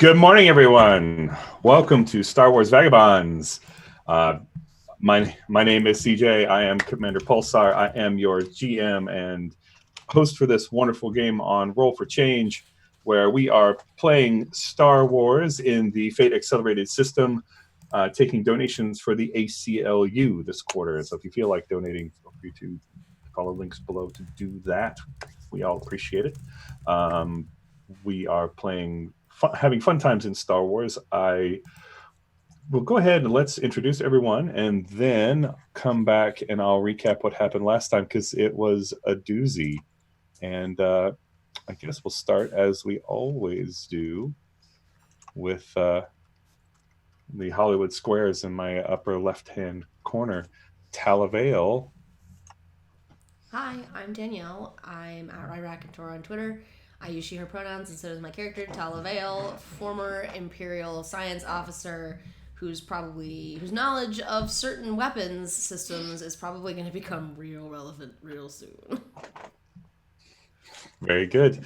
Good morning, everyone. Welcome to Star Wars Vagabonds. My name is CJ. I am Commander Pulsar. I am your GM and host for this wonderful game on Roll for Change, where we are playing Star Wars in the Fate Accelerated system, taking donations for the ACLU this quarter. So if you feel like donating, feel free to follow links below to do that. We all appreciate it. We are playing, having fun times in Star Wars. I will go ahead and let's introduce everyone and then come back and I'll recap what happened last time because it was a doozy. And I guess we'll start as we always do with the Hollywood squares in my upper left-hand corner. Talavale. Hi, I'm Danielle. I'm at Ryrakentor on Twitter. I use she, her pronouns, and so does my character, Talavale, former Imperial science officer whose knowledge of certain weapons systems is probably going to become real relevant real soon. Very good.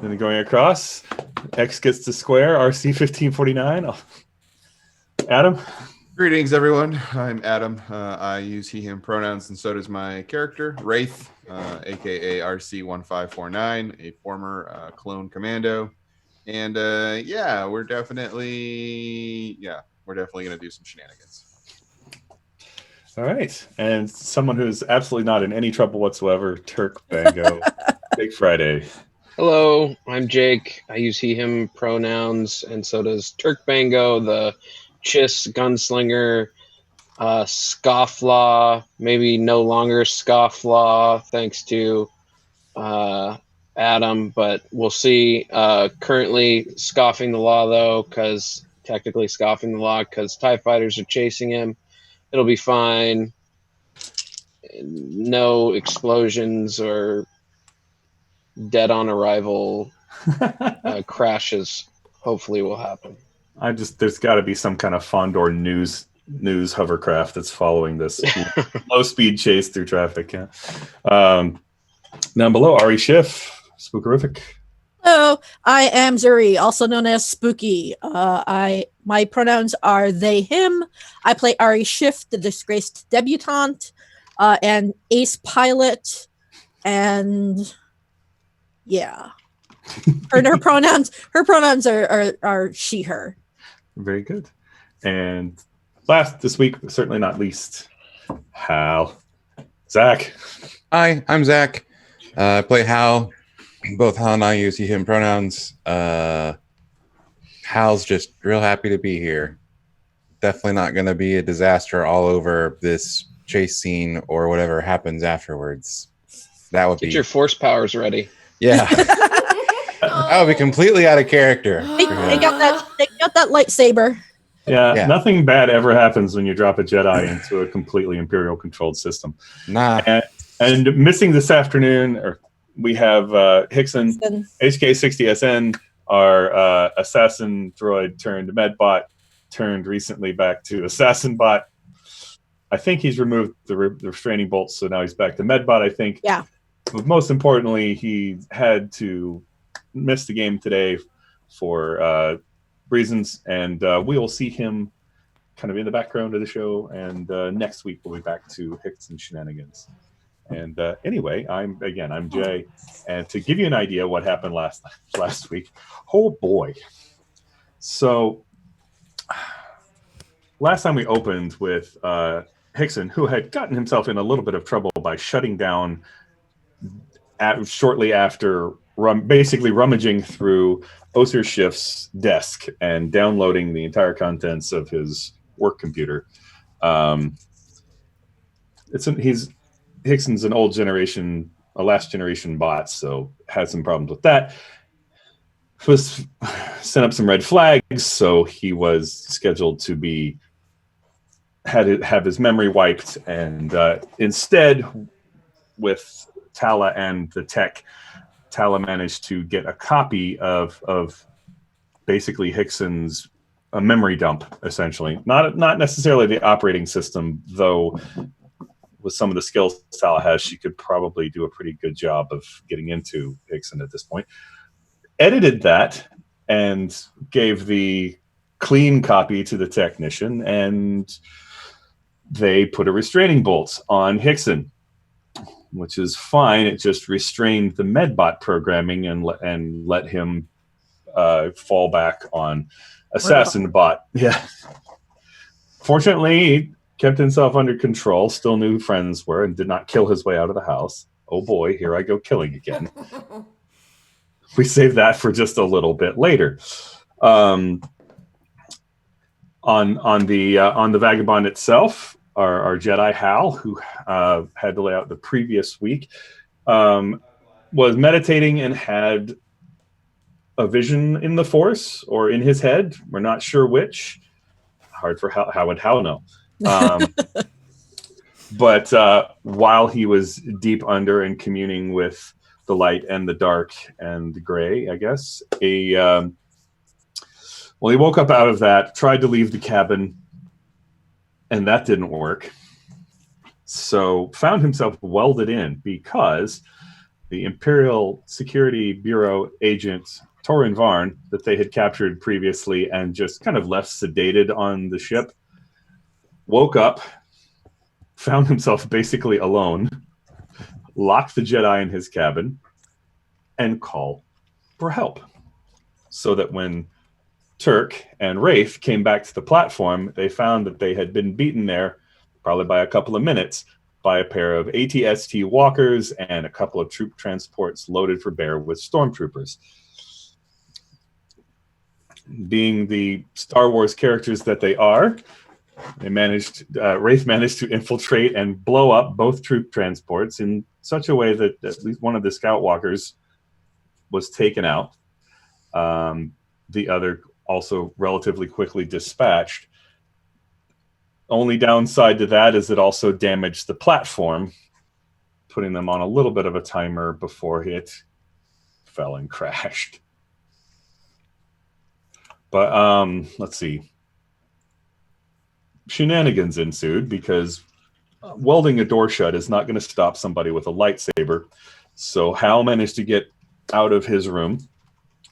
Then going across, X gets to square, RC 1549. Adam? Greetings, everyone. I'm Adam. I use he, him pronouns, and so does my character, Wraith, aka RC1549, a former clone commando. And we're definitely going to do some shenanigans. All right. And someone who's absolutely not in any trouble whatsoever, Turk Bango, Big Friday. Hello, I'm Jake. I use he, him pronouns, and so does Turk Bango, the Chiss gunslinger, Scofflaw, maybe no longer Scofflaw, thanks to Adam, but we'll see. Currently scoffing the law, though, because technically scoffing the law because TIE fighters are chasing him. It'll be fine. No explosions or dead on arrival crashes hopefully will happen. There's got to be some kind of Fondor news hovercraft that's following this low speed chase through traffic. Yeah. Down below, Ari Schiff, Spookerific. Hello, I am Zuri, also known as Spooky. My pronouns are they, him. I play Ari Schiff, the disgraced debutante, and ace pilot, and yeah. Her pronouns are she, her. Very good. And last this week, but certainly not least, Hal. Zach. Hi, I'm Zach. I play Hal. Both Hal and I use he, him pronouns. Hal's just real happy to be here. Definitely not going to be a disaster all over this chase scene or whatever happens afterwards. That would Get your force powers ready. Yeah. I would be completely out of character. They got that lightsaber. Yeah, nothing bad ever happens when you drop a Jedi into a completely Imperial controlled system. Nah. And missing this afternoon, we have Hickson, HK60SN, our assassin droid turned medbot, turned recently back to assassin bot. I think he's removed the restraining bolts, so now he's back to medbot, I think. Yeah. But most importantly, he had to miss the game today for reasons, and we will see him kind of in the background of the show, and next week we'll be back to Hickson shenanigans. And anyway, I'm Jay, and to give you an idea what happened last week, oh boy. So last time we opened with Hickson, who had gotten himself in a little bit of trouble by shutting down shortly after basically rummaging through Oser Schiff's desk and downloading the entire contents of his work computer. Hickson's an old generation, a last generation bot, so had some problems with that. Was sent up some red flags, so he was scheduled to have his memory wiped, and instead, with Tala and the tech, Tala managed to get a copy of basically Hickson's memory dump, essentially. Not necessarily the operating system, though. With some of the skills Tala has, she could probably do a pretty good job of getting into Hickson at this point. Edited that and gave the clean copy to the technician, and they put a restraining bolt on Hickson, which is fine. It just restrained the Medbot programming and let him fall back on Assassin Bot. Yeah. Fortunately, he kept himself under control, still knew who friends were, and did not kill his way out of the house. Oh boy, here I go killing again. We save that for just a little bit later. On the Vagabond itself, our Jedi Hal, who had to lay out the previous week, was meditating and had a vision in the Force or in his head. We're not sure which. Hard for Hal would Hal know. But while he was deep under and communing with the light and the dark and the gray, I guess, he woke up out of that, tried to leave the cabin, and that didn't work. So found himself welded in because the Imperial Security Bureau agent Torin Varn, that they had captured previously and just kind of left sedated on the ship, woke up, found himself basically alone, locked the Jedi in his cabin, and called for help. So that when Turk and Wraith came back to the platform, they found that they had been beaten there, probably by a couple of minutes, by a pair of AT-ST walkers and a couple of troop transports loaded for bear with stormtroopers. Being the Star Wars characters that they are, Wraith managed to infiltrate and blow up both troop transports in such a way that at least one of the scout walkers was taken out. The other also relatively quickly dispatched. Only downside to that is it also damaged the platform, putting them on a little bit of a timer before it fell and crashed. But let's see. Shenanigans ensued because welding a door shut is not going to stop somebody with a lightsaber. So Hal managed to get out of his room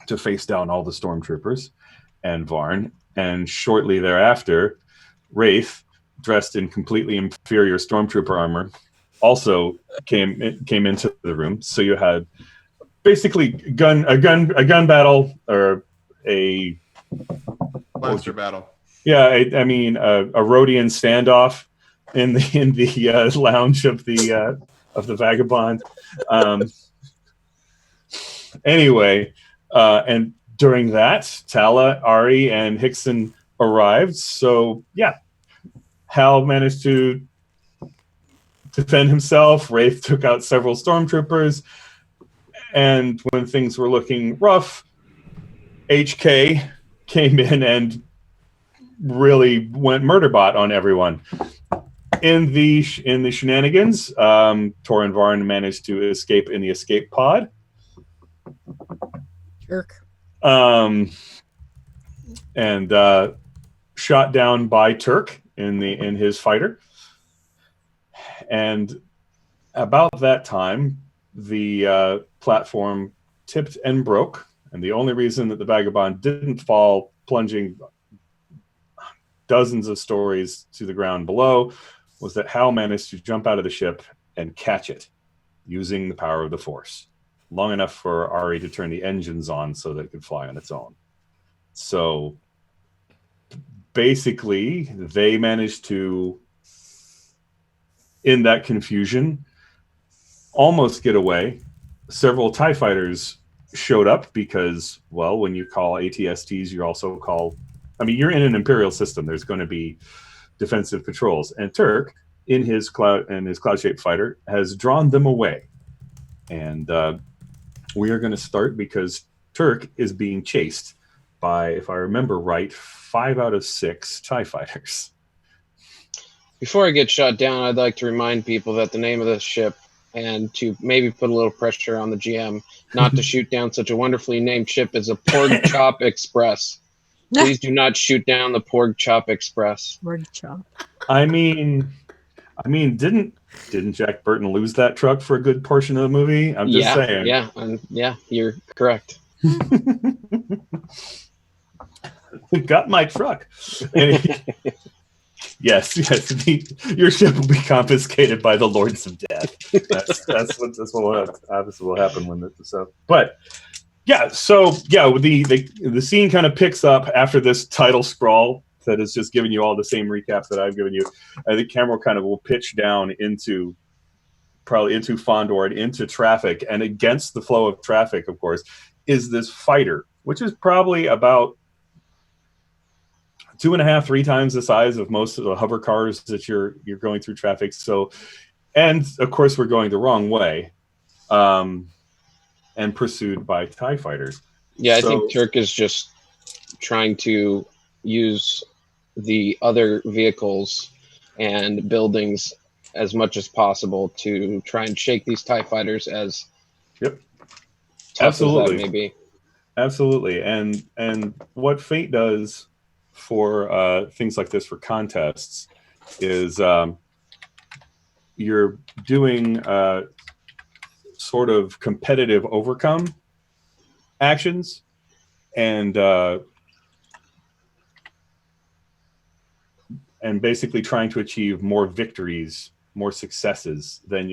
to face down all the stormtroopers and Varn. And shortly thereafter, Wraith, dressed in completely inferior stormtrooper armor, also came into the room. So you had basically a gun battle, or a Blaster battle. Yeah, I mean a Rhodian standoff in the lounge of the Vagabond. Anyway, and during that, Tala, Ari, and Hickson arrived. So yeah, Hal managed to defend himself. Wraith took out several stormtroopers, and when things were looking rough, HK came in and really went murderbot on everyone. In the shenanigans, Torin Varn managed to escape in the escape pod. Jerk. And shot down by Turk in his fighter. And about that time, the platform tipped and broke. And the only reason that the Vagabond didn't fall plunging dozens of stories to the ground below was that Hal managed to jump out of the ship and catch it using the power of the Force, long enough for Ari to turn the engines on so that it could fly on its own. So basically, they managed to, in that confusion, almost get away. Several TIE fighters showed up because, well, when you call AT-STs, you also call... I mean, you're in an Imperial system. There's going to be defensive patrols. And Turk, in his cloud-shaped fighter, has drawn them away. And we are going to start because Turk is being chased by, if I remember right, 5 out of 6 TIE fighters. Before I get shot down, I'd like to remind people that the name of the ship, and to maybe put a little pressure on the GM not to shoot down such a wonderfully named ship, is a Porg Chop Express. Please do not shoot down the Porg Chop Express. Porg Chop. I mean, didn't Jack Burton lose that truck for a good portion of the movie? I'm just saying. Yeah, you're correct. got my truck. And yes, your ship will be confiscated by the Lords of Death. That's what will happen when so. But yeah, so yeah, the scene kind of picks up after this title scroll that is just giving you all the same recaps that I've given you. I think camera kind of will pitch down into Fondor and into traffic, and against the flow of traffic, of course, is this fighter, which is probably about 2.5, 3 times the size of most of the hover cars that you're going through traffic. So, and of course, we're going the wrong way, and pursued by TIE fighters. Yeah, I think Turk is just trying to use the other vehicles and buildings as much as possible to try and shake these TIE fighters as Yep. tough Absolutely. as that may be. Absolutely. And what Fate does for things like this for contests is you're doing sort of competitive overcome actions and basically trying to achieve more victories, more successes than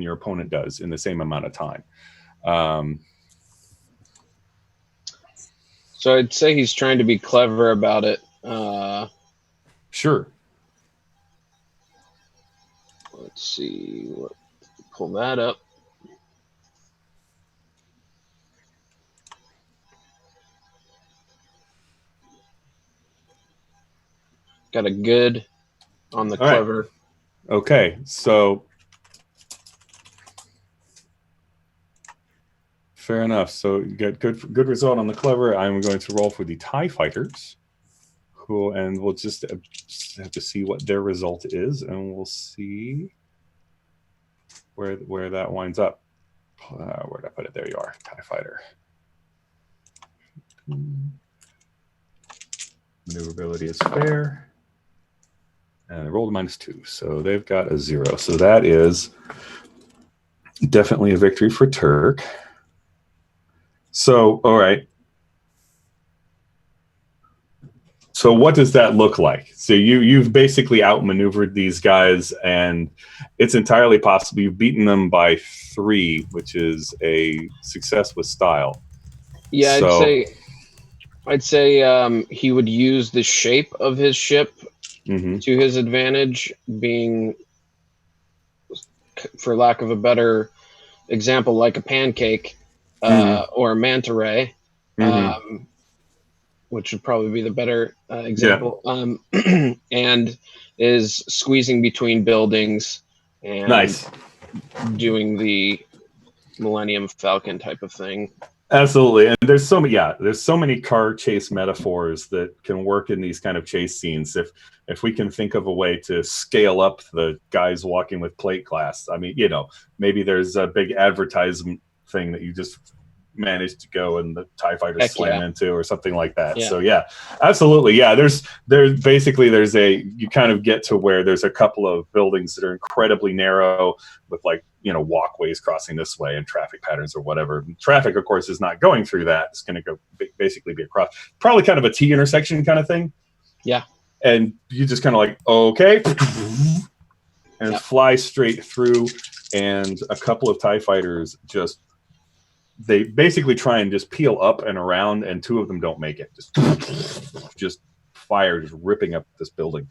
your opponent does in the same amount of time. So I'd say he's trying to be clever about it. Sure. Let's see. Pull that up. Got a good on the clever. Right. Okay, so fair enough. So you get good result on the clever. I'm going to roll for the TIE fighters. Cool, and we'll just have to see what their result is, and we'll see where that winds up. Where did I put it? There you are, TIE fighter. Maneuverability is fair. And they rolled -2, so they've got a 0. So that is definitely a victory for Turk. So, all right. So what does that look like? So you've basically outmaneuvered these guys, and it's entirely possible you've beaten them by 3, which is a success with style. Yeah, so, I'd say he would use the shape of his ship to his advantage, being, for lack of a better example, like a pancake or a manta ray, which would probably be the better example. Yeah. And is squeezing between buildings and doing the Millennium Falcon type of thing. Absolutely, and there's so many car chase metaphors that can work in these kind of chase scenes. If we can think of a way to scale up the guys walking with plate glass, I mean, maybe there's a big advertisement thing that you just managed to go and the TIE fighters slam into or something like that. Yeah. So yeah, absolutely. Yeah. There's you kind of get to where there's a couple of buildings that are incredibly narrow with walkways crossing this way and traffic patterns or whatever. Traffic, of course, is not going through that. It's going to go basically be across, probably kind of a T intersection kind of thing. Yeah. And you just kind of okay. And fly straight through, and a couple of TIE fighters they basically try and just peel up and around, and 2 of them don't make it. Just fire, just ripping up this building.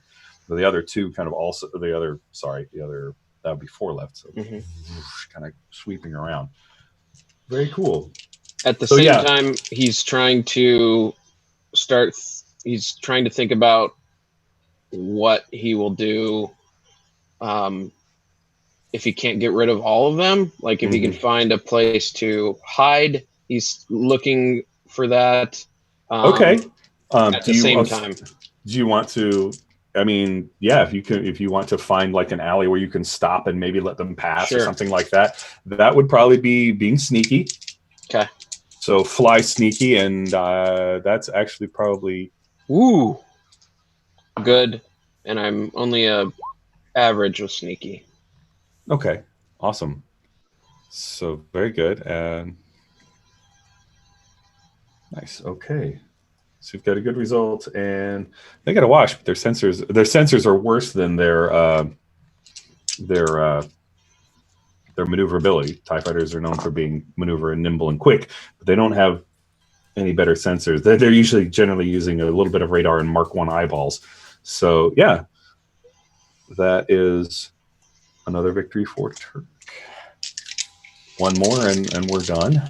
The other 2 kind of that would be 4 left. So kind of sweeping around. Very cool. At the same time, he's trying to think about what he will do if he can't get rid of all of them. Like if he can find a place to hide, he's looking for that. Okay. At the same time, do you want to? I mean, yeah. If you want to find an alley where you can stop and maybe let them pass or something like that, that would probably be being sneaky. Okay. So fly sneaky, and that's actually probably good. And I'm only average with sneaky. Okay, awesome. So very good. And nice. Okay. So you've got a good result, and they got a wash. But their sensors are worse than their maneuverability. TIE fighters are known for being maneuver and nimble and quick, but they don't have any better sensors. They're usually generally using a little bit of radar and Mark 1 eyeballs. So yeah, that is another victory for Turk. One more and we're done.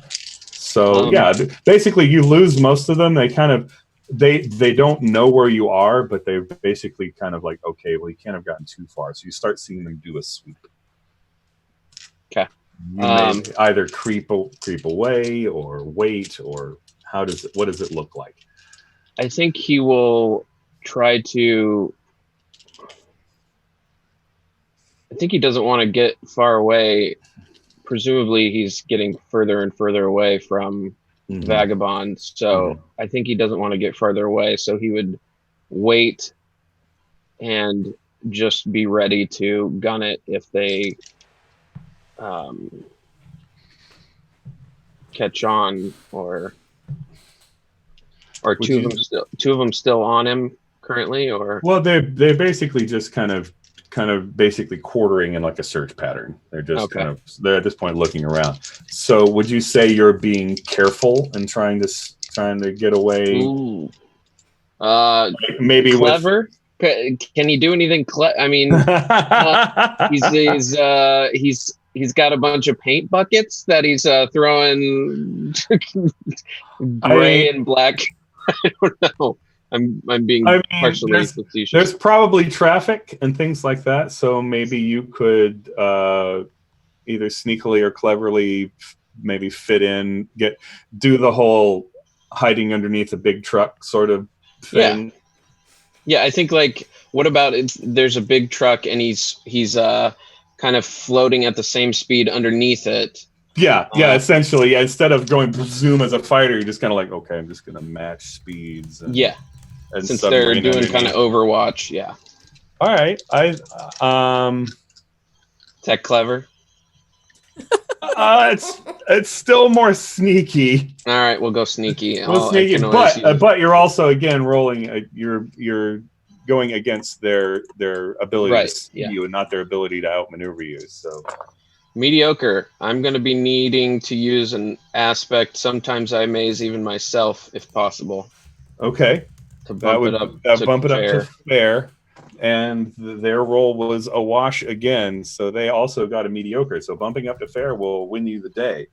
So yeah, basically you lose most of them. They kind of they don't know where you are, but they're basically kind of like, okay, well, you can't have gotten too far. So you start seeing them do a sweep. Okay. You may either creep away or wait, or what does it look like? I think he will try to. I think he doesn't want to get far away. Presumably, he's getting further and further away from Vagabonds. So I think he doesn't want to get farther away. So he would wait and just be ready to gun it if they catch on, or two of them still on him currently, or well, they basically just kind of basically quartering in like a search pattern. They're just they're at this point looking around. So would you say you're being careful and trying to get away? Ooh. Maybe clever. Can he do anything? I mean, he's got a bunch of paint buckets that he's throwing gray and black. I don't know. I'm being partially facetious. There's probably traffic and things like that, so maybe you could either sneakily or cleverly maybe fit in, do the whole hiding underneath a big truck sort of thing. Yeah, I think like, what about there's a big truck and he's kind of floating at the same speed underneath it. Yeah, essentially. Yeah, instead of going zoom as a fighter, you're just kind of like, okay, I'm just going to match speeds. And since they're doing kind of Overwatch, All right, is that clever? It's still more sneaky. All right, we'll go sneaky. But you're also again rolling. You're going against their ability to see you and not their ability to outmaneuver you. So mediocre. I'm going to be needing to use an aspect. Sometimes I amaze even myself, if possible. Okay. To bump it up to fair. And their roll was a wash again, so they also got a mediocre. So bumping up to fair will win you the day.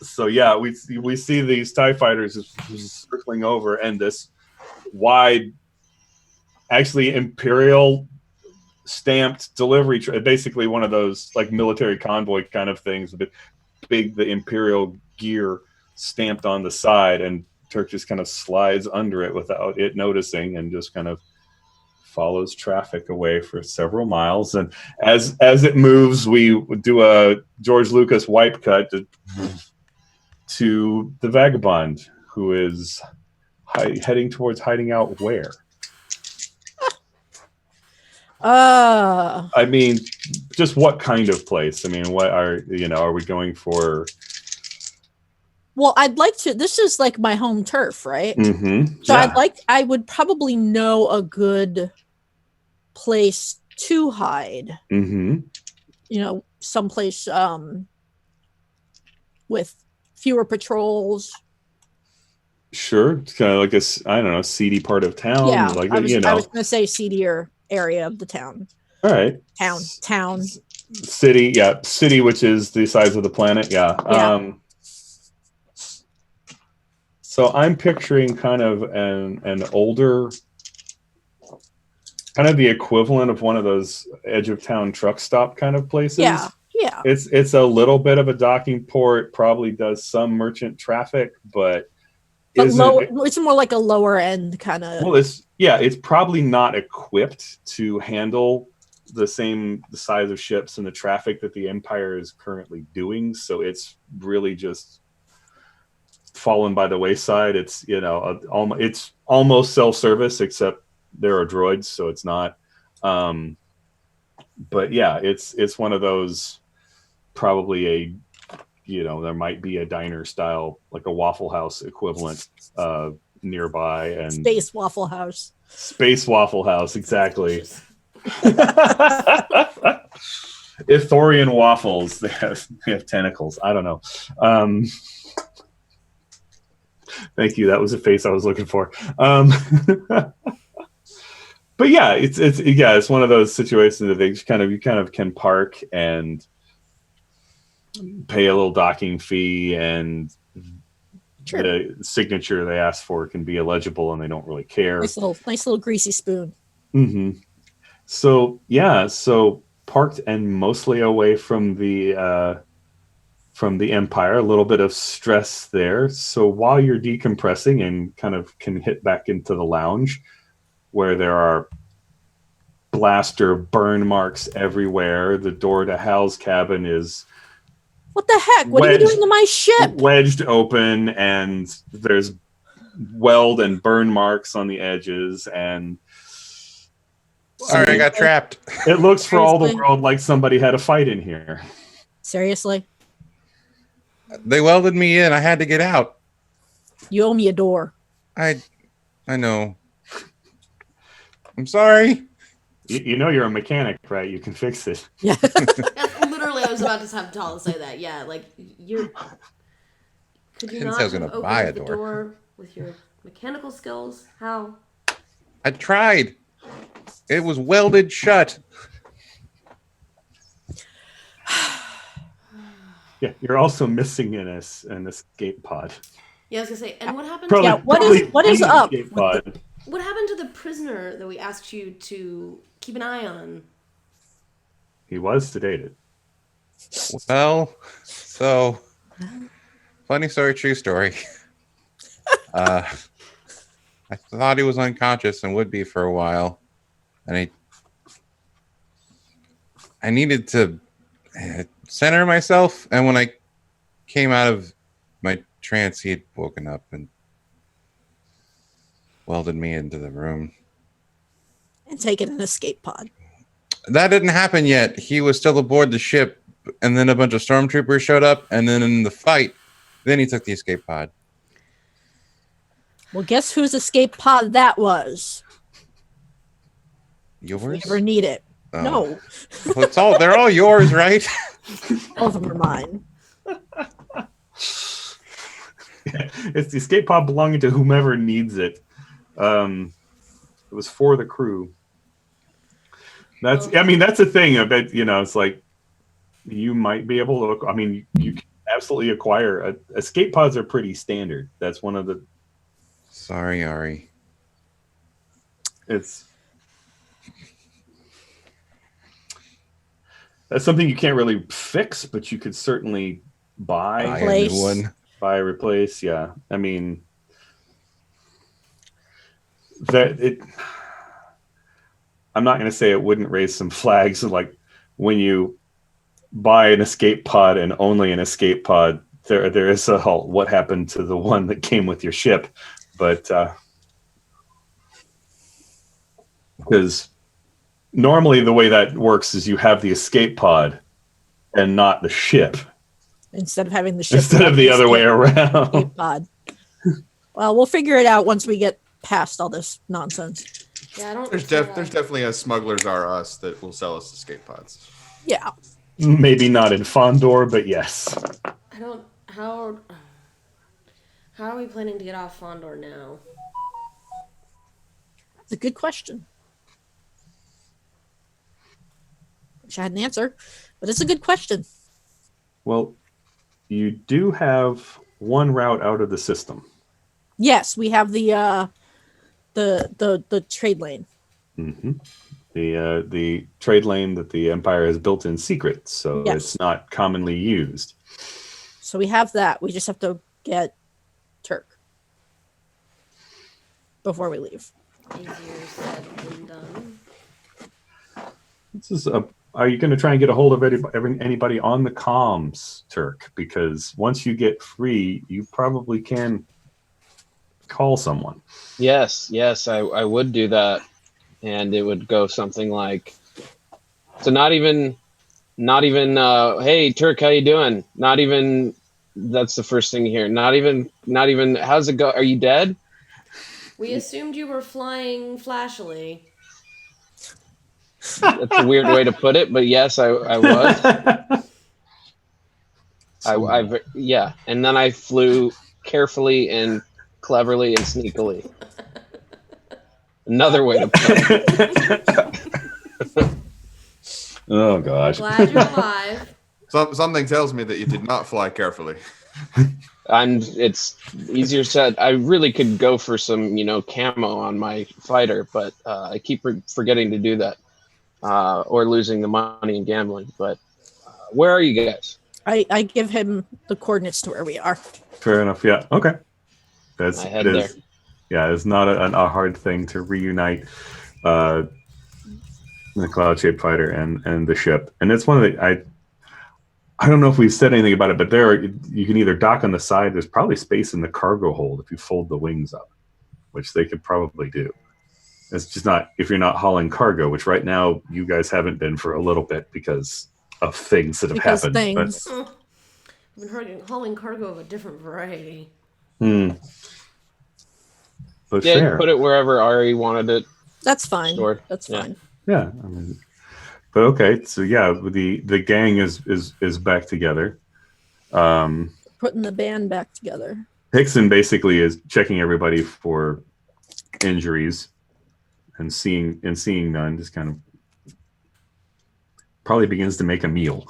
So yeah, we see these TIE fighters just circling over, and this wide, actually Imperial stamped delivery, basically one of those like military convoy kind of things, but the Imperial gear stamped on the side, and Turk just kind of slides under it without it noticing, and just kind of follows traffic away for several miles. And as it moves, we do a George Lucas wipe cut to the Vagabond, who is heading towards hiding out where? I mean, just what kind of place? I mean, what are we going for? Well, I'd like to. This is like my home turf, right? Mm-hmm. So I would probably know a good place to hide. Mm-hmm. Someplace with fewer patrols. Sure, it's kind of like a seedy part of town. Yeah, like I was going to say seedier area of the town. All right. Town. City, yeah. City, which is the size of the planet, yeah. So I'm picturing kind of an older, kind of the equivalent of one of those edge of town truck stop kind of places. Yeah. It's a little bit of a docking port, probably does some merchant traffic, but it's more like a lower end kind of. Well, it's probably not equipped to handle the size of ships and the traffic that the Empire is currently doing. So it's really just fallen by the wayside. It's it's almost self-service, except there are droids, so it's not. But yeah, it's one of those, probably there might be a diner style, like a Waffle House equivalent nearby, and Space Waffle House. Space Waffle House, exactly. Delicious. Ithorian waffles. They have tentacles. I don't know. Thank you. That was a face I was looking for. But yeah, it's one of those situations that they just you kind of can park and pay a little docking fee, and Sure. the signature they ask for can be illegible, and they don't really care. Nice little greasy spoon. Mm-hmm. So parked and mostly away from the Empire, a little bit of stress there. So while you're decompressing and kind of can hit back into the lounge, where there are blaster burn marks everywhere, the door to Hal's cabin is What the heck? What are you doing to my ship? wedged open, and there's weld and burn marks on the edges, and Sorry, I got trapped. it looks for all the Seriously? world like somebody had a fight in here. Seriously? They welded me in. I had to get out. You owe me a door. I know. I'm sorry. You know you're a mechanic, right? You can fix it. Yeah. That's literally, I was about to have Tala say that. Yeah, like you're. Could you Didn't not say I was have gonna opened buy a the door. door with your mechanical skills? How? I tried. It was welded shut. Yeah, you're also missing an escape pod. Yeah, I was gonna say. And what happened? Probably, Yeah, what is an up escape with pod. What happened to the prisoner that we asked you to keep an eye on? He was sedated. Well, so funny story, true story. I thought he was unconscious and would be for a while, and I needed to center myself. And when I came out of my trance, he had woken up and welded me into the room. And taking an escape pod. That didn't happen yet. He was still aboard the ship, and then a bunch of stormtroopers showed up, and then in the fight, then he took the escape pod. Well, guess whose escape pod that was? If we Yours? ever need it. Oh. No. Well, they're all yours, right? All of them are mine. It's the escape pod belonging to whomever needs it. It was for the crew. That's the thing. I bet, it's like you might be able to, you can absolutely acquire escape pods are pretty standard. That's one of the, Sorry, Ari. that's something you can't really fix, but you could certainly buy Buy Replace. a new one. replace. Yeah. I'm not going to say it wouldn't raise some flags, like when you buy an escape pod and only an escape pod, there is a whole, what happened to the one that came with your ship, but because normally the way that works is you have the escape pod and not the ship Instead of having the ship. instead of the other way around. Escape pod. Well, we'll figure it out once we get past all this nonsense. Yeah, I don't. There's definitely a Smugglers R Us that will sell us escape pods. Yeah. Maybe not in Fondor, but yes. I don't. How are we planning to get off Fondor now? It's a good question. Wish I had an answer, but it's a good question. Well, you do have one route out of the system. Yes, we have the trade lane. Mm-hmm. The trade lane that the Empire has built in secret, so Yes. it's not commonly used. So we have that. We just have to get Turk before we leave. Easier said than done. Are you going to try and get a hold of anybody on the comms, Turk? Because once you get free, you probably can call someone. Yes, I would do that, and it would go something like, so not even, hey Turk, how you doing? Not even, that's the first thing you hear. Not even, how's it go? Are you dead? We assumed you were flying flashily. That's a weird way to put it, but yes, I was. Yeah, and then I flew carefully and cleverly and sneakily. Another way to put it. Oh gosh. Glad you're alive. Something tells me that you did not fly carefully. And it's easier said. I really could go for some, camo on my fighter, but I keep forgetting to do that, or losing the money in gambling. But where are you guys? I give him the coordinates to where we are. Fair enough. Yeah. Okay. That's I head there. Yeah, it's not a hard thing to reunite the cloud shaped fighter and the ship, and it's one of the I don't know if we've said anything about it, but you can either dock on the side. There's probably space in the cargo hold if you fold the wings up, which they could probably do. It's just not if you're not hauling cargo, which right now you guys haven't been for a little bit because of things that have happened. Things. I've been hauling cargo of a different variety. But Yeah, fair. put it wherever Ari wanted it. That's fine. Stored. That's Yeah. fine. Yeah, I mean, but okay. So yeah, the gang is back together. Putting the band back together. Hickson basically is checking everybody for injuries and seeing none. Just kind of probably begins to make a meal.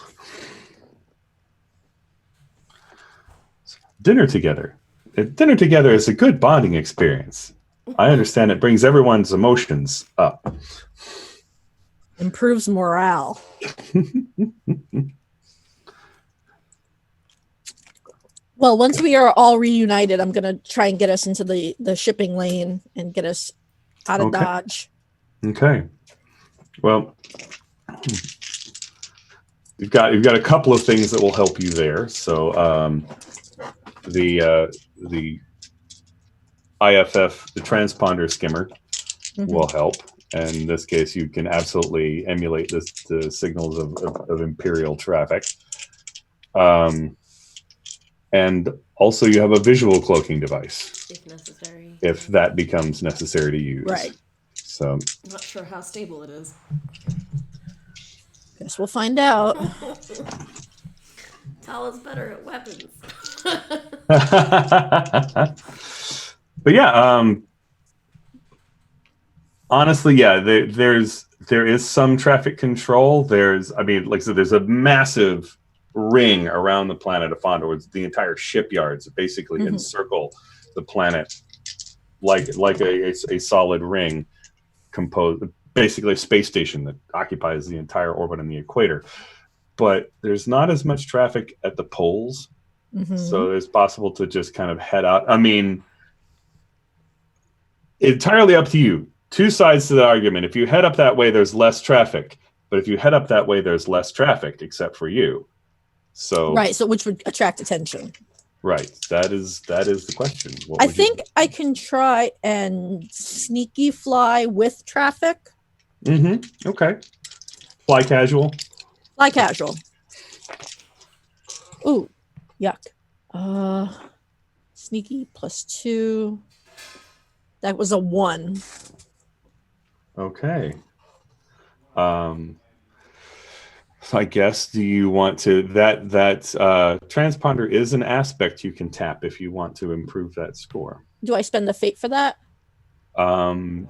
Dinner together. Dinner together is a good bonding experience. I understand it brings everyone's emotions up. Improves morale. Well, once we are all reunited, I'm going to try and get us into the shipping lane and get us out of Dodge. Okay. Well, you've got a couple of things that will help you there. So the IFF, the transponder skimmer, will help. And in this case, you can absolutely emulate the signals of Imperial traffic. And also you have a visual cloaking device. If necessary. If that becomes necessary to use. Right. So I'm not sure how stable it is. Guess we'll find out. Tal is better at weapons. But yeah, honestly, yeah, there is some traffic control. Like I said, there's a massive ring around the planet of Fondor. The entire shipyards basically encircle the planet like a solid ring, composed basically a space station that occupies the entire orbit on the equator. But there's not as much traffic at the poles, so it's possible to just kind of head out. I mean, entirely up to you. Two sides to the argument. If you head up that way, there's less traffic. But if you head up that way, there's less traffic, except for you. So right, so which would attract attention. Right. That is the question. I think I can try and sneaky fly with traffic. Okay. Fly casual. Fly casual. Ooh, yuck. Sneaky +2. That was a 1. Okay. So I guess, do you want to that transponder is an aspect you can tap if you want to improve that score. Do I spend the fate for that?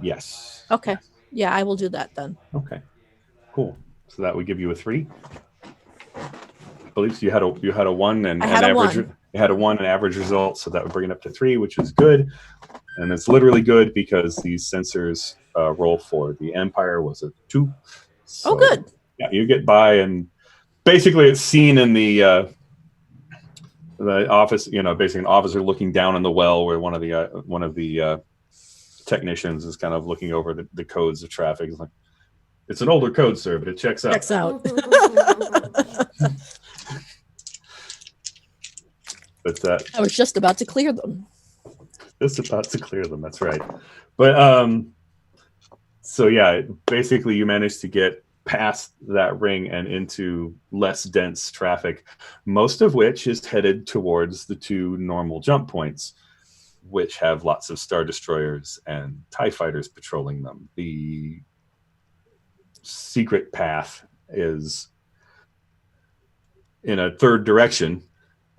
Yes. Okay. Yeah, I will do that then. Okay. Cool. So that would give you a 3. I believe so. You had a 1 and I had an a average. 1. You had a 1 and average result, so that would bring it up to 3, which is good. And it's literally good because these sensors roll for the Empire was a 2. So, good. Yeah, you get by, and basically it's seen in the office. Basically an officer looking down in the well, where one of the technicians is kind of looking over the codes of traffic. It's like, it's an older code, sir, but it checks out. Checks out. But I was just about to clear them. That's right. But so yeah, basically you managed to get past that ring and into less dense traffic, most of which is headed towards the 2 normal jump points. which have lots of Star Destroyers and TIE fighters patrolling them. The secret path is in a third direction,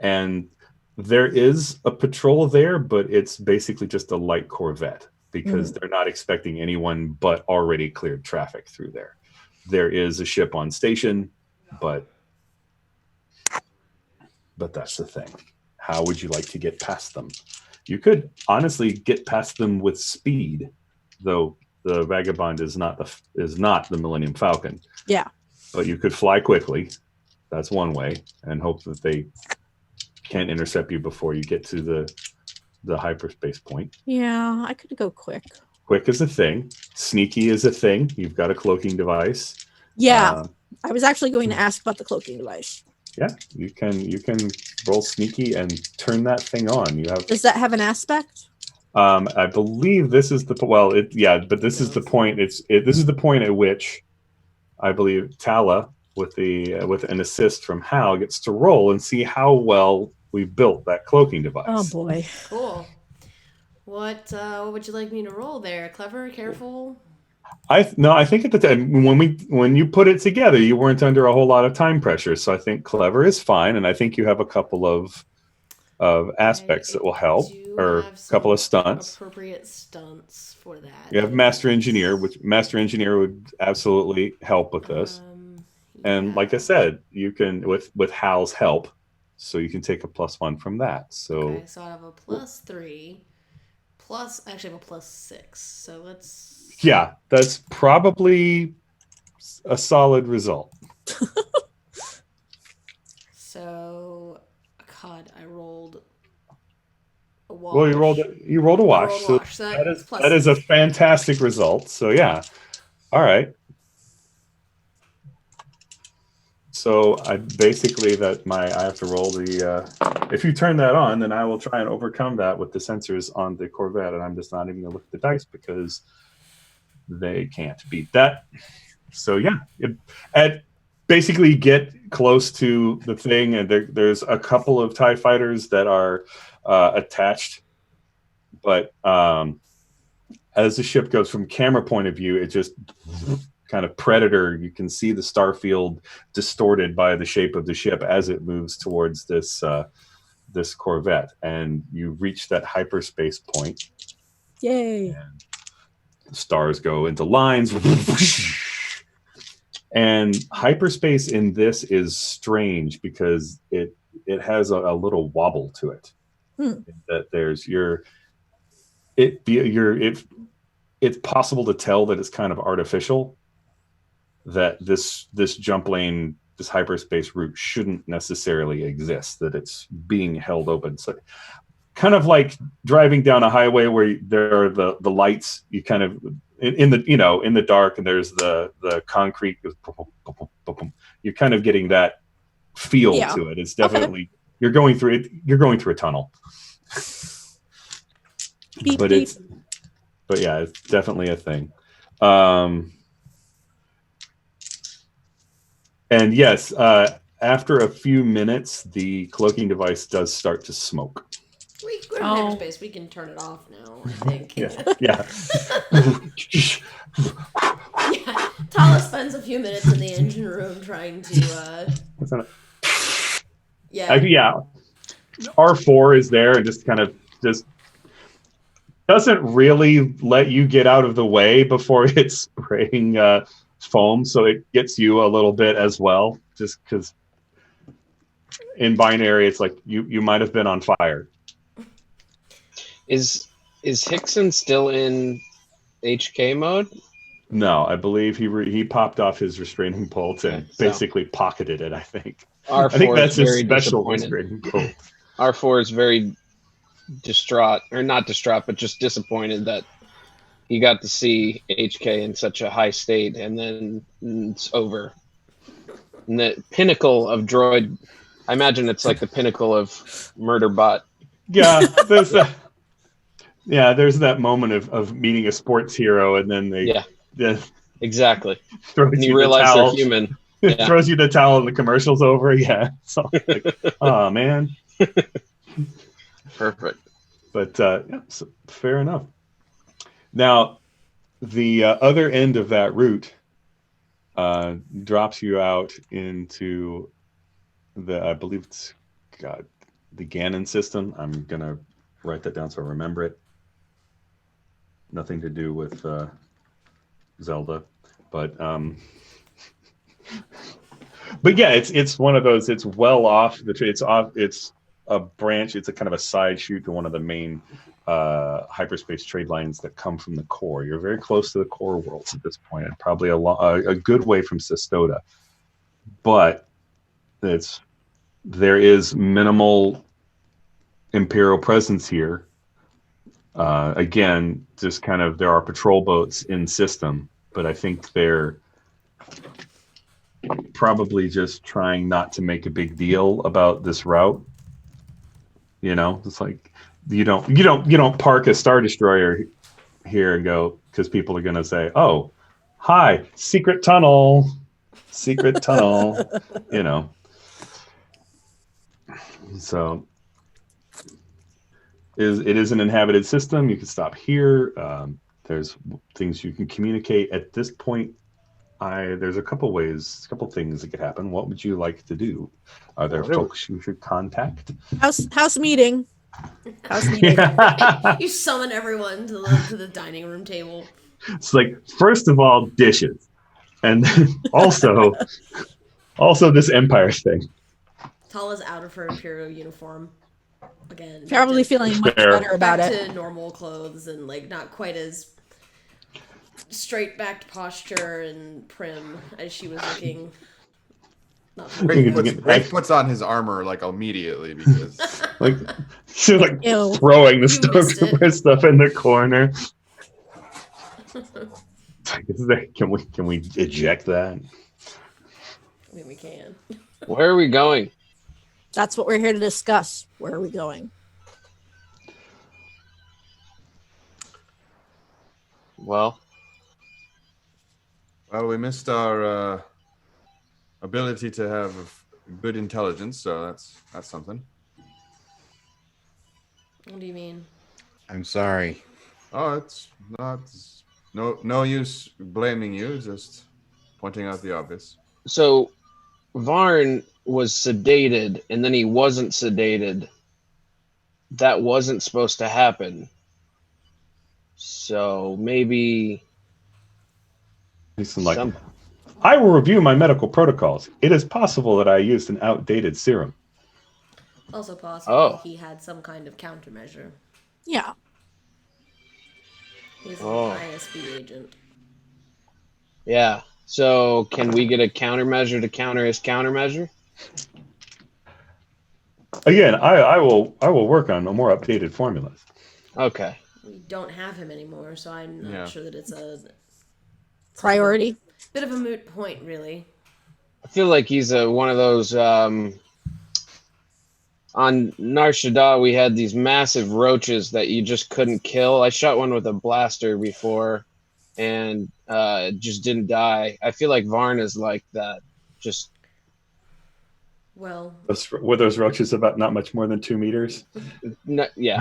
and there is a patrol there, but it's basically just a light Corvette because they're not expecting anyone but already cleared traffic through there. There is a ship on station, but that's the thing. How would you like to get past them? You could honestly get past them with speed, though the Vagabond is not the Millennium Falcon. Yeah. But you could fly quickly. That's one way, and hope that they can't intercept you before you get to the hyperspace point. Yeah, I could go quick. Quick is a thing. Sneaky is a thing. You've got a cloaking device. Yeah, I was actually going to ask about the cloaking device. Yeah, you can roll sneaky and turn that thing on. You have. Does that have an aspect? I believe this is the but this is the point. This is the point at which I believe Tala, with an assist from Hal, gets to roll and see how well we've built that cloaking device. Oh boy! Cool. What would you like me to roll there? Clever, careful. I think at the time when you put it together, you weren't under a whole lot of time pressure. So I think clever is fine, and I think you have a couple of aspects that will help, or a couple of stunts. Appropriate stunts for that. You have Master Engineer, which Master Engineer would absolutely help with this. And like I said, you can with Hal's help, so you can take a +1 from that. So okay, so I have a +3, plus I actually have a +6. So let's. Yeah, that's probably a solid result. So, God, I rolled a wash. Well, you rolled a wash. I rolled a wash. So that is a fantastic result. So yeah, all right. So I basically I have to roll the. If you turn that on, then I will try and overcome that with the sensors on the Corvette, and I'm just not even going to look at the dice because they can't beat that. So yeah, basically get close to the thing, and there's a couple of TIE fighters that are attached, but as the ship goes from camera point of view, it just kind of Predator. You can see the star field distorted by the shape of the ship as it moves towards this Corvette, and you reach that hyperspace point. Yay! And the stars go into lines. And hyperspace in this is strange because it has a little wobble to it. That it's possible to tell that it's kind of artificial, that this jump lane, this hyperspace route shouldn't necessarily exist, that it's being held open. So kind of like driving down a highway where there are the lights, you kind of in the dark, and there's the concrete. You're kind of getting that feel to it. It's definitely you're going through a tunnel. Beep, but beep. It's definitely a thing. And yes, after a few minutes, the cloaking device does start to smoke. We're in hyperspace. We can turn it off now, I think. Yeah. Tala spends a few minutes in the engine room trying to. R4 is there and just kind of doesn't really let you get out of the way before it's spraying foam, so it gets you a little bit as well, just because in binary it's like you might have been on fire. Is Hickson still in HK mode? No, I believe he popped off his restraining bolt and basically pocketed it. I think that's his special restraining bolt. R4 is very distraught, or not distraught, but just disappointed that he got to see HK in such a high state, and then it's over. And the pinnacle of droid, I imagine it's like the pinnacle of Murderbot. Yeah, there's that moment of meeting a sports hero, and then exactly. And you realize they're human. It throws you the towel, and the commercial's over. Yeah, so like, oh man. Perfect. But yeah, so fair enough. Now, the other end of that route drops you out into I believe it's God, the Ganon system. I'm gonna write that down so I remember it. Nothing to do with Zelda, but yeah, it's one of those. It's well off the. It's off. It's a branch. It's a kind of a side shoot to one of the main hyperspace trade lines that come from the core. You're very close to the core worlds at this point, and probably a good way from Sestota. But there is minimal Imperial presence here. Again, just kind of there are patrol boats in system, but I think they're probably just trying not to make a big deal about this route. You know, it's like you don't park a Star Destroyer here and go because people are going to say, "Oh, hi, secret tunnel." You know. So it is an inhabited system. You can stop here. There's things you can communicate at this point. There's a couple things that could happen. What would you like to do? Are there folks you should contact? House meeting. House meeting. You summon everyone to the dining room table. It's like, first of all, dishes, and then also this Empire thing. Tala's out of her Imperial uniform again. Probably feeling much better about back it. to normal clothes and like not quite as straight backed posture and prim as she was looking. Rafe puts on his armor like immediately because like she's like Ew. throwing the You stuff in the corner. Can we eject that? I mean, we can. Where are we going? That's what we're here to discuss. Where are we going? Well, we missed our ability to have good intelligence, so that's something. What do you mean? I'm sorry. Oh, it's not no use blaming you, just pointing out the obvious. so Varn was sedated, and then he wasn't sedated. That wasn't supposed to happen. So maybe Listen, like, I will review my medical protocols. It is possible that I used an outdated serum. Also possible he had some kind of countermeasure. Yeah. He's an ISB agent. Yeah. So can we get a countermeasure to counter his countermeasure? Again, I will work on more updated formulas. Okay. We don't have him anymore, so I'm not sure that it's a Priority. bit of a moot point, really. I feel like he's one of those. On Nar Shaddaa, we had these massive roaches that you just couldn't kill. I shot one with a blaster before, and it just didn't die. I feel like Varn is like that. Just well, were those roaches about not much more than 2 meters? Yeah.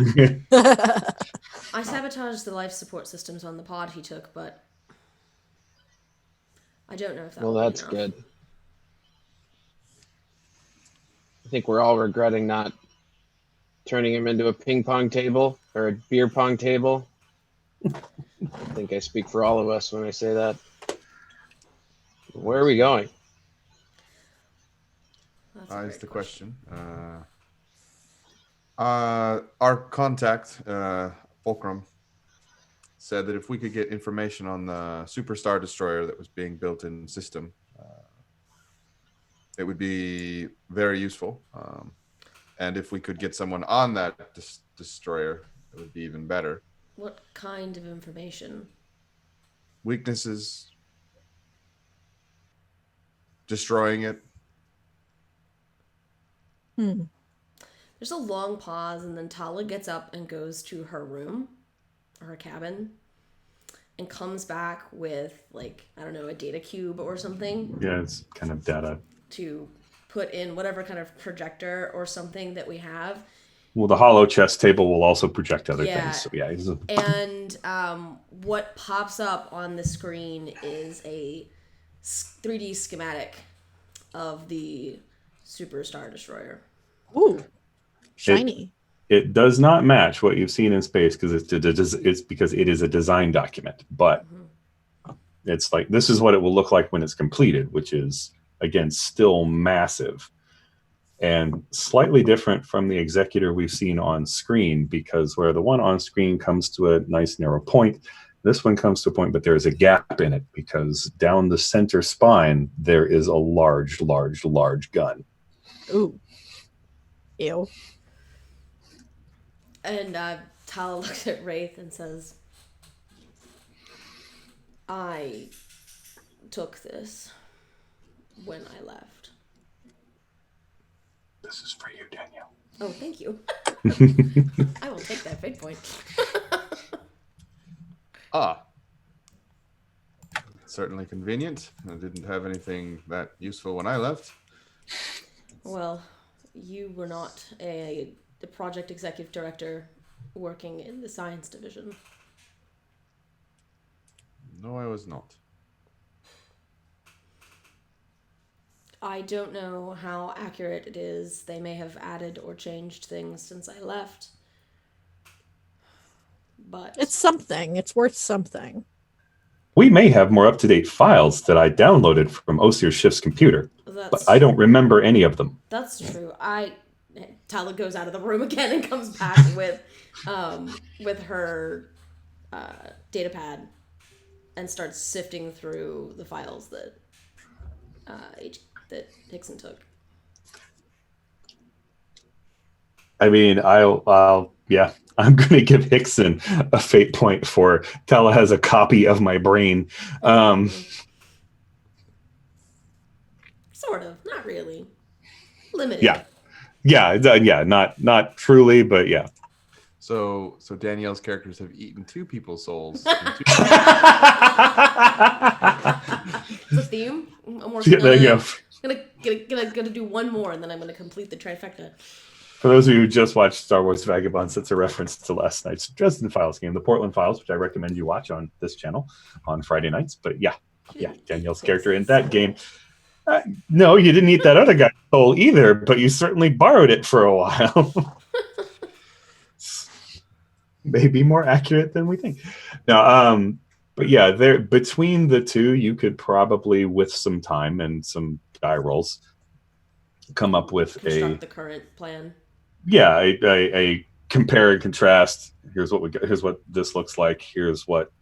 I sabotaged the life support systems on the pod he took, but I don't know if that. Well, will that's be enough. good. I think we're all regretting not turning him into a ping pong table or a beer pong table. I think I speak for all of us when I say that. Where are we going? Is the question. Our contact, Fulcrum, said that if we could get information on the Super Star Destroyer that was being built in system, it would be very useful. And if we could get someone on that destroyer, it would be even better. What kind of information? Weaknesses, destroying it. There's a long pause, and then Tala gets up and goes to her room, or her cabin, and comes back with, like, I don't know, a data cube or something. Yeah, it's kind of data. To put in whatever kind of projector or something that we have. Well, the hollow chess table will also project other Yeah. things. So yeah, And what pops up on the screen is a 3D schematic of the Super Star Destroyer. Ooh, shiny. it does not match what you've seen in space because it's because it is a design document. But it's like this is what it will look like when it's completed, which is again still massive and slightly different from the executor we've seen on screen, because where the one on screen comes to a nice narrow point, this one comes to a point, but there is a gap in it because down the center spine there is a large gun. Ooh. Ew. And Tala looks at Wraith and says, I took this when I left. This is for you, Danielle. Oh, thank you. I will take that fate point. Certainly convenient. I didn't have anything that useful when I left. Well, you were not the project executive director working in the science division. No, I was not. I don't know how accurate it is. They may have added or changed things since I left. But It's something. It's worth something. We may have more up-to-date files that I downloaded from Osir Schiff's computer, but I don't remember any of them. That's true. Tala goes out of the room again and comes back with her data pad and starts sifting through the files that Hickson took. I mean, yeah, I'm going to give Hickson a fate point for Tala has a copy of my brain. Sort of, not really. Limited. Yeah, not truly, but yeah. So Danielle's characters have eaten two people's souls. It's a theme. I'm working on it. Gonna do one more, and then I'm gonna complete the trifecta. For those of you who just watched Star Wars Vagabonds, that's a reference to last night's Dresden Files game, the Portland Files, which I recommend you watch on this channel on Friday nights. But yeah, Danielle's character in that game. No, you didn't eat that other guy's soul either, but you certainly borrowed it for a while. Maybe more accurate than we think. No, but yeah, there between the two, you could probably, with some time and some die rolls, come up with Construct the current plan. Yeah, a compare and contrast. Here's what we got. Here's what this looks like. Here's what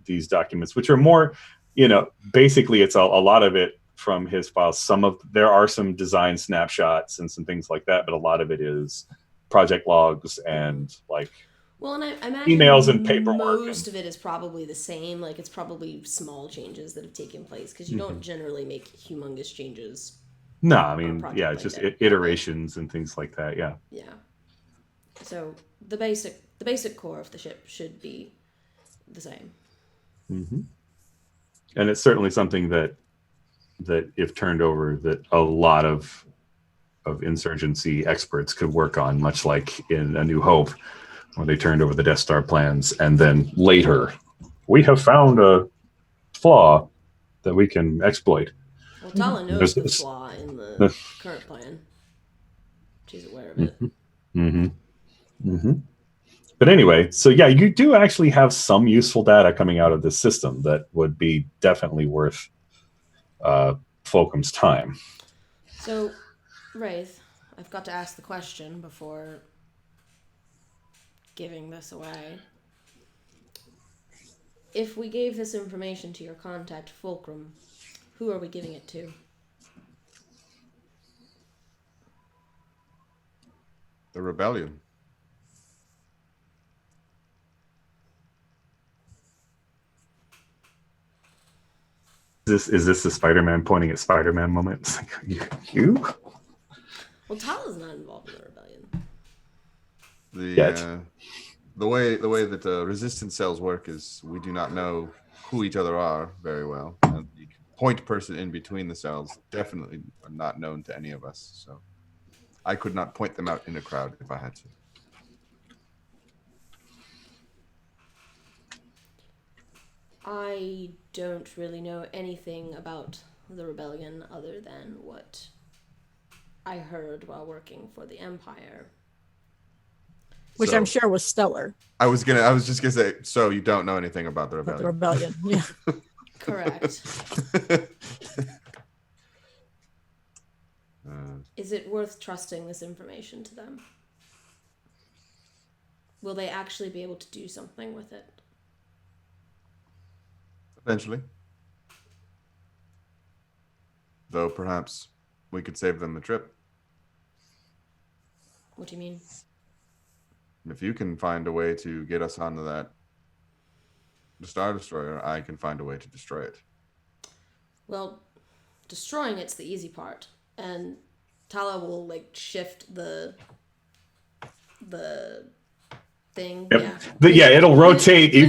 these documents, which are more, basically it's a lot of it from his files. There are some design snapshots and some things like that, but a lot of it is project logs and like. Well, and I imagine emails and paperwork. Most of it is probably the same. Like it's probably small changes that have taken place because you don't generally make humongous changes. No, I mean, yeah, it's just iterations and things like that. Yeah. Yeah. So the basic core of the ship should be the same. Mm-hmm. And it's certainly something that if turned over, that a lot of insurgency experts could work on, much like in A New Hope, where they turned over the Death Star plans, and then later, we have found a flaw that we can exploit. Well, Tala knows the flaw in the current plan. She's aware of it. But anyway, so yeah, you do actually have some useful data coming out of this system that would be definitely worth Fulcrum's time. So, Wraith, I've got to ask the question before giving this away. If we gave this information to your contact, Fulcrum, who are we giving it to? The rebellion. Is this the Spider-Man pointing at Spider-Man moment? It's like, you? Well, Tala's not involved in the rebellion. The way that resistance cells work is we do not know who each other are very well. And the point person in between the cells definitely are not known to any of us. So I could not point them out in a crowd if I had to. I don't really know anything about the rebellion other than what I heard while working for the Empire. Which I'm sure was stellar. I was just gonna say, so you don't know anything about the But rebellion. the rebellion, yeah. Correct. Is it worth trusting this information to them? Will they actually be able to do something with it? Eventually. Though perhaps we could save them the trip. What do you mean? If you can find a way to get us onto the Star Destroyer, I can find a way to destroy it. Well, destroying it's the easy part, and Tala will like shift the thing. Yep. It'll rotate. You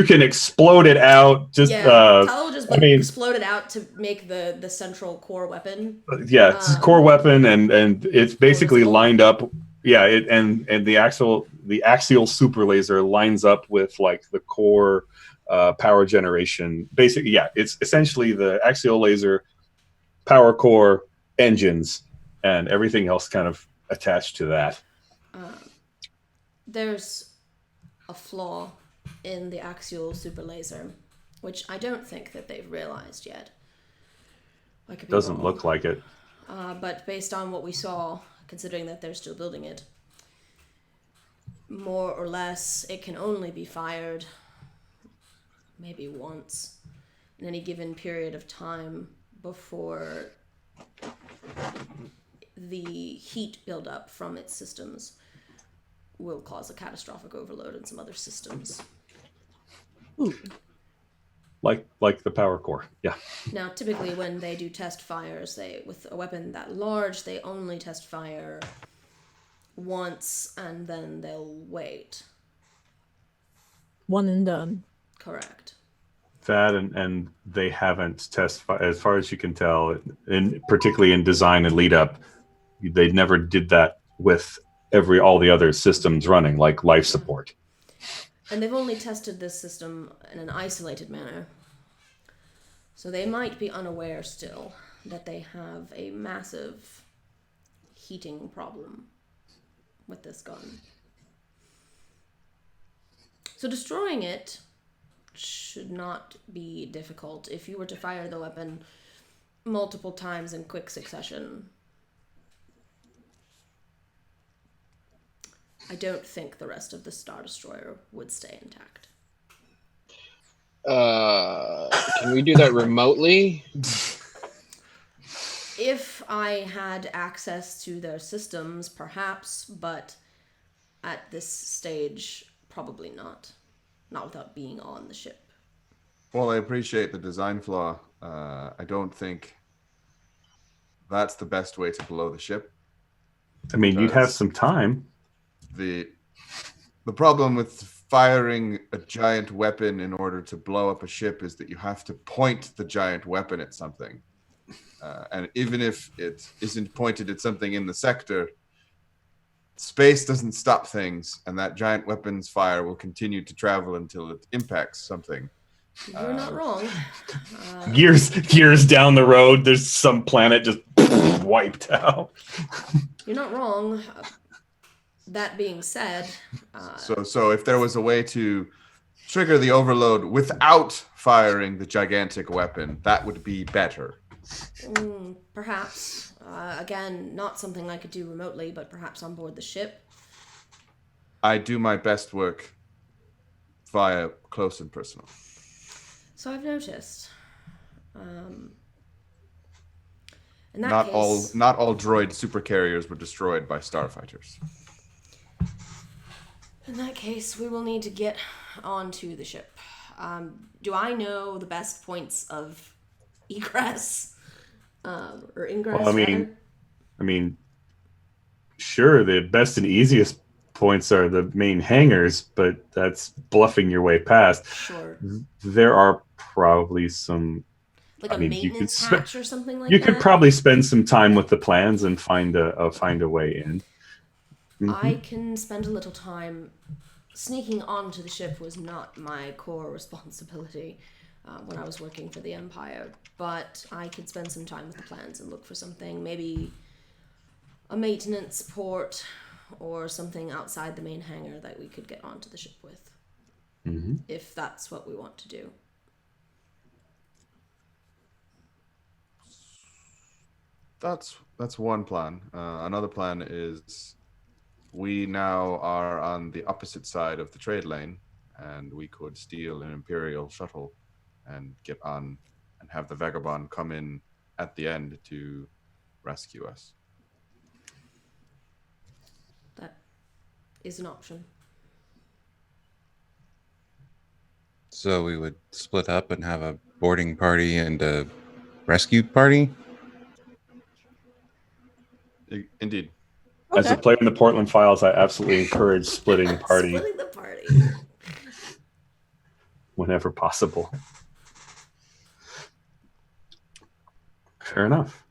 can explode it out. Just Tala will just explode it out to make the central core weapon. Yeah, it's a core weapon, and it's basically lined up. Yeah, and the axial super laser lines up with like the core power generation. Basically, yeah, it's essentially the axial laser, power core, engines, and everything else kind of attached to that. There's a flaw in the axial super laser, which I don't think that they've realized yet. Doesn't look like it. But based on what we saw, considering that they're still building it, more or less, it can only be fired maybe once in any given period of time before the heat buildup from its systems will cause a catastrophic overload in some other systems. Ooh. Like the power core, yeah. Now, typically when they do test fires, with a weapon that large, they only test fire once and then they'll wait. One and done. Correct. That and they haven't as far as you can tell, particularly in design and lead up, they never did that with all the other systems running, like life support. And they've only tested this system in an isolated manner. So they might be unaware still that they have a massive heating problem with this gun. So destroying it should not be difficult. If you were to fire the weapon multiple times in quick succession, I don't think the rest of the Star Destroyer would stay intact. Can we do that remotely? If I had access to their systems, perhaps, but at this stage, probably not. Not without being on the ship. Well, I appreciate the design flaw. I don't think that's the best way to blow the ship. I mean, you'd have some time. The problem with firing a giant weapon in order to blow up a ship is that you have to point the giant weapon at something. And even if it isn't pointed at something in the sector, space doesn't stop things, and that giant weapon's fire will continue to travel until it impacts something. You're not wrong. Years down the road, there's some planet just wiped out. You're not wrong. That being said... So if there was a way to trigger the overload without firing the gigantic weapon, that would be better. Perhaps. Again, not something I could do remotely, but perhaps on board the ship. I do my best work via close and personal. So I've noticed. In that Not case, all droid supercarriers were destroyed by starfighters. In that case, we will need to get onto the ship. Do I know the best points of egress? Or ingress, well, I mean, sure, the best and easiest points are the main hangars, but that's bluffing your way past. Sure. There are probably some Like I a mean, you could maintenance spe- hatch or something like you that? could probably spend some time with the plans and find a way in. I can spend a little time. Sneaking onto the ship was not my core responsibility when I was working for the Empire, but I could spend some time with the plans and look for something, maybe a maintenance port or something outside the main hangar that we could get onto the ship with, if that's what we want to do. That's one plan. Another plan is we now are on the opposite side of the trade lane, and we could steal an Imperial shuttle and get on and have the Vagabond come in at the end to rescue us. That is an option. So we would split up and have a boarding party and a rescue party. Indeed. As a Okay. player in the Portland Files, I absolutely encourage splitting party Splitting the party. whenever possible. Fair enough.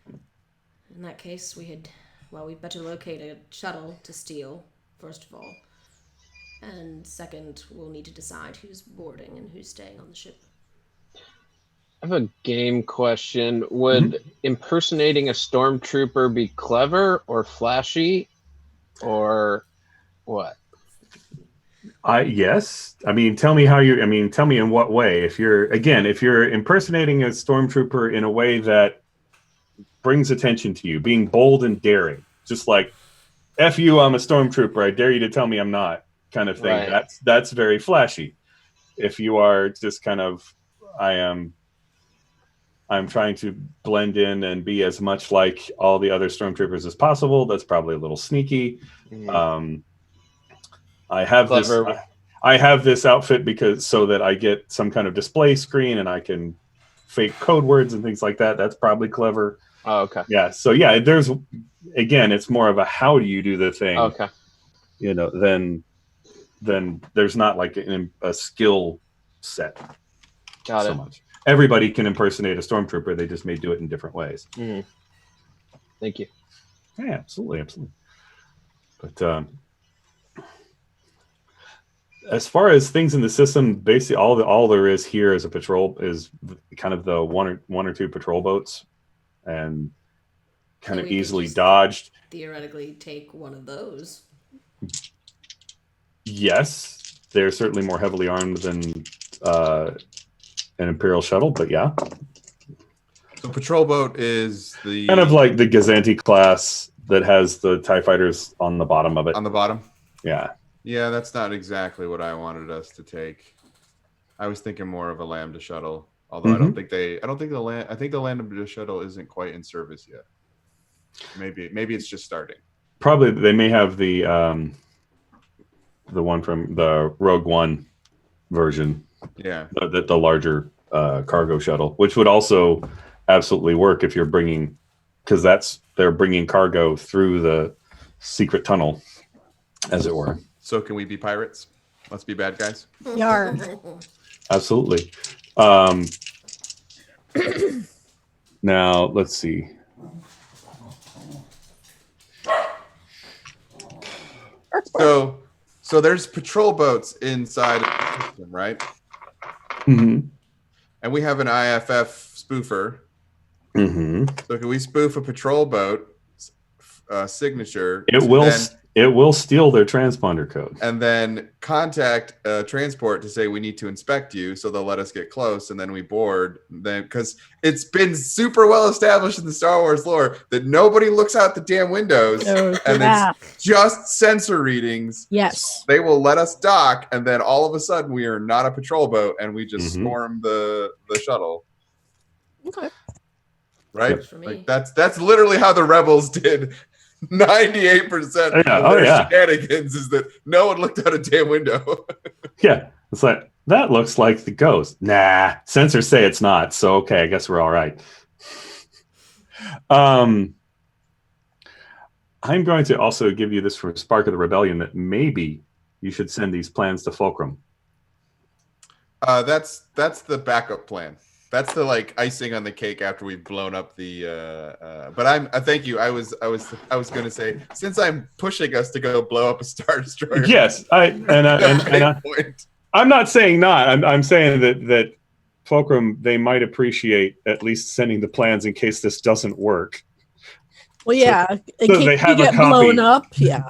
In that case, we'd better locate a shuttle to steal, first of all. And second, we'll need to decide who's boarding and who's staying on the ship. I have a game question. Would impersonating a stormtrooper be clever or flashy, or what? Yes. I mean, tell me tell me in what way. If you're impersonating a stormtrooper in a way that brings attention to you, being bold and daring, just like, F you, I'm a stormtrooper, I dare you to tell me I'm not, kind of thing. Right. That's very flashy. If you are just kind of, I'm trying to blend in and be as much like all the other stormtroopers as possible, that's probably a little sneaky. I have this outfit so that I get some kind of display screen and I can fake code words and things like that. That's probably clever. Oh, okay. Yeah. So yeah, it's more of a how do you do the thing? Okay. Then there's not like a skill set. Got so it. much. Everybody can impersonate a stormtrooper. They just may do it in different ways. Thank you. Yeah, absolutely. But as far as things in the system, basically all there is here is a patrol is kind of the one or two patrol boats, and kind of we could easily just dodged. Theoretically, take one of those. Yes, they're certainly more heavily armed than an Imperial shuttle, but yeah. So patrol boat is the Kind of like the Gazanti class that has the TIE fighters on the bottom of it. on the bottom. Yeah. Yeah, that's not exactly what I wanted us to take. I was thinking more of a Lambda shuttle, although I think the Lambda shuttle isn't quite in service yet. Maybe it's just starting. Probably they may have the one from the Rogue One version. Yeah. The larger cargo shuttle, which would also absolutely work if you're bringing, because they're bringing cargo through the secret tunnel, as it were. So can we be pirates? Let's be bad guys. Yar. Absolutely. Now let's see. So there's patrol boats inside of the system, right? Mm-hmm. And we have an IFF spoofer. Mm-hmm. So can we spoof a patrol boat signature? It will steal their transponder code. And then contact transport to say we need to inspect you, so they'll let us get close, and then we board. Then, because it's been super well established in the Star Wars lore that nobody looks out the damn windows, and it's just sensor readings. Yes. They will let us dock, and then all of a sudden we are not a patrol boat, and we just storm the shuttle. Okay. Right? For me. Like that's literally how the rebels did 98% of their shenanigans, is that no one looked out a damn window. Yeah. It's like, that looks like the ghost. Nah, sensors say it's not. So, okay, I guess we're all right. I'm going to also give you this from Spark of the Rebellion, that maybe you should send these plans to Fulcrum. That's the backup plan. That's the like icing on the cake after we've blown up the. But I'm. Thank you. I was going to say, since I'm pushing us to go blow up a Star Destroyer. Yes, I'm not saying not. I'm saying that Fulcrum, they might appreciate at least sending the plans in case this doesn't work. Well, yeah, in so case they you have a get copy. blown up. Yeah,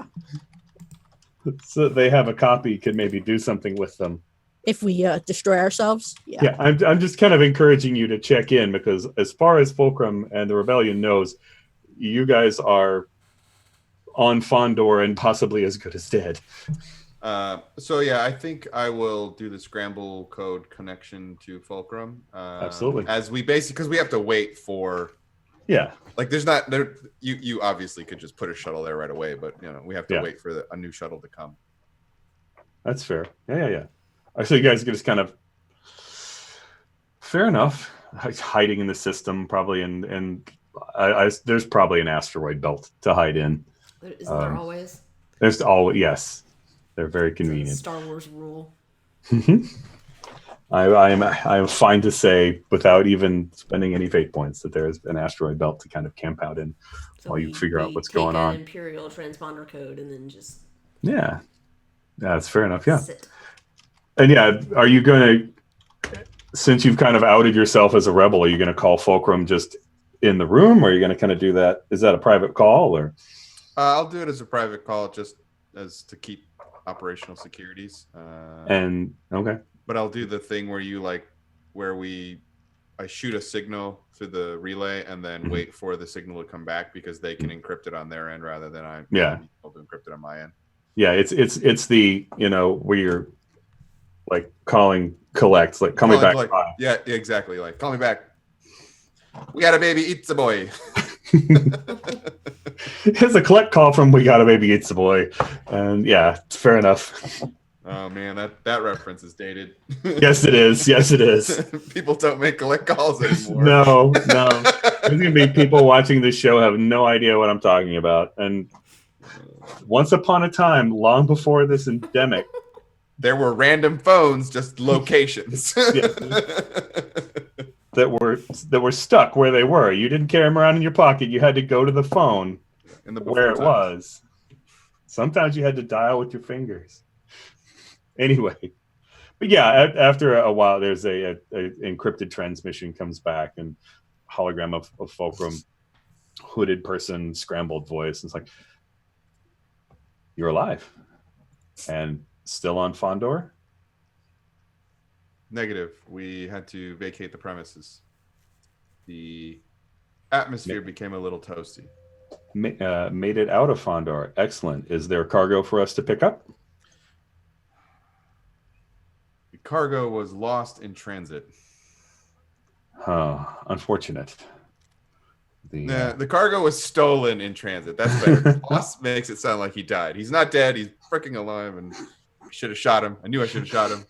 So they have a copy, could maybe do something with them. if we destroy ourselves. Yeah. Yeah, I'm just kind of encouraging you to check in, because as far as Fulcrum and the Rebellion knows, you guys are on Fondor and possibly as good as dead. So yeah, I think I will do the scramble code connection to Fulcrum. Absolutely. As we basically, because we have to wait for. Yeah. Like there's not there. You obviously could just put a shuttle there right away, but we have to wait for a new shuttle to come. That's fair. Yeah. So you guys just kind of, fair enough, hiding in the system probably, and there's probably an asteroid belt to hide in. Isn't there always? There's always, yes. They're very convenient. Star Wars rule. I'm fine to say, without even spending any fate points, that there is an asteroid belt to kind of camp out in while you figure out what's going on. Imperial transponder code and then just that's fair enough. Yeah, sit. And are you going to, since you've kind of outed yourself as a rebel, are you going to call Fulcrum just in the room, or are you going to kind of do that? Is that a private call, or? I'll do it as a private call, just as to keep operational securities. Okay. But I'll do the thing where I shoot a signal through the relay and then wait for the signal to come back, because they can encrypt it on their end rather than I'm able to encrypt it on my end. Yeah, it's the where you're like calling collect, like call me back. Yeah, exactly. Like, call me back. We got a baby, it's a boy. It's a collect call from We Got a Baby, It's a Boy. And fair enough. Oh man, that reference is dated. Yes, it is. People don't make collect calls anymore. No. There's gonna be people watching this show have no idea what I'm talking about. And once upon a time, long before this endemic, there were random phones, just locations. that were stuck where they were. You didn't carry them around in your pocket. You had to go to the phone where it was. Sometimes you had to dial with your fingers. Anyway, but after a while, there's a encrypted transmission comes back, and hologram of Fulcrum, hooded person, scrambled voice. And it's like, you're alive and still on Fondor? Negative. We had to vacate the premises. The atmosphere became a little toasty. Made it out of Fondor. Excellent. Is there cargo for us to pick up? The cargo was lost in transit. Unfortunate. The cargo was stolen in transit. That's better. Lost makes it sound like he died. He's not dead. He's freaking alive, and I should have shot him. I knew I should have shot him.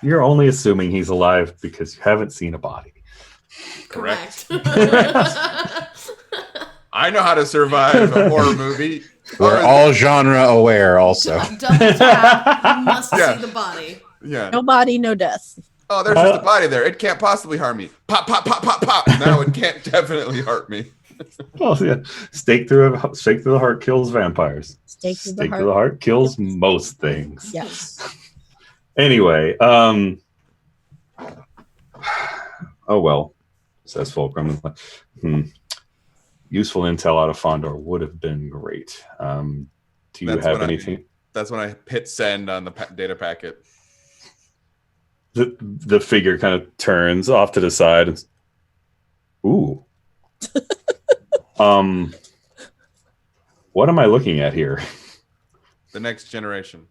You're only assuming he's alive because you haven't seen a body. Correct. I know how to survive a horror movie. We're all genre aware also. Double tap. You must see the body. Yeah. No body, no death. Oh, there's just a body there. It can't possibly harm me. Pop, pop, pop, pop, pop. Now it can't definitely hurt me. Well, stake through the heart kills vampires. Stake through the heart kills most things. Yes. Anyway, oh well, says Fulcrum. Useful intel out of Fondor would have been great. Do you have anything? That's when I hit send on the data packet. The figure kind of turns off to the side. And, ooh. What am I looking at here? The next generation.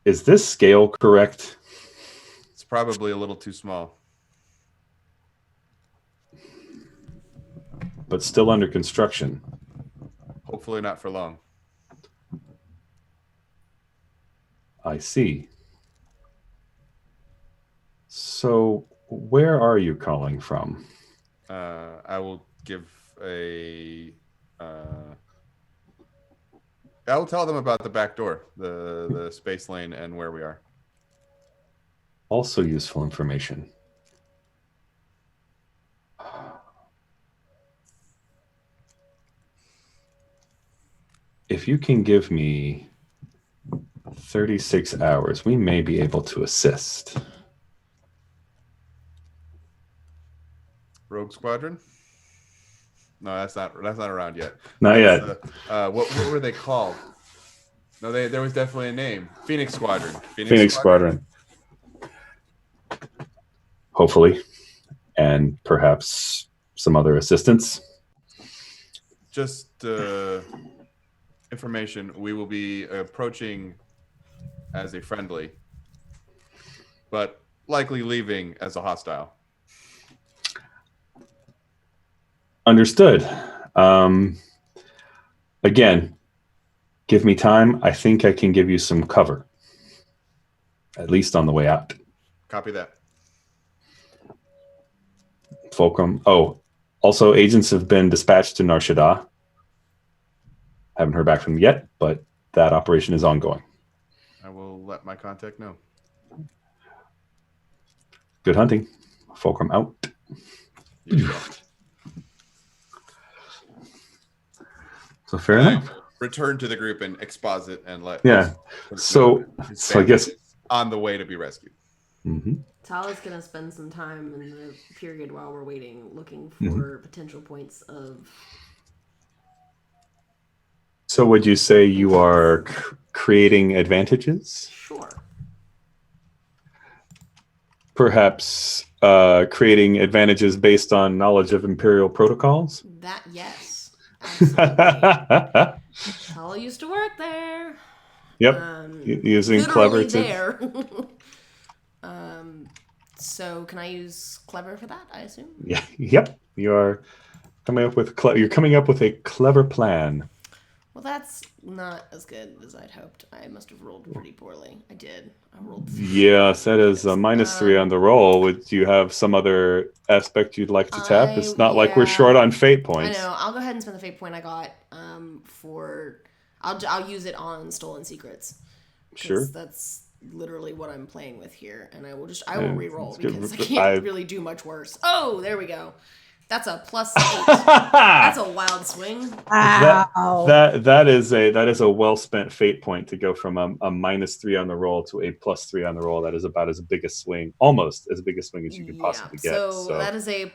Is this scale correct? It's probably a little too small. But still under construction. Hopefully not for long. I see. So where are you calling from? I will give a I'll tell them about the back door, the space lane, and where we are. Also useful information. If you can give me 36 hours, we may be able to assist. Rogue Squadron? No, that's not around yet. Not That's, yet. What were they called? No, there was definitely a name. Phoenix Squadron. Phoenix Squadron. Hopefully. And perhaps some other assistance. Just information. We will be approaching as a friendly, but likely leaving as a hostile. Understood. Again, give me time. I think I can give you some cover, at least on the way out. Copy that. Fulcrum. Oh, also agents have been dispatched to Nar Shaddaa. Haven't heard back from them yet, but that operation is ongoing. I will let my contact know. Good hunting. Fulcrum out. So fair enough. Return to the group and exposit and let. Yeah. So I guess on the way to be rescued. Mm-hmm. Tala's gonna spend some time in the period while we're waiting, looking for potential points of. So would you say you are creating advantages? Sure. Perhaps creating advantages based on knowledge of Imperial protocols? That, yes. Absolutely. Tala used to work there. Yep. Using clever there. So can I use clever for that, I assume? Yeah. Yep. You're coming up with a clever plan. Well, that's not as good as I'd hoped. I must have rolled pretty poorly. I did. I rolled. Yes, that is a -3 on the roll. Would you have some other aspect you'd like to tap? It's not like we're short on fate points. I know. I'll go ahead and spend the fate point I got for. I'll use it on stolen secrets. Sure. That's literally what I'm playing with here, and I will re-roll because I can't really do much worse. Oh, there we go. That's a +8. That's a wild swing. Wow. That is a well spent fate point to go from a -3 on the roll to a +3 on the roll. That is about as big a swing, almost as big a swing as you could possibly get. So that is a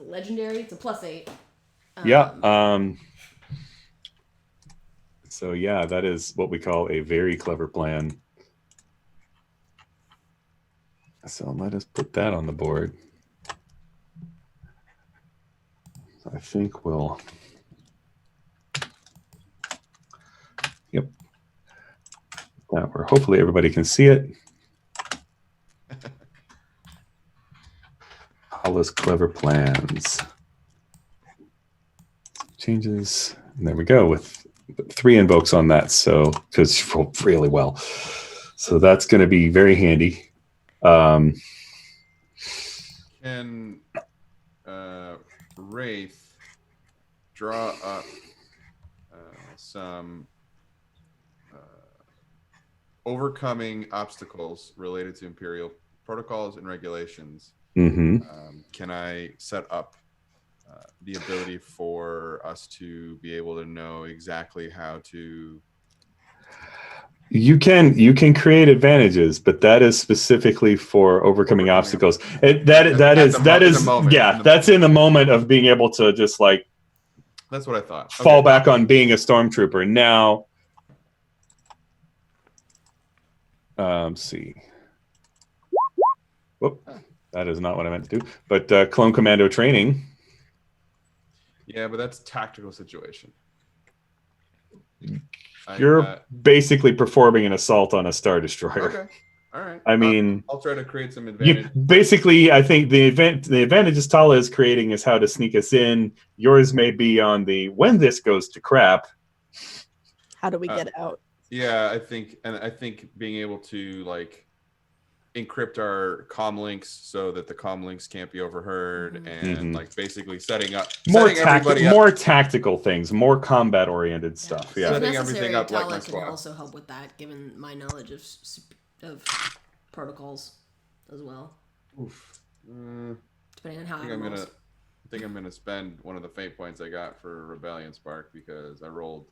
legendary. It's a +8. Yeah. So yeah, that is what we call a very clever plan. So let us put that on the board. I think we'll. Yep. That where hopefully everybody can see it. Allah's clever plans. Changes. And there we go with 3 invokes on that. So because you rolled really well. So that's going to be very handy. Can Wraith draw up some overcoming obstacles related to Imperial protocols and regulations? Mm-hmm. Can I set up the ability for us to be able to know exactly how to? You can create advantages, but that is specifically for overcoming obstacles. That's in the moment of being able to just like. That's what I thought. Fall back on being a stormtrooper. Now, see. Whoop, that is not what I meant to do. But Clone Commando training. Yeah, but that's tactical situation. You're basically performing an assault on a Star Destroyer. Okay. All right. I mean, I'll try to create some advantage. Basically, I think the advantages Tala is creating is how to sneak us in. Yours may be on the when this goes to crap. How do we get out? Yeah, I think being able to like encrypt our comm links so that the comm links can't be overheard, and like basically setting everybody up. More tactical things, more combat oriented stuff. If Yeah. Setting necessary, everything up like Tala my can squad. also help with that, given my knowledge of protocols as well. Oof. Depending on how I think I'm gonna spend one of the fate points I got for Rebellion Spark, because I rolled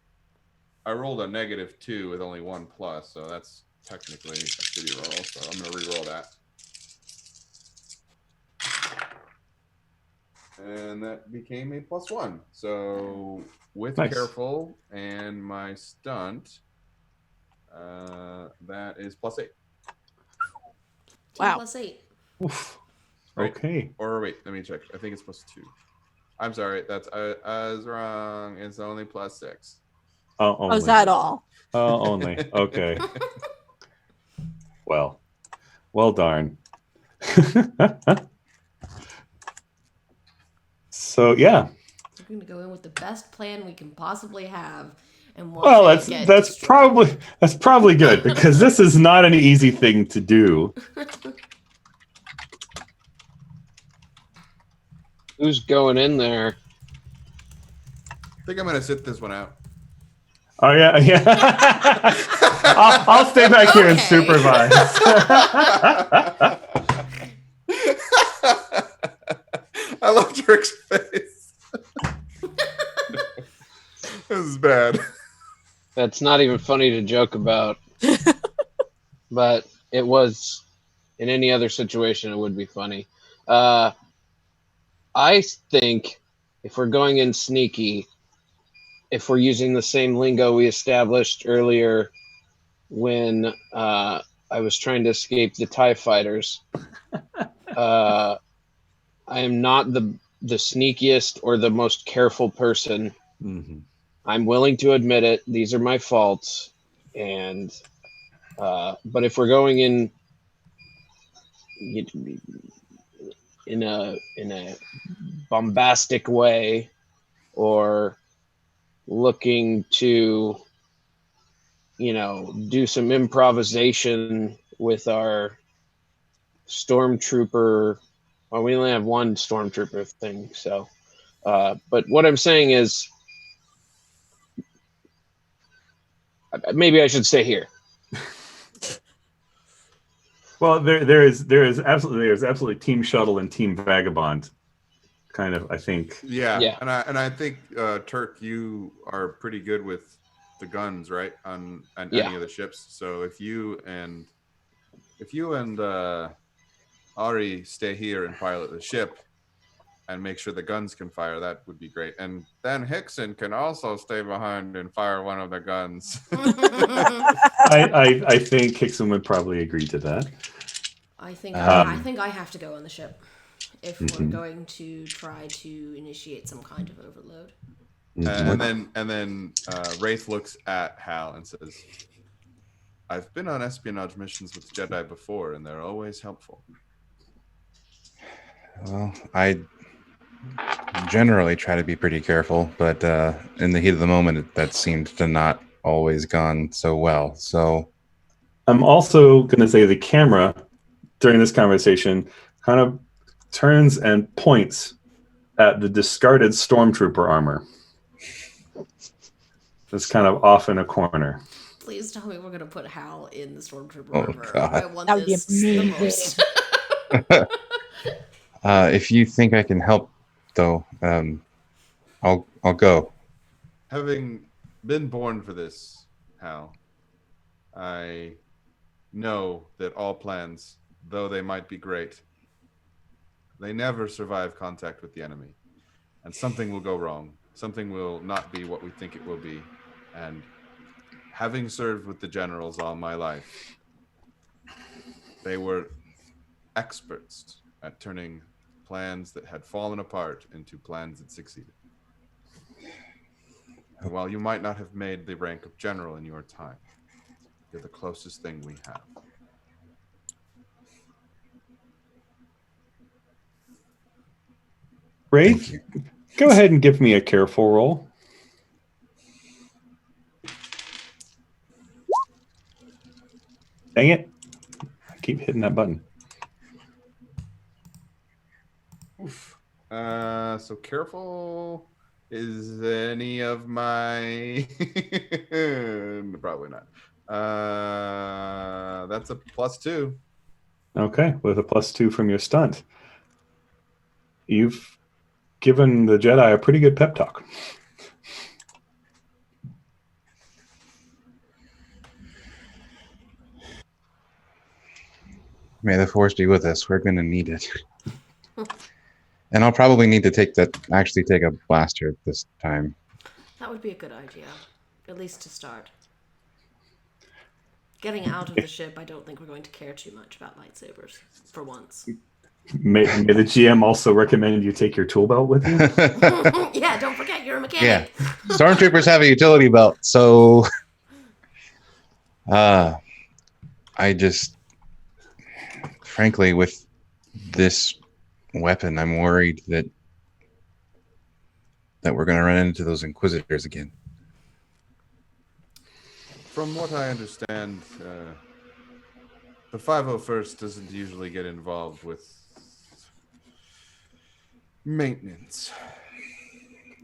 a -2 with only 1+, so that's technically a shitty roll. So I'm gonna re-roll that, and that became a +1. So with Nice. careful and my stunt, that is +8. Wow. +8. Oof. Right. Okay. Or wait, let me check. I think it's +2. I'm sorry, that's I was wrong. It's only +6. Oh, Oh, is that all? Oh, only. Okay. Well darn. So yeah. We're going to go in with the best plan we can possibly have, and watch Well, it get that's destroyed. probably good, because this is not an easy thing to do. Who's going in there? I think I'm gonna sit this one out. Oh yeah. I'll stay back here and Okay. supervise. I love Turk's face. This is bad. That's not even funny to joke about. But it was, in any other situation, it would be funny. I think if we're going in sneaky, if we're using the same lingo we established earlier when I was trying to escape the TIE fighters, I am not the sneakiest or the most careful person. Mm-hmm. I'm willing to admit it. These are my faults. And but if we're going in a bombastic way, or looking to do some improvisation with our stormtrooper, well, we only have one stormtrooper thing, so but what I'm saying is maybe I should stay here. Well, there's absolutely Team Shuttle and Team Vagabond, kind of. I think. Yeah. And I think Turk, you are pretty good with the guns, right? On any of the ships. So if you and Ari stay here and pilot the ship and make sure the guns can fire, that would be great. And then Hickson can also stay behind and fire one of the guns. I think Hickson would probably agree to that. I think I have to go on the ship if we're Mhm. going to try to initiate some kind of overload. Mhm. And then Wraith looks at Hal and says, "I've been on espionage missions with Jedi before, and they're always helpful." Well, I generally try to be pretty careful, but in the heat of the moment, that seemed to not always gone so well. So I'm also going to say the camera during this conversation kind of turns and points at the discarded stormtrooper armor. It's kind of off in a corner. Please tell me we're going to put Hal in the stormtrooper Oh, armor. God. I want That would be this the amazing. most. if you think I can help, though, I'll go. Having been born for this, Hal, I know that all plans, though they might be great, they never survive contact with the enemy. And something will go wrong. Something will not be what we think it will be. And having served with the generals all my life, they were experts at turning plans that had fallen apart into plans that succeeded. And while you might not have made the rank of general in your time, you're the closest thing we have. Wraith, go ahead and give me a careful roll. Dang it. I keep hitting that button. Oof. So careful. Is any of my probably not. That's a +2. Okay, with a +2 from your stunt. You've given the Jedi a pretty good pep talk. May the force be with us. We're gonna need it. And I'll probably need to actually take a blaster this time. That would be a good idea, at least to start. Getting out of the ship, I don't think we're going to care too much about lightsabers, for once. May the GM also recommend you take your tool belt with you? Yeah, don't forget you're a mechanic. Yeah. Stormtroopers have a utility belt, so I just frankly with this weapon, I'm worried that we're gonna run into those Inquisitors again. From what I understand, the 501st doesn't usually get involved with maintenance.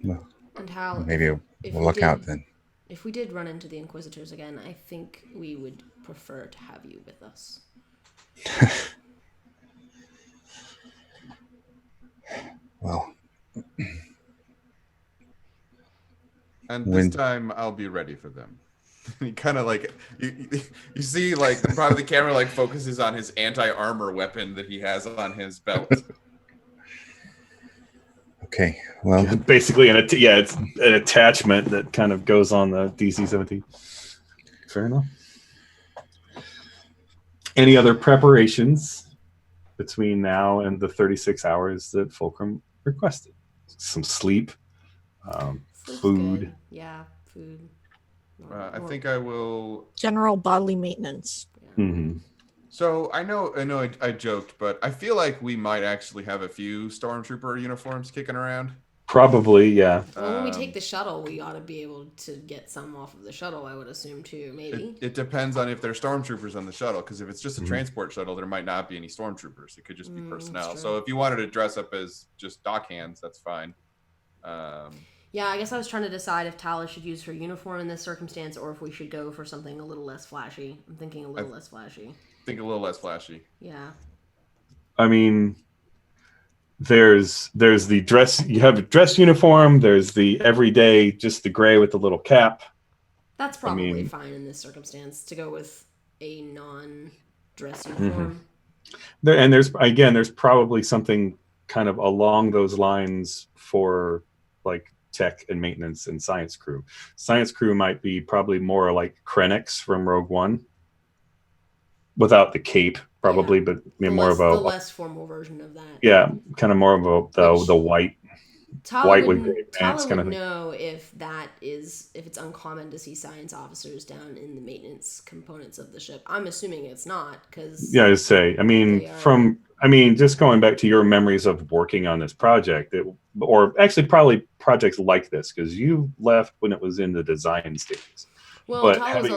Well, And how maybe if we'll we look did- out then. If we did run into the Inquisitors again, I think we would prefer to have you with us. Well, And When- this time I'll be ready for them. He kind of like you see like probably the camera like focuses on his anti-armor weapon that he has on his belt. okay. Well, Basically, it's an attachment that kind of goes on the DC-17. Fair enough. Any other preparations between now and the 36 hours that Fulcrum requested? Some sleep, Sleep's food. good. Yeah, food. I think I will. General bodily maintenance. Mm-hmm. So I know I joked, but I feel like we might actually have a few stormtrooper uniforms kicking around. Probably, yeah. Well, when we take the shuttle, we ought to be able to get some off of the shuttle, I would assume, too, maybe. It depends on if there's stormtroopers on the shuttle, because if it's just a transport shuttle, there might not be any stormtroopers. It could just be personnel. true. So if you wanted to dress up as just dock hands, that's fine. Yeah, I guess I was trying to decide if Tala should use her uniform in this circumstance or if we should go for something a little less flashy. I'm thinking a little less flashy. Think a little less flashy. Yeah. I mean, there's the dress. You have a dress uniform. There's the everyday, just the gray with the little cap. That's probably mean- fine in this circumstance to go with a non-dress uniform. There's probably something kind of along those lines for like tech and maintenance and science crew. Science crew might be probably more like Krennic's from Rogue One, without the cape, probably, Yeah. but The more less, of a the less formal version of that. yeah, kind of more of the white. Tala White would, with gray Tala pants kind would of thing. know if it's uncommon to see science officers down in the maintenance components of the ship. I'm assuming it's not, because Yeah, I say. I mean, They are- just going back to your memories of working on this project, or actually probably projects like this, because you left when it was in the design stages. well, but Tala having-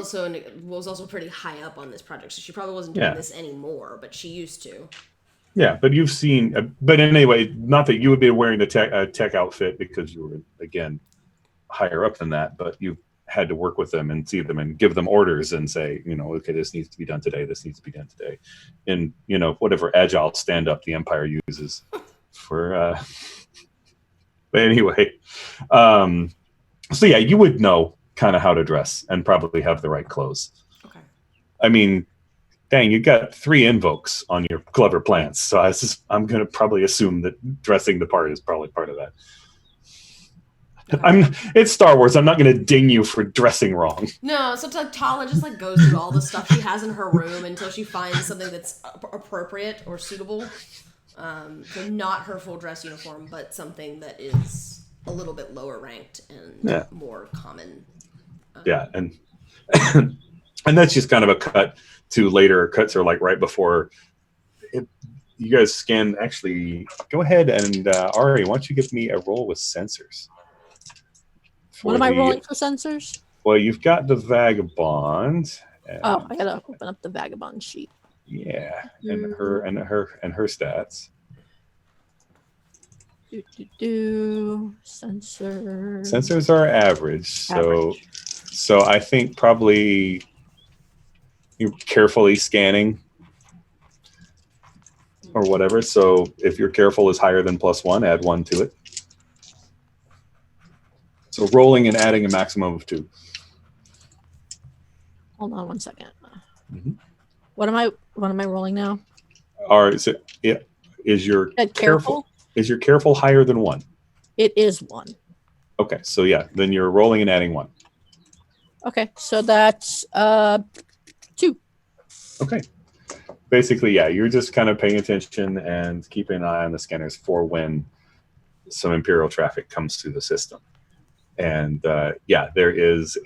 was also pretty high up on this project, so she probably wasn't doing Yeah. this anymore, but she used to. Yeah, but you've seen. But anyway, not that you would be wearing a tech outfit because you were again higher up than that, but you had to work with them and see them and give them orders and say, okay, this needs to be done today. This needs to be done today, in whatever agile stand up the Empire uses for. But anyway, so yeah, you would know kind of how to dress and probably have the right clothes. Okay. I mean, dang, you got 3 invokes on your clever plans, so I'm going to probably assume that dressing the part is probably part of that. It's Star Wars. I'm not going to ding you for dressing wrong. No, so Tala just goes through all the stuff she has in her room until she finds something that's appropriate or suitable. So not her full dress uniform, but something that is a little bit lower ranked and more common. Yeah, and and that's just kind of a cut to later. Cuts are like right before you guys scan. Actually, go ahead and Ari, why don't you give me a roll with sensors? What am I rolling for sensors? Well, you've got the Vagabond. Oh, I gotta open up the Vagabond sheet. Yeah, and her stats. Sensors are average, so I think probably you're carefully scanning or whatever. So if your careful is higher than +1, add 1 to it. So rolling and adding a maximum of 2. Hold on one second. Mhm. What am I rolling now? Or is your Careful? is your careful higher than 1? It is 1. Okay, so yeah, then you're rolling and adding 1. Okay, so that's 2. Okay. Basically, yeah, you're just kind of paying attention and keeping an eye on the scanners for when some Imperial traffic comes through the system. And yeah, there is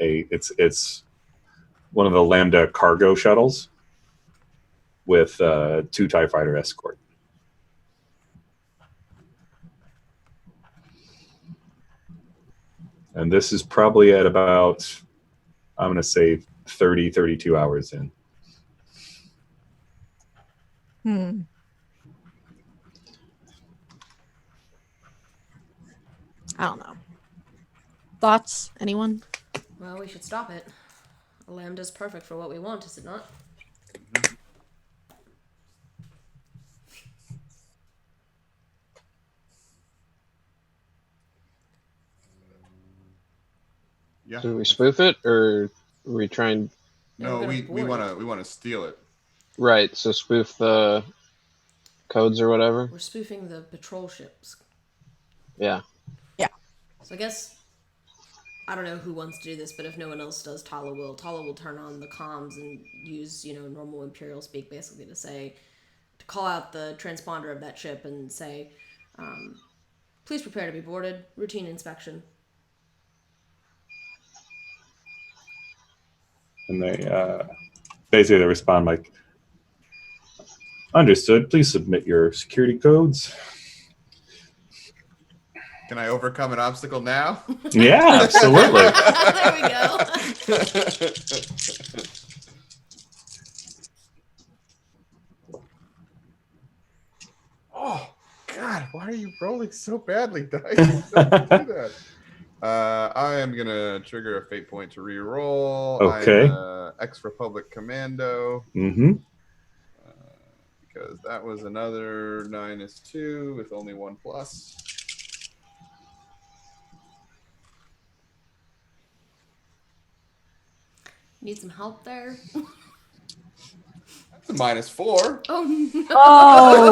it's one of the Lambda cargo shuttles with 2 TIE fighter escort. And this is probably at about, I'm going to say 30, 32 hours in. I don't know. Thoughts? Anyone? Well, we should stop it. A lambda's perfect for what we want, is it not? Yeah. Do we spoof it, or are we trying? No, we're we gonna board want to steal it. Right. So spoof the codes or whatever. We're spoofing the patrol ships. Yeah. So I guess I don't know who wants to do this, but if no one else does, Tala will. Tala will turn on the comms and use, normal Imperial speak basically to call out the transponder of that ship and say, please prepare to be boarded. Routine inspection. And they basically respond like, understood, please submit your security codes. Can I overcome an obstacle now? Yeah, absolutely. There we go. Oh God, why are you rolling so badly, Dice? You don't do that. I am gonna trigger a fate point to re-roll. Okay. I'm ex-Republic Commando. Mm-hmm. Because that was another -2 with only 1+. Need some help there? That's a -4. Oh no! Oh.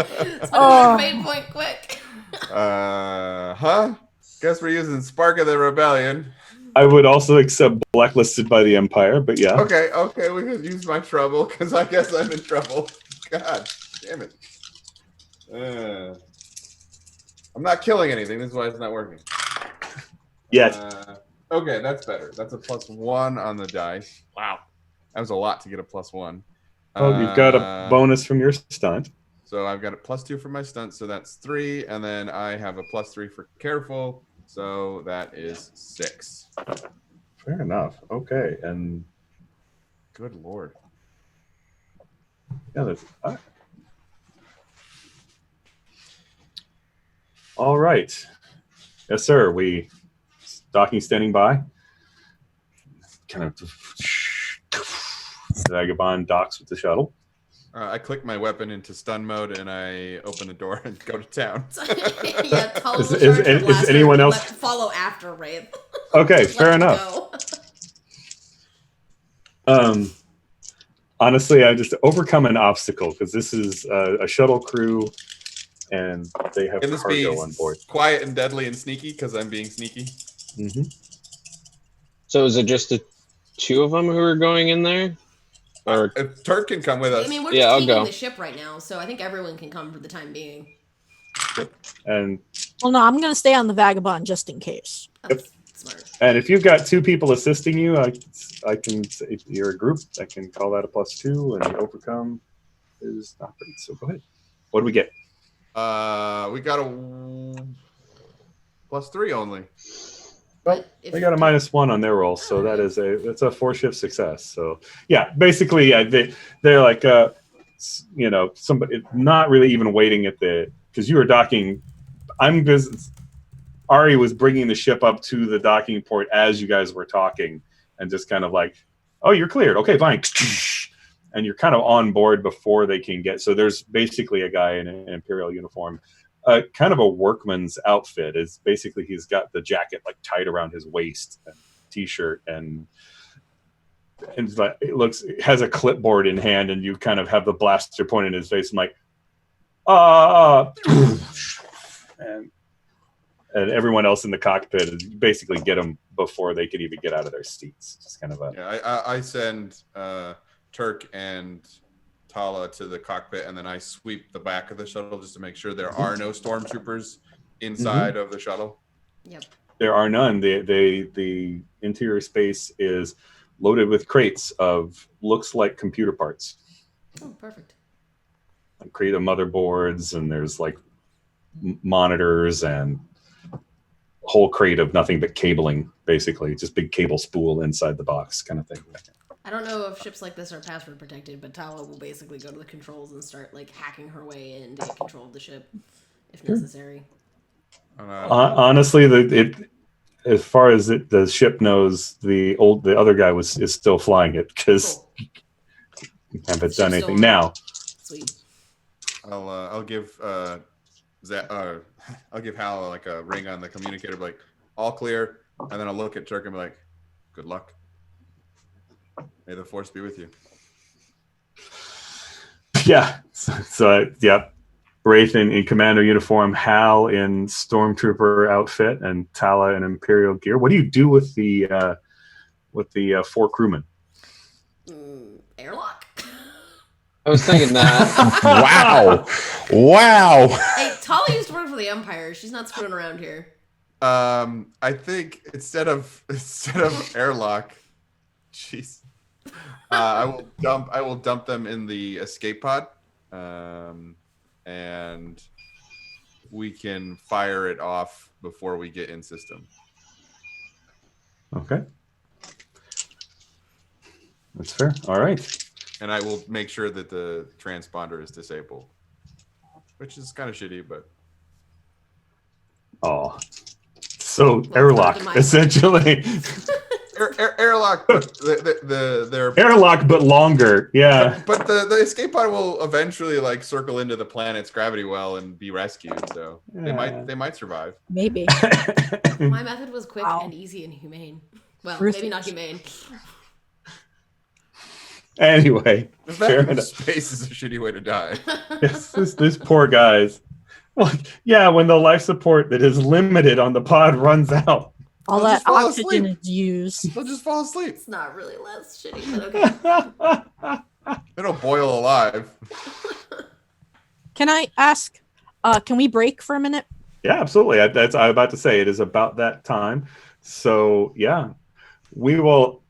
Spend Oh. another fate point quick. Guess we're using Spark of the Rebellion. I would also accept blacklisted by the Empire, but yeah. Okay, we can use my trouble because I guess I'm in trouble. God damn it. I'm not killing anything. This is why it's not working. Yet. Okay, that's better. That's a +1 on the dice. Wow. That was a lot to get a +1. Oh, you've got a bonus from your stunt. So I've got a +2 for my stunt, so that's 3. And then I have a +3 for careful, so that is 6. Fair enough. Okay. And Good Lord. yeah, that's all right. Yes, sir. We docking standing by. Kind of Vagabond docks with the shuttle. I click my weapon into stun mode and I open the door and go to town. Yeah, Tala will Is charge her anyone blaster and else- follow after Wraith. Okay, Let fair him enough. go. Honestly, I just overcome an obstacle because this is a shuttle crew, and they have Can this be cargo on board. quiet and deadly and sneaky because I'm being sneaky? Mm-hmm. So is it just the 2 of them who are going in there? Or If Turk can come with us. I mean, we're Yeah, just I'll keeping go. the ship right now, so I think everyone can come for the time being. And Well, no, I'm going to stay on the Vagabond just in case. That's smart. if you've got 2 people assisting you, I can say if you're a group, I can call that a +2, and the overcome is not great. So go ahead. What do we get? We got a +3 only. But if They got a -1 on their roll, so nice. that's a 4-shift success. So yeah, basically, yeah, they're like somebody not really even waiting at because you were docking. Ari was bringing the ship up to the docking port as you guys were talking, and just kind of like, oh, you're cleared. Okay, fine. And you're kind of on board before they can get. So there's basically a guy in an Imperial uniform, kind of a workman's outfit. Is basically he's got the jacket like tied around his waist, and t-shirt, and it has a clipboard in hand, and you kind of have the blaster pointed in his face. I'm like, and everyone else in the cockpit is basically get them before they could even get out of their seats. Just kind of a I send Turk and Tala to the cockpit, and then I sweep the back of the shuttle just to make sure there are no stormtroopers inside of the shuttle. Yep. There are none. The interior space is loaded with crates of looks like computer parts. Oh, perfect. Like crate of motherboards, and there's like monitors and a whole crate of nothing but cabling, basically just big cable spool inside the box kind of thing. I don't know if ships like this are password protected, but Tala will basically go to the controls and start like hacking her way in to get control of the ship if necessary. Honestly, as far as the ship knows, the other guy is still flying it because you haven't done anything now. Sweet. I'll give I'll give Hal like a ring on the communicator, like all clear, and then I'll look at Turk and be like, good luck. May the force be with you. Yeah. So yeah. Wraith in commando uniform, Hal in stormtrooper outfit, and Tala in Imperial gear. What do you do with the 4 crewmen? Airlock? I was thinking that. Wow. Hey, Tala used to work for the Empire. She's not screwing around here. I think instead of airlock, jeez, I will dump them in the escape pod, and we can fire it off before we get in system. Okay, that's fair. All right, and I will make sure that the transponder is disabled, which is kind of shitty, but so airlock essentially. Airlock, but they're airlock, but longer. Yeah, but the escape pod will eventually like circle into the planet's gravity well and be rescued. So they might survive. Maybe. My method was quick and easy and humane. Well, maybe not humane. Anyway, space is a shitty way to die. Yes, this poor guys. Well, yeah, when the life support that is limited on the pod runs out. All that oxygen is used. They'll just fall asleep. It's not really less shitty, but okay. They don't boil alive. Can I ask, can we break for a minute? Yeah, absolutely. I'm about to say it is about that time. So yeah, we will.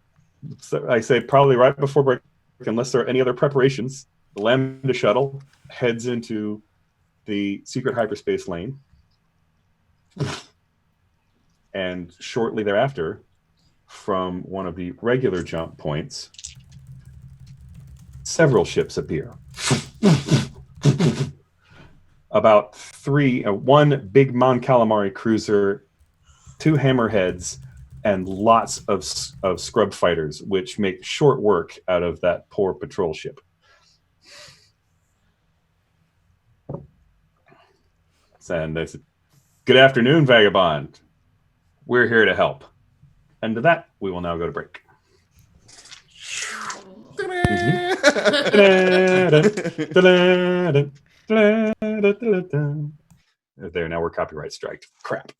I say probably right before break, unless there are any other preparations. The Lambda shuttle heads into the secret hyperspace lane. And shortly thereafter, from one of the regular jump points, several ships appear. About one big Mon Calamari cruiser, 2 hammerheads, and lots of scrub fighters, which make short work out of that poor patrol ship. And they said, "Good afternoon, Vagabond. We're here to help." And to that, we will now go to break. There, now we're copyright striked. Crap.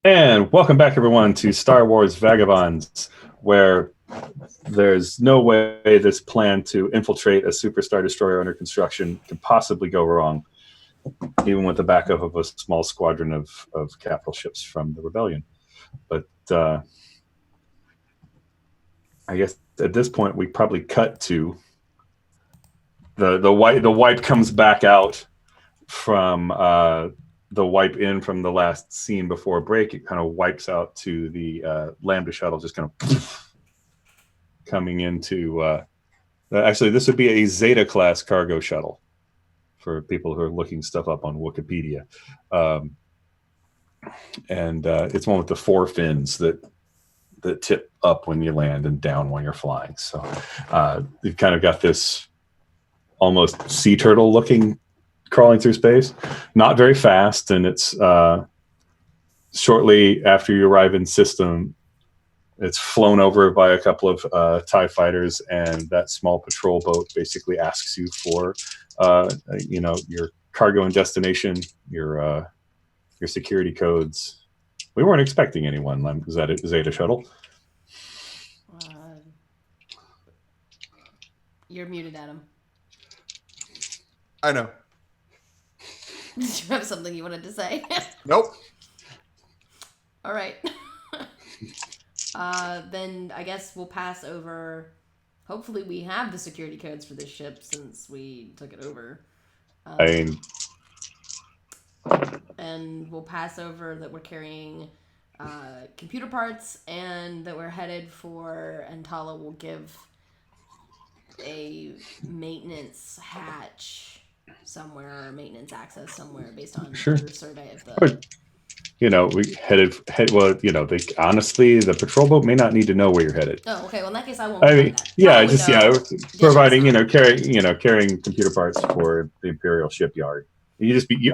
And welcome back, everyone, to Star Wars Vagabonds, where there's no way this plan to infiltrate a superstar destroyer under construction can possibly go wrong, even with the backup of a small squadron of capital ships from the rebellion. But I guess at this point we probably cut to the wipe comes back out from the wipe in from the last scene before break. It kind of wipes out to the Lambda shuttle, just kind of coming into. Actually, this would be a Zeta class cargo shuttle for people who are looking stuff up on Wikipedia, and it's one with the 4 fins that tip up when you land and down when you're flying. So you've kind of got this almost sea turtle looking crawling through space, not very fast, and it's shortly after you arrive in system, it's flown over by a couple of TIE fighters, and that small patrol boat basically asks you for your cargo and destination, your security codes. We weren't expecting anyone. Is that a Zeta shuttle? You're muted, Adam. I know. Did you have something you wanted to say? Nope. All right. Then I guess we'll pass over. Hopefully we have the security codes for this ship since we took it over. And we'll pass over that we're carrying computer parts and that we're headed for, and Tala will give a maintenance hatch somewhere, or maintenance access somewhere based on your survey of the... honestly, the patrol boat may not need to know where you're headed. Oh, okay. Well, in that case, I won't. Providing carrying computer parts for the Imperial shipyard.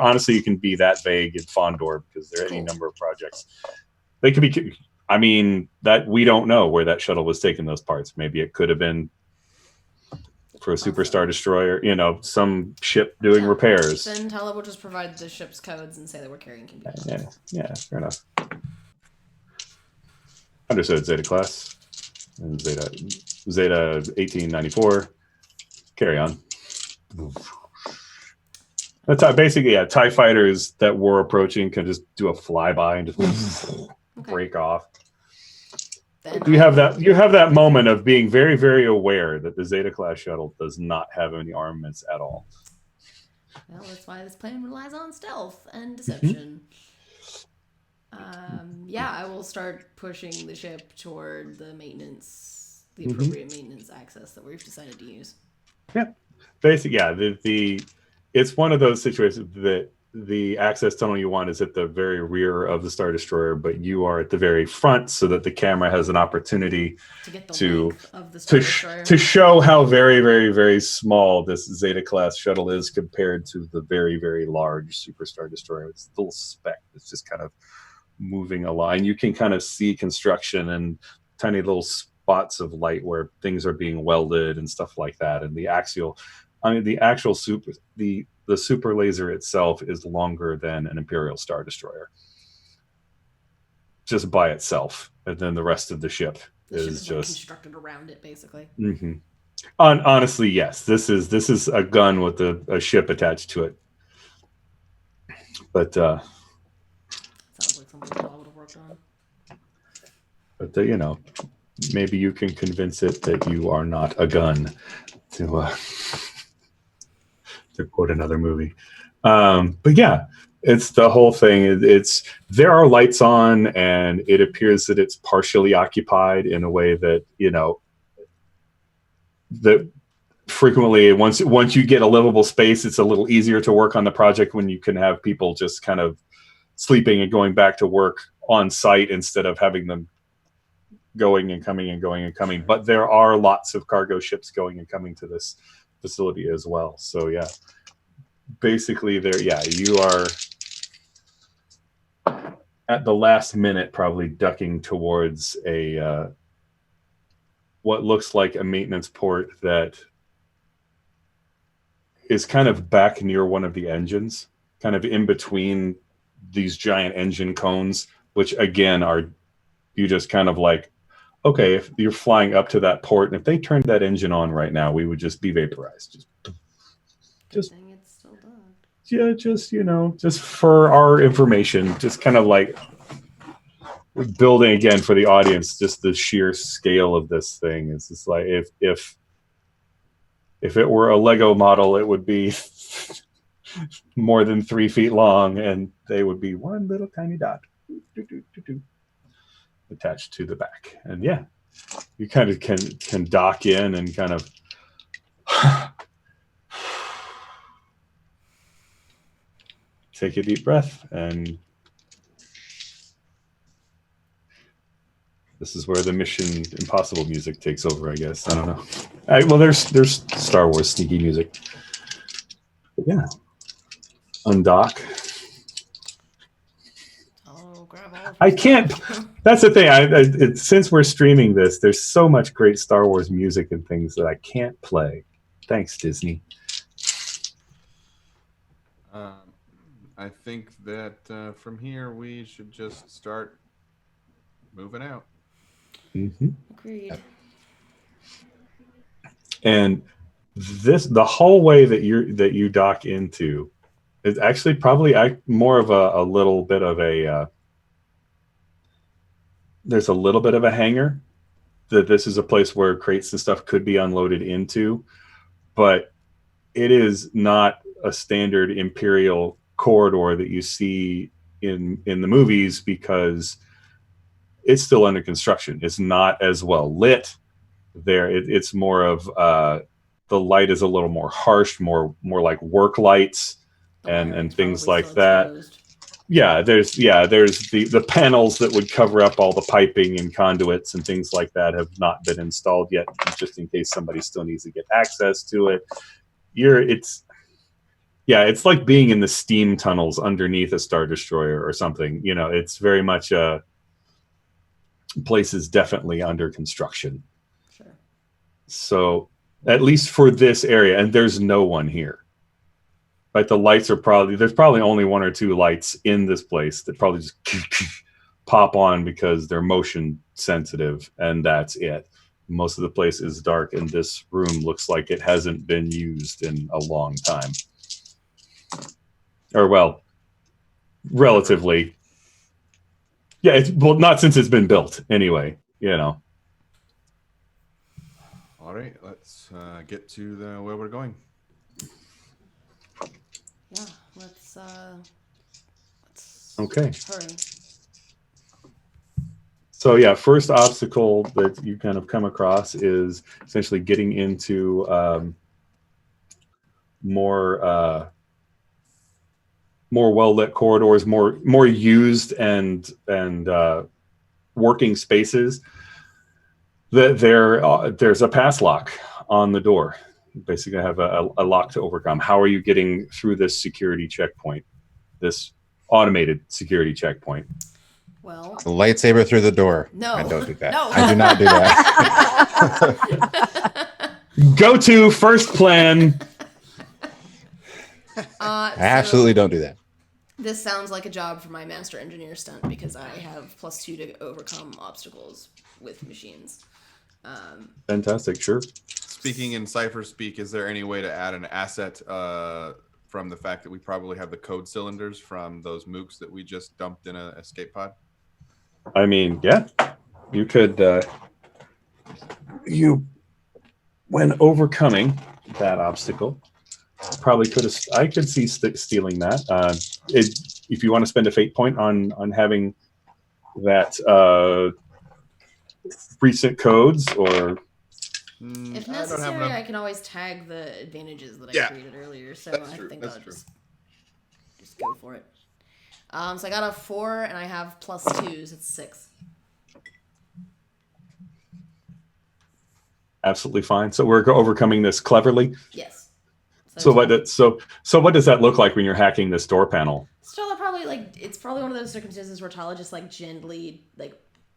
Honestly, you can be that vague in Fondor because there are any number of projects. They could be. I mean, that we don't know where that shuttle was taking those parts. Maybe it could have been for a superstar destroyer, some ship doing repairs. Then Tala will just provide the ship's codes and say that we're carrying computers. Yeah, fair enough. Understood. Zeta class and Zeta 1894. Carry on. That's basically TIE fighters that were approaching can just do a flyby and just break off. You have that moment of being very, very aware that the Zeta class shuttle does not have any armaments at all. Well, that's why this plan relies on stealth and deception. I will start pushing the ship toward the appropriate maintenance access that we've decided to use. Yeah, basically, it's one of those situations that the access tunnel you want is at the very rear of the Star Destroyer, but you are at the very front so that the camera has an opportunity to get the length of the Star Destroyer. To show how very, very, very small this Zeta class shuttle is compared to the very, very large Super Star Destroyer. It's a little speck that's just kind of moving along. And you can kind of see construction and tiny little spots of light where things are being welded and stuff like that. And the actual the super laser itself is longer than an Imperial Star Destroyer, just by itself, and then the rest of the ship is just constructed around it, basically. Mm-hmm. Honestly, yes, this is a gun with a ship attached to it. But sounds like something I would have worked on. But maybe you can convince it that you are not a gun, to quote another movie. But yeah, it's the whole thing. There are lights on, and it appears that it's partially occupied in a way that that frequently once you get a livable space, it's a little easier to work on the project when you can have people just kind of sleeping and going back to work on site instead of having them going and coming and going and coming. But there are lots of cargo ships going and coming to this facility as well. So yeah, basically you are at the last minute probably ducking towards a what looks like a maintenance port that is kind of back near one of the engines, kind of in between these giant engine cones which again are you just kind of like, okay, if you're flying up to that port, and if they turned that engine on right now, we would just be vaporized. Just Dang, it's still done. yeah, just just for our information, just kind of like building again for the audience, just the sheer scale of this thing. It's just like if it were a Lego model, it would be more than 3 feet long, and they would be one little tiny dot attached to the back. And yeah, you kind of can dock in and kind of take a deep breath, and this is where the Mission Impossible music takes over, I guess. I don't know. Well, there's Star Wars sneaky music. But yeah, undock. Oh, grab all. I can't. That's the thing. Since we're streaming this, there's so much great Star Wars music and things that I can't play. Thanks, Disney. I think that from here we should just start moving out. Mm-hmm. Agreed. And the hallway that you dock into is actually probably more of a little bit of a there's a little bit of a hangar, that this is a place where crates and stuff could be unloaded into, but it is not a standard Imperial corridor that you see in the movies, because it's still under construction. It's not as well lit there. It's more of the light is a little more harsh, more like work lights and things like that. Exposed. Yeah, there's the panels that would cover up all the piping and conduits and things like that have not been installed yet, just in case somebody still needs to get access to it. It's like being in the steam tunnels underneath a Star Destroyer or something. It's very much place is definitely under construction. Sure. So at least for this area, and there's no one here. Right, the lights are there's probably only 1 or 2 lights in this place that probably just pop on because they're motion sensitive, and that's it. Most of the place is dark, and this room looks like it hasn't been used in a long time. Or well, relatively. Yeah, not since it's been built anyway, All right, let's get to where we're going. Yeah, let's Okay. hurry. So yeah, first obstacle that you kind of come across is essentially getting into more well-lit corridors, more used and working spaces. There's a pass lock on the door. You basically have a lock to overcome. How are you getting through this security checkpoint, this automated security checkpoint? Well, The lightsaber through the door. No. I don't do that. No. I do not do that. Go to first plan. I absolutely don't do that. This sounds like a job for my master engineer stunt, because I have +2 to overcome obstacles with machines. Fantastic, sure. Speaking in cipher speak, is there any way to add an asset from the fact that we probably have the code cylinders from those mooks that we just dumped in an escape pod? I mean, yeah, you could. When overcoming that obstacle, probably could have. I could see stealing that. If you want to spend a fate point on having that recent codes, or If I don't have necessary, enough. I can always tag the advantages that I Yeah. created earlier, so That's I true, think that's I'll true. just go for it. So I got a 4, and I have +2s. It's 6. absolutely fine. So we're overcoming this cleverly. Yes. So what does that look like when you're hacking this door panel? Stella probably it's probably one of those circumstances where Tala just gently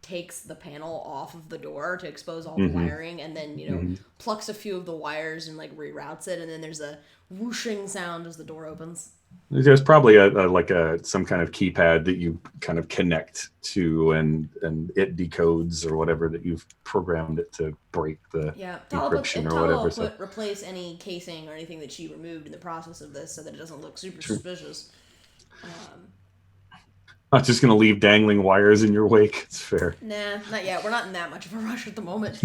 takes the panel off of the door to expose all the wiring, and then plucks a few of the wires and reroutes it, and then there's a whooshing sound as the door opens. There's probably some kind of keypad that you kind of connect to, and it decodes or whatever that you've programmed it to break the encryption or whatever. So replace any casing or anything that she removed in the process of this, so that it doesn't look super True. suspicious. Not just gonna leave dangling wires in your wake. It's fair. Nah, not yet. We're not in that much of a rush at the moment.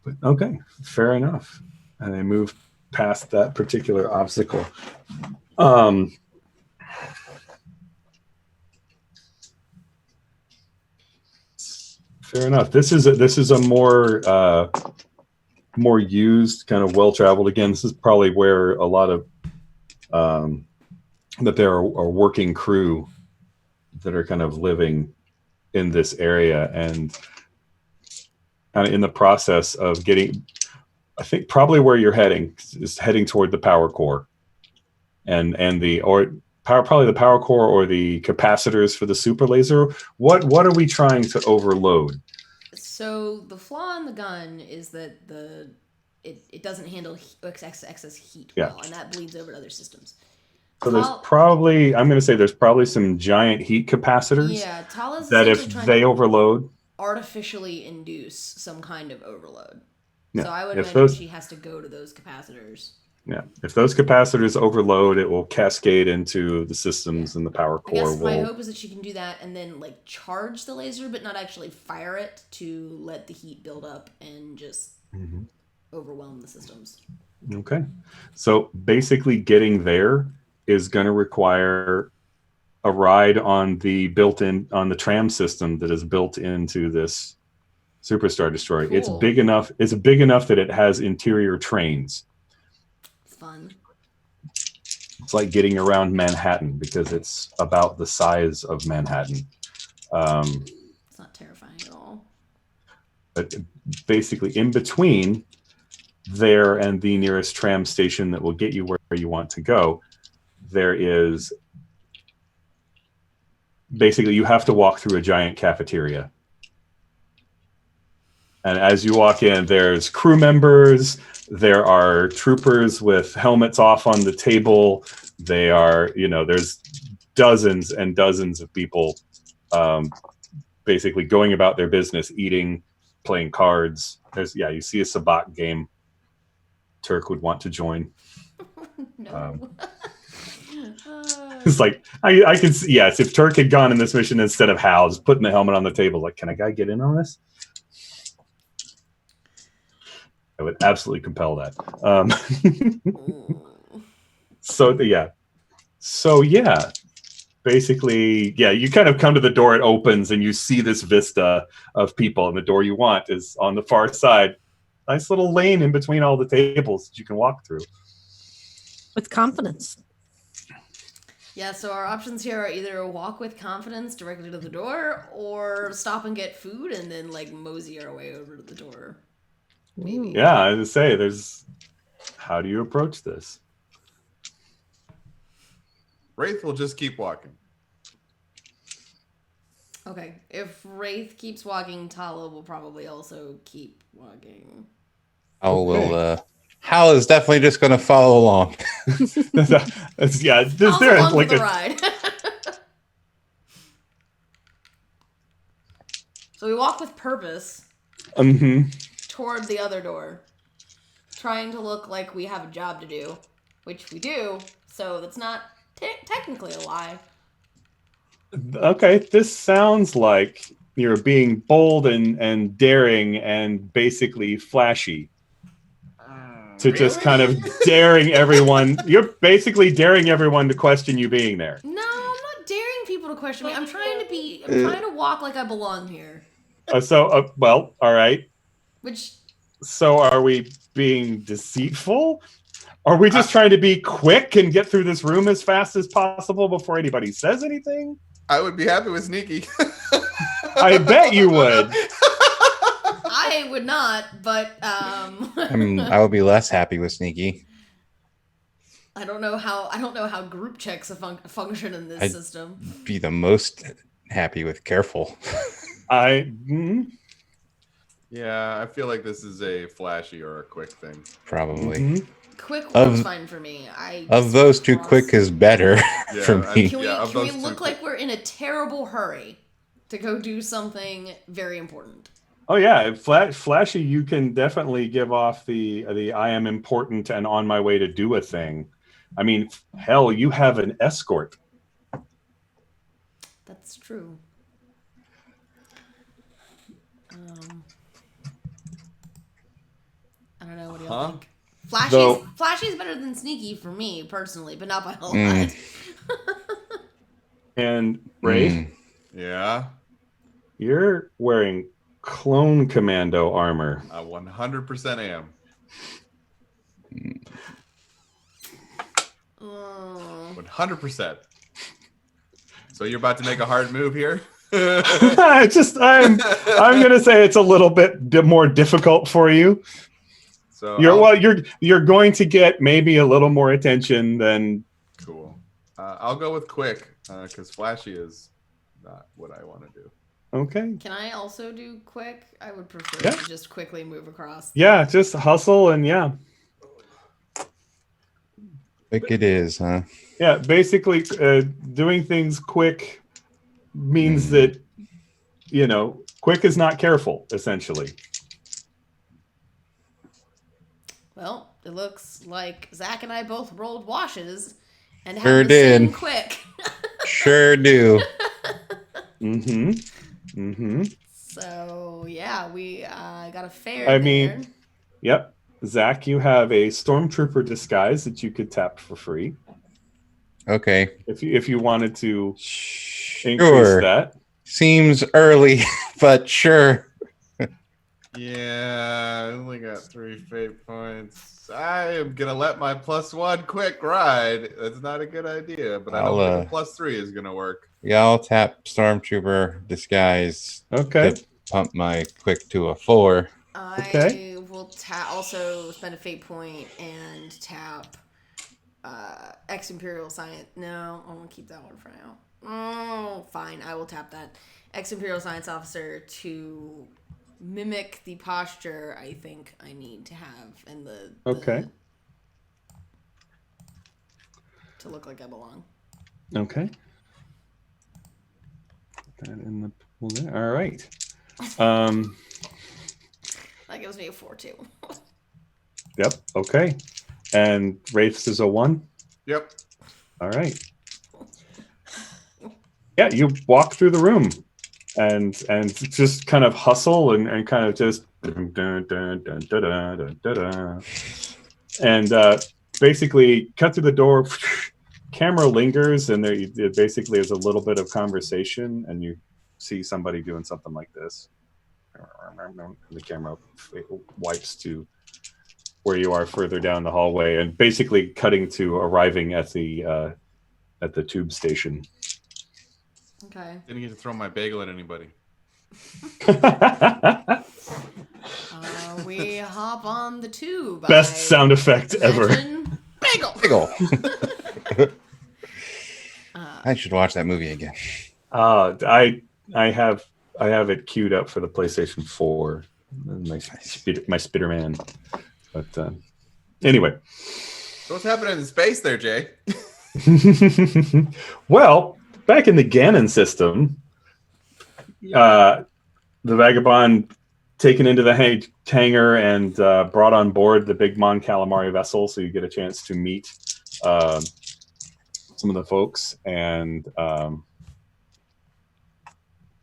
But okay, fair enough. And they move past that particular obstacle. Fair enough. This is a more used, kind of well traveled. Again, this is probably where a lot of that there are working crew that are kind of living in this area, and kind of in the process of getting, I think probably where you're heading is heading toward the power core, and probably the power core or the capacitors for the super laser. What are we trying to overload? So the flaw in the gun is that it doesn't handle excess heat well, and that bleeds over to other systems. So there's probably, I'm going to say there's probably some giant heat capacitors. Yeah, Tala's that if they overload, artificially induce some kind of overload. Yeah. So I would imagine she has to go to those capacitors. Yeah, if those capacitors overload, it will cascade into the systems, and the power core. I guess my hope is that she can do that and then like charge the laser, but not actually fire it to let the heat build up and just overwhelm the systems. Okay, so basically, getting there is going to require a ride on the tram system that is built into this Superstar Destroyer. Cool. It's big enough that it has interior trains. Fun. It's like getting around Manhattan because it's about the size of Manhattan. It's not terrifying at all. But basically, in between there and the nearest tram station that will get you where you want to go, there is basically, you have to walk through a giant cafeteria. And as you walk in, there's crew members, there are troopers with helmets off on the table. They are, there's dozens and dozens of people basically going about their business, eating, playing cards. You see a sabacc game. Turk would want to join. No. It's like, I can see, yes, if Turk had gone in this mission instead of Hal, just putting the helmet on the table, like, can a guy get in on this? I would absolutely compel that. Basically, you kind of come to the door, it opens, and you see this vista of people, and the door you want is on the far side. Nice little lane in between all the tables that you can walk through. With confidence. Yeah, so our options here are either walk with confidence directly to the door, or stop and get food and then like mosey our way over to the door. Maybe. Yeah, I was say, how do you approach this? Wraith will just keep walking. Okay, if Wraith keeps walking, Tala will probably also keep walking. Hal is definitely just going to follow along. Is there like a ride? So we walk with purpose toward the other door, trying to look like we have a job to do, which we do. So that's not technically a lie. Okay, this sounds like you're being bold and daring and basically flashy. To really? Just kind of daring everyone. You're basically daring everyone to question you being there. No, I'm not daring people to question me. I'm trying to walk like I belong here. All right. Which. So are we being deceitful? Are we just trying to be quick and get through this room as fast as possible before anybody says anything? I would be happy with sneaky. I bet you would. I would not, but I would be less happy with sneaky. I don't know how group checks function in this system. Be the most happy with careful. Yeah, I feel like this is a flashy or a quick thing. Probably. Quick Of- works fine for me. Of those two, cross- quick is better for me. Can we, Yeah, of can we those two, look like quick. we're in a terrible hurry to go do something very important? Oh yeah, Flashy, you can definitely give off the I am important and on my way to do a thing. I mean, hell, you have an escort. That's true. I don't know. What do y'all think? Flashy's better than sneaky for me personally, but not by a lot. And Wraith, Yeah. you're wearing clone commando armor. I 100% am. Oh. 100%. So you're about to make a hard move here? I'm gonna say it's a little bit more difficult for you. So you're going to get maybe a little more attention than. Cool. I'll go with quick because flashy is not what I want to do. Okay. Can I also do quick? I would prefer to just quickly move across. Yeah, just hustle and yeah. Quick it is, huh? Yeah, basically, doing things quick means that, quick is not careful, essentially. Well, it looks like Zach and I both rolled washes and Sure had the same did. quick. Sure do. So, yeah, we got a fair I there. mean, yep. Zach, you have a stormtrooper disguise that you could tap for free Okay. if you wanted to increase Sure. that. Seems early, but sure. Yeah, I only got 3 fate points. I am gonna let my +1 quick ride. That's not a good idea, but I don't think a +3 is gonna work. Yeah, I'll tap Stormtrooper disguise Okay. to pump my quick to a 4. I will also spend a fate point and tap X Imperial Science. No, I want to keep that one for now. Oh, fine. I will tap that X Imperial Science Officer to mimic the posture I think I need to have and Okay. to look like I belong. Okay. Put that in the pool there. All right. That gives me a 4-2. Yep. Okay. And Wraith's is a 1. Yep. All right. Yeah, you walk through the room and just kind of hustle and kind of just and basically cut through the door. Camera lingers, and there basically is a little bit of conversation, and you see somebody doing something like this. And the camera wipes to where you are further down the hallway, and basically cutting to arriving at the tube station. Okay. Didn't get to throw my bagel at anybody. We hop on the tube. Best sound effect ever. Bagel. I should watch that movie again. I have it queued up for the PlayStation 4. My Spider-Man. But anyway. So what's happening in space there, Jay? Well, back in the Ganon system, the Vagabond taken into the hangar and brought on board the big Mon Calamari vessel, so you get a chance to meet some of the folks. And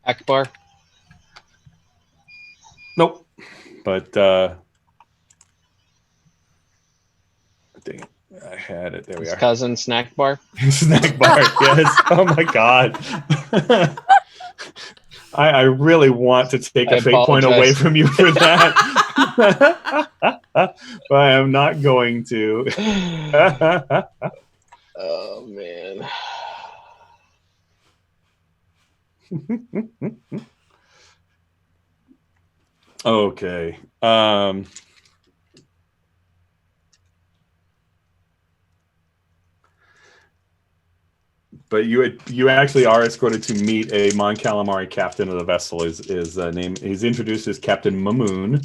Akbar. nope. But dang it. I had it. There we His are. cousin Snack Bar. Snack bar, yes. Oh my god. I really want to take a fate point away from you for that. But I am not going to. Oh man. Okay. But you actually are escorted to meet a Mon Calamari captain of the vessel. His name, he's introduced as Captain Mamoon,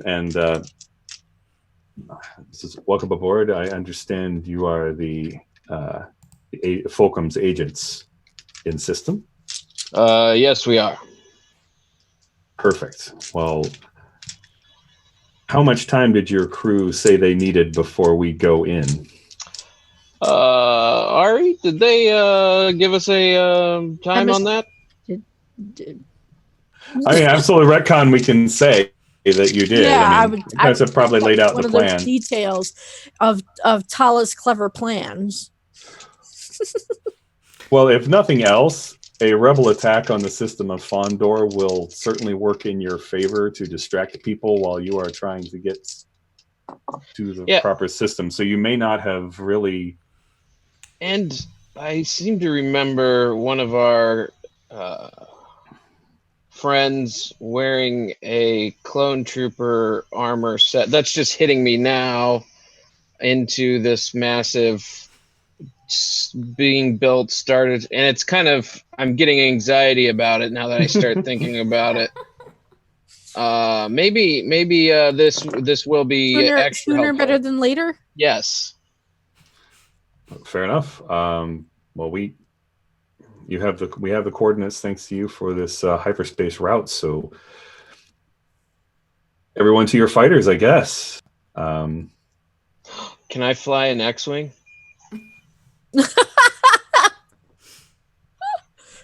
and welcome aboard. I understand you are the Fulcrum's agents in system. Yes, we are. Perfect. Well, how much time did your crew say they needed before we go in? Ari, did they give us a time on that? I mean, absolutely retcon. We can say that you did. Yeah, I mean, you guys have probably laid out one the of plan. those details of Tala's clever plans. Well, if nothing else, a rebel attack on the system of Fondor will certainly work in your favor to distract people while you are trying to get to the proper system. So you may not have really. And I seem to remember one of our friends wearing a clone trooper armor set. That's just hitting me now into this massive being built started, and it's kind of, I'm getting anxiety about it now that I start thinking about it. Maybe this will be sooner better than later. Yes. Fair enough. Well, we have the coordinates thanks to you for this hyperspace route. So everyone to your fighters, I guess. Can I fly an X-wing?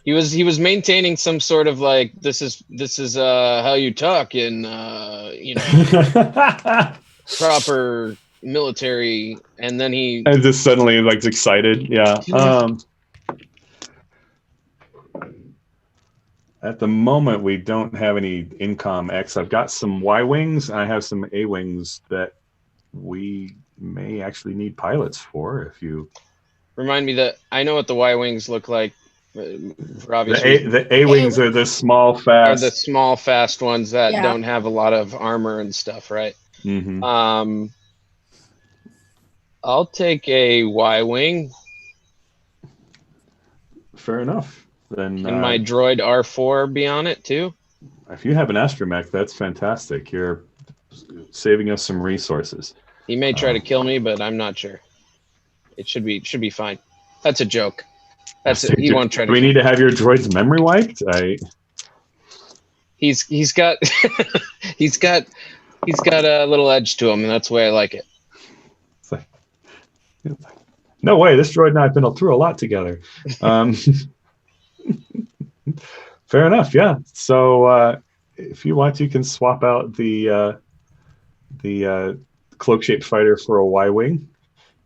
He was maintaining some sort of like, this is how you talk in proper military, and then he just suddenly like excited. Yeah. At the moment, we don't have any Incom X. I've got some Y wings. I have some A wings that we may actually need pilots for. If you remind me, that I know what the Y wings look like. For obvious reasons. The A wings are the small, fast. Are the small, fast ones that don't have a lot of armor and stuff, right? Mm-hmm. I'll take a Y wing. Fair enough. Then can my droid R4 be on it too? If you have an astromech, that's fantastic. You're saving us some resources. He may try to kill me, but I'm not sure. It should be fine. That's a joke. That's it. He won't try to. Do we need to have your droid's memory wiped? He's got he's got a little edge to him, and that's the way I like it. It's like, no way, this droid and I have been through a lot together. Fair enough. Yeah. So if you want, you can swap out the cloak-shaped fighter for a Y-wing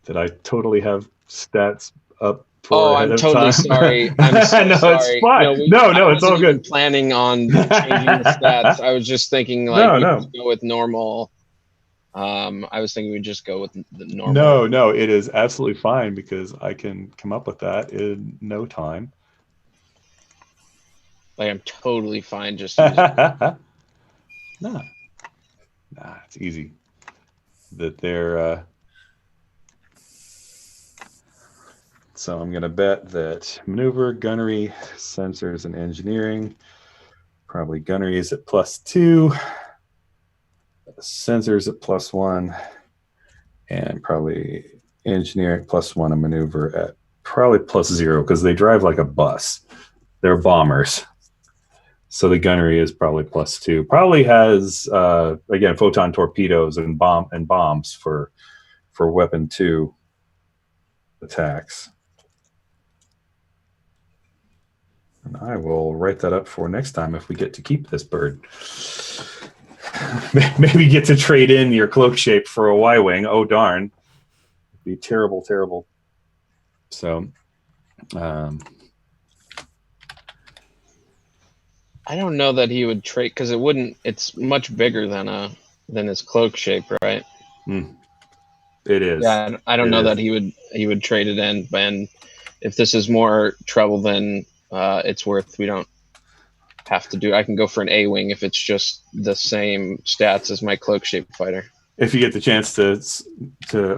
that I totally have stats up. I'm totally sorry. I'm so no, sorry. It's fine. No, it's all good. Planning on changing the stats. I was just thinking like we'd go with normal. I was thinking we'd just go with the normal. No, it is absolutely fine because I can come up with that in no time. Like I'm totally fine just Nah, it's easy. That they're so I'm gonna bet that maneuver, gunnery, sensors, and engineering. Probably gunnery is at +2, sensors at +1, and probably engineering +1 and maneuver at probably +0 because they drive like a bus. They're bombers. So the gunnery is probably +2. Probably has again photon torpedoes and bombs for weapon 2 attacks. And I will write that up for next time if we get to keep this bird. Maybe get to trade in your cloak shape for a Y-wing. Oh darn, it'd be terrible. So. I don't know that he would trade because it's much bigger than his cloak shape, right? It is. Yeah, I don't know that he would trade it in, and if this is more trouble than it's worth, we don't have to do. I can go for an A-wing if it's just the same stats as my cloak shape fighter. If you get the chance to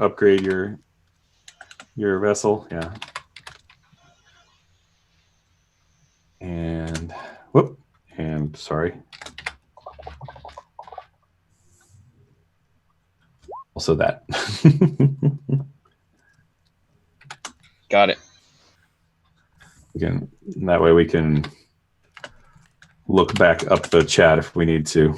upgrade your vessel, yeah. And sorry. Also that. Got it. Again, that way we can look back up the chat if we need to.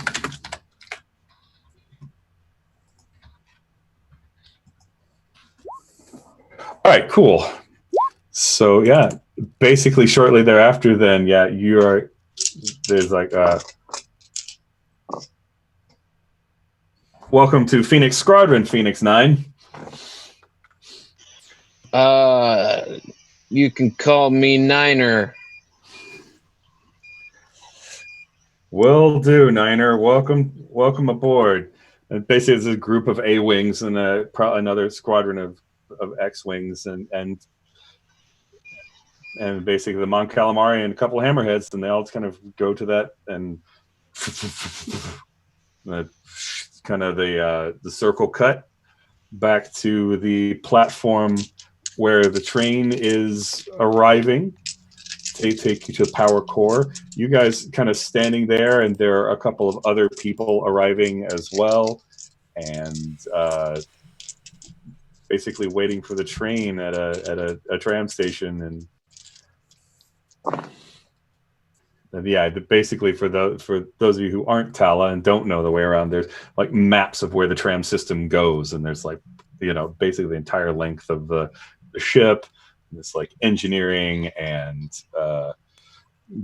All right, cool. So yeah, basically shortly thereafter, then yeah, there's like welcome to Phoenix Squadron, Phoenix 9. You can call me Niner. Will do, Niner. Welcome aboard. And basically, it's a group of A-wings and another squadron of X-wings, and basically the Mon Calamari and a couple of Hammerheads, and they all kind of go to that, and kind of the circle cut back to the platform where the train is arriving. They take you to the power core. You guys kind of standing there, and there are a couple of other people arriving as well, and basically waiting for the train at a tram station. And yeah, basically for those of you who aren't Tala and don't know the way around, there's like maps of where the tram system goes, and there's like basically the entire length of the ship. It's like engineering and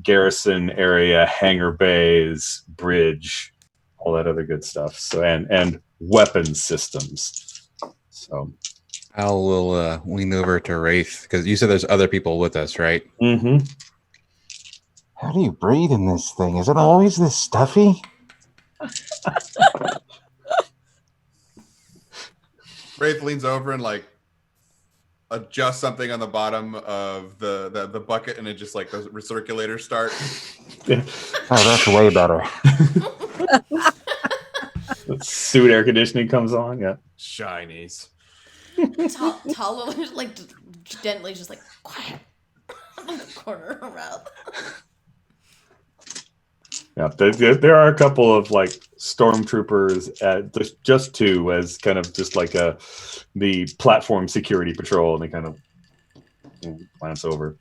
garrison area, hangar bays, bridge, all that other good stuff. So and weapons systems. So Al will lean over to Wraith because you said there's other people with us, right? Mm-hmm. How do you breathe in this thing? Is it always this stuffy? Wraith leans over and like adjusts something on the bottom of the bucket, and it just like those recirculators start. Oh, that's way better. Suit air conditioning comes on. Yeah. Shinies. Tala like gently just like quiet on the corner around. Yeah, there are a couple of like stormtroopers at just two as kind of just like the platform security patrol, and they kind of glance over.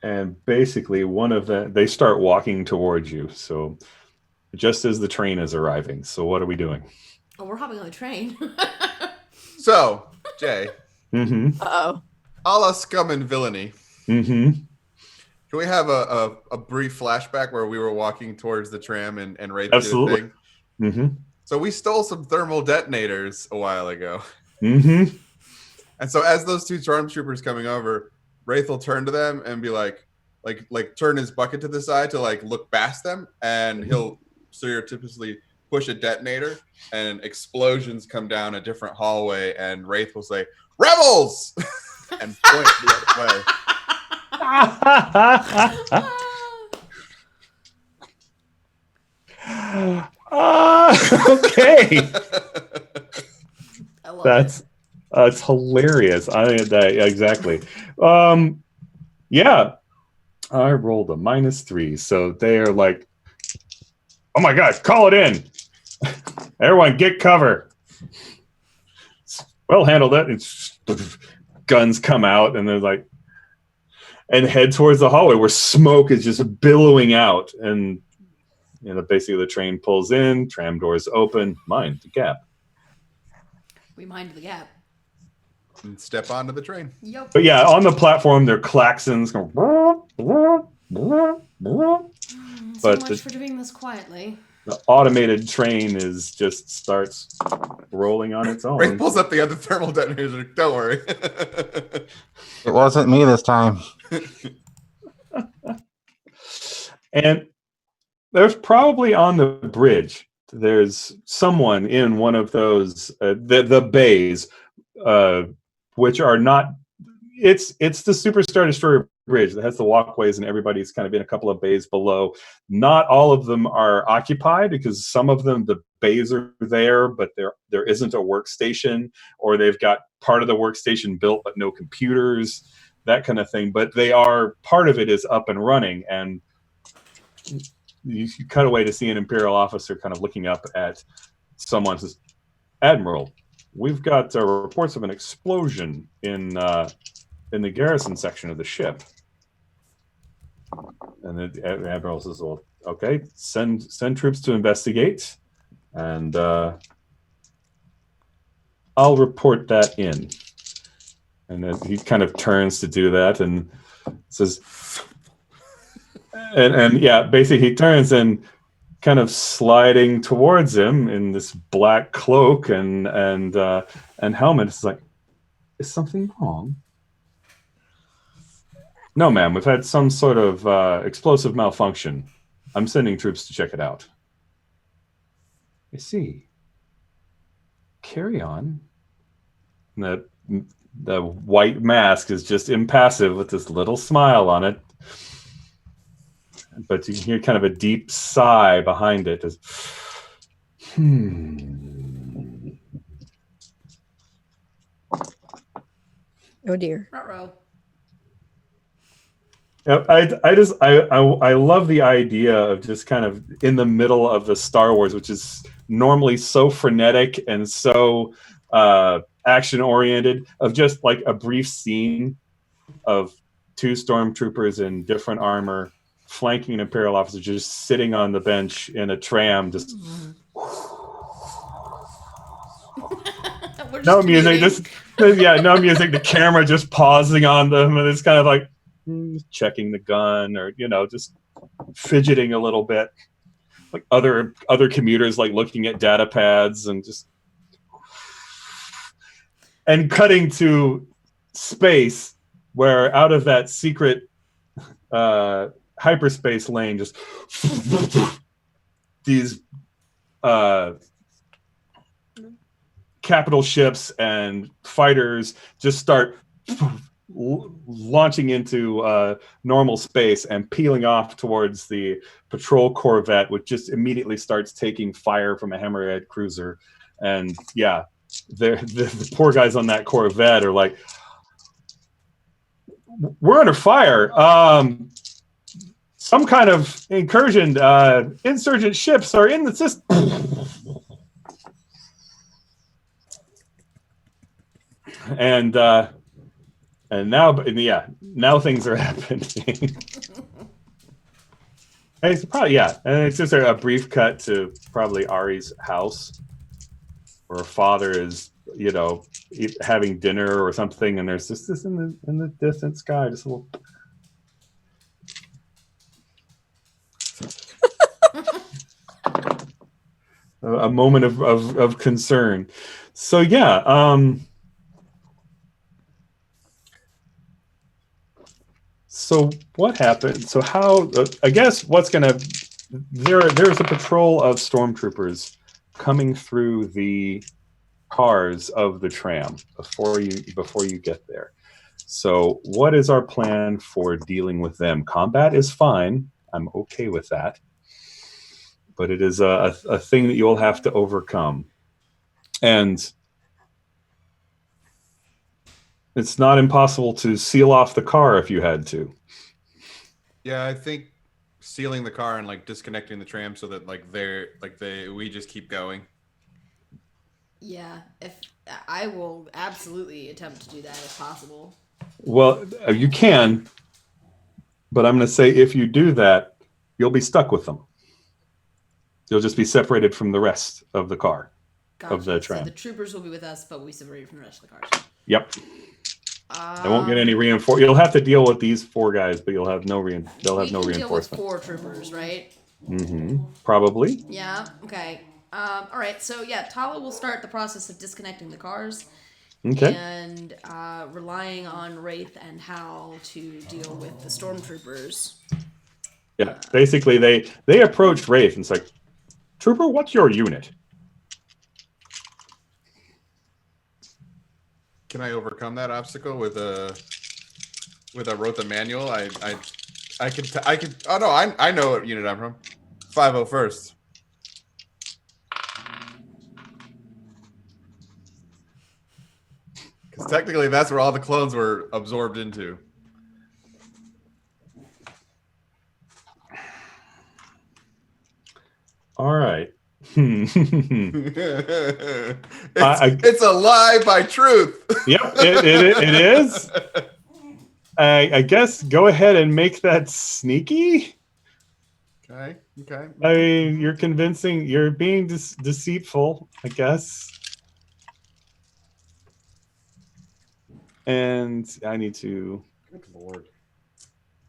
And basically, one of them, they start walking towards you. So just as the train is arriving. So what are we doing? Oh, we're hopping on the train. So, Jay. Mm-hmm. Uh-oh. A la Scum and Villainy. Mm-hmm. Can we have a brief flashback where we were walking towards the tram and Wraith Absolutely. did a thing? Mm-hmm. So we stole some thermal detonators a while ago. Mm-hmm. And so as those two stormtroopers coming over, Wraith will turn to them and be like turn his bucket to the side to like look past them, and he'll stereotypically push a detonator, and explosions come down a different hallway, and Wraith will say, "Rebels!" and point the other way. Okay. I love That's hilarious. I mean, exactly. Yeah, I rolled a -3, so they are like, "Oh my god, call it in! Everyone, get cover!" Well handled. It. It's guns come out, and they're like, and head towards the hallway where smoke is just billowing out, and basically the train pulls in, tram doors open, mind the gap. We mind the gap. And step onto the train. Yep. But yeah, on the platform, there are klaxons going. So much for doing this quietly. The automated train starts rolling on its own. Wraith pulls up the other thermal detonators. Like, don't worry. It wasn't me this time. And there's probably on the bridge, there's someone in one of those the bays, which are not. It's the Superstar Destroyer bridge that has the walkways, and everybody's kind of in a couple of bays below. Not all of them are occupied, because some of them, the bays are there, but there isn't a workstation, or they've got part of the workstation built but no computers, that kind of thing. But they are, part of it is up and running, and you cut away to see an Imperial officer kind of looking up at someone. Says, "Admiral, we've got reports of an explosion in the garrison section of the ship." And the Admiral says, "Well, okay, send troops to investigate, and I'll report that in." And then he kind of turns to do that and says, and yeah, basically he turns and kind of sliding towards him in this black cloak and helmet. It's like, is something wrong? No, ma'am. We've had some sort of explosive malfunction. I'm sending troops to check it out. I see. Carry on. And the white mask is just impassive with this little smile on it. But you can hear kind of a deep sigh behind it. As, Oh dear. Ruh-roh. I love the idea of just kind of in the middle of the Star Wars, which is normally so frenetic and so action oriented, of just like a brief scene of two stormtroopers in different armor flanking an Imperial officer just sitting on the bench in a tram, just We're just no music, commuting. no music. The camera just pausing on them, and it's kind of like checking the gun, or just fidgeting a little bit, like other commuters like looking at data pads and just cutting to space, where out of that secret hyperspace lane, just these capital ships and fighters just start launching into normal space and peeling off towards the patrol corvette, which just immediately starts taking fire from a hammerhead cruiser. And yeah, the poor guys on that corvette are like, "We're under fire. Some kind of incursion. Insurgent ships are in the system." And now things are happening. And it's probably, and it's just a brief cut to probably Ari's house, where her father is, having dinner or something, and there's just this in the distant sky, just a little. A moment of concern. So yeah. So what happened? So how? I guess what's gonna there's a patrol of stormtroopers coming through the cars of the tram before you get there. So what is our plan for dealing with them? Combat is fine. I'm okay with that. But it is a thing that you'll have to overcome. And it's not impossible to seal off the car if you had to. Yeah, I think sealing the car and like disconnecting the tram so that we just keep going. Yeah, if I will absolutely attempt to do that if possible. Well, you can, but I'm going to say if you do that, you'll be stuck with them. You'll just be separated from the rest of the car, of the tram. So the troopers will be with us, but we'll be separated from the rest of the cars. Yep. They won't get any reinforcement. You'll have to deal with these four guys, but you'll have no reinforcement. Deal with 4 troopers, right? Mm-hmm. Probably. Yeah. Okay. All right. So yeah, Tala will start the process of disconnecting the cars. Okay. And relying on Wraith and Hal to deal with the stormtroopers. Yeah. Basically, they approached Wraith and it's like, "Trooper, what's your unit?" Can I overcome that obstacle with a Rotha manual? I could. Oh no, I know what unit I'm from. 501st. Because technically, that's where all the clones were absorbed into. All right. It's a lie by truth. Yep, it is. I guess go ahead and make that sneaky. Okay. I mean, you're convincing. You're being deceitful, I guess. And I need to. Good Lord.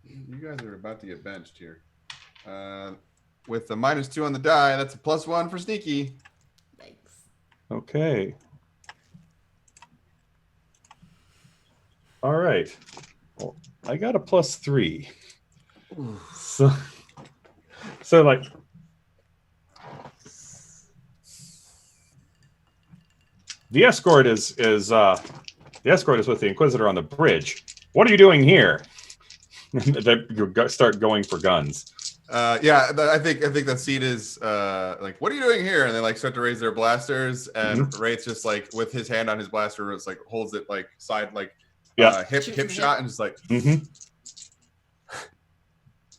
You guys are about to get benched here. With the -2 on the die, that's a +1 for sneaky. Thanks. Okay. All right. Well, I got a +3. So like. The escort is with the Inquisitor on the bridge. What are you doing here? You start going for guns. Yeah, I think the seat is like, what are you doing here? And they like start to raise their blasters, and Wraith's just like with his hand on his blaster, it's like holds it like side like hip shot, and just like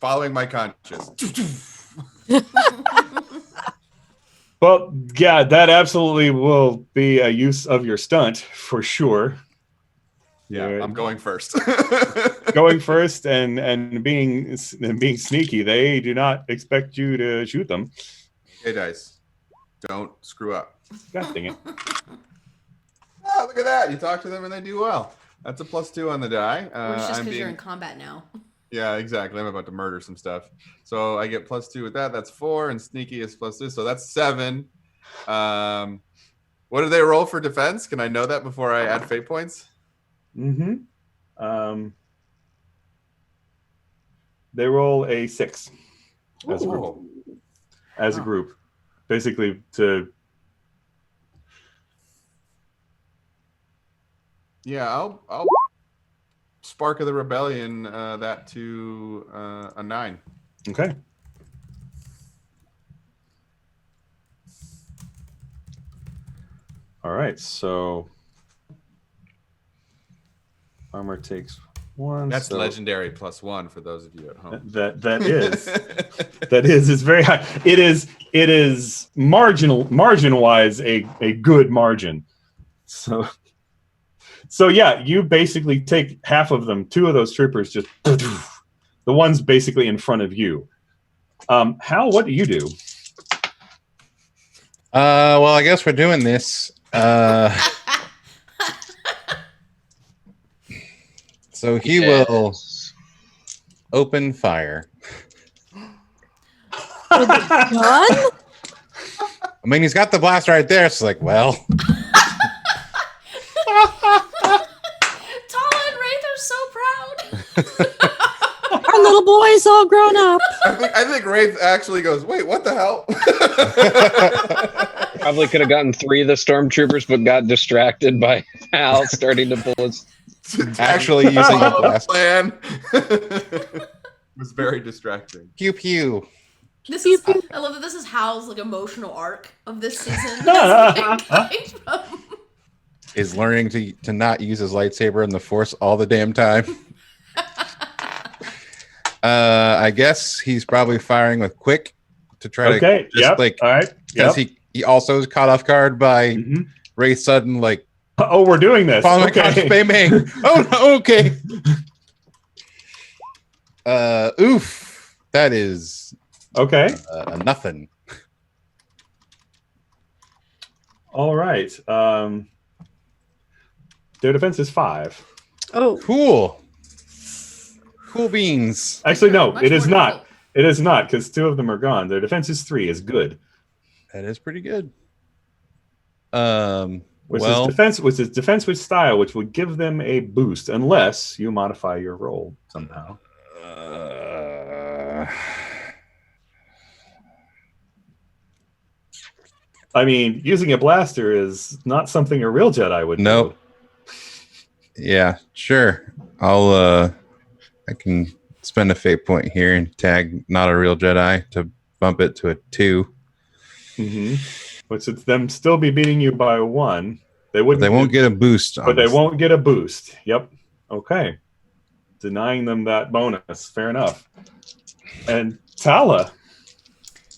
following my conscience. Well, yeah, that absolutely will be a use of your stunt for sure. Yeah, I'm going first. Going first and being sneaky. They do not expect you to shoot them. Hey, dice, don't screw up. God dang it! Oh, look at that! You talk to them and they do well. That's a +2 on the die. Or it's just because you're in combat now. Yeah, exactly. I'm about to murder some stuff. So I get +2 with that. That's 4, and sneaky is +2. So that's 7. What do they roll for defense? Can I know that before I add fate points? They roll a 6 Ooh. as a group, basically to. Yeah, I'll Spark of the Rebellion that to a 9. Okay. All right, so armor takes 1. That's so legendary +1 for those of you at home. That is it's very high. It is margin wise a good margin. So yeah, you basically take half of them. 2 of those troopers just the ones basically in front of you. Hal, what do you do? Well, I guess we're doing this. So he will open fire. With a gun? I mean, he's got the blast right there. It's like, well. Tala and Wraith are so proud. Our little boy's all grown up. I think Wraith actually goes, wait, what the hell? Probably could have gotten 3 of the stormtroopers, but got distracted by Hal starting to pull his. Actually using the blast. Plan. Was very distracting. Pew pew. I love that this is Hal's like emotional arc of this season. That's like, from... Is learning to not use his lightsaber and the Force all the damn time. I guess he's probably firing with quick to try to just like all right. Because he also is caught off guard by Ray Sudden like we're doing this. Follow my conscious bang bang. Oh no, okay. Oof. That is okay. A nothing. All right. Their defense is 5. Oh, Cool. Cool beans. Actually, no, Much it is more not. difficult. It is not because 2 of them are gone. Their defense is 3. Is good. That is pretty good. Which is defense with style, which would give them a boost unless you modify your roll somehow. I mean, using a blaster is not something a real Jedi would Nope. do. Yeah, sure. I can spend a fate point here and tag not a real Jedi to bump it to a 2. Which would them still be beating you by 1. They won't get a boost. But they won't get a boost. Yep. Okay. Denying them that bonus. Fair enough. And Tala.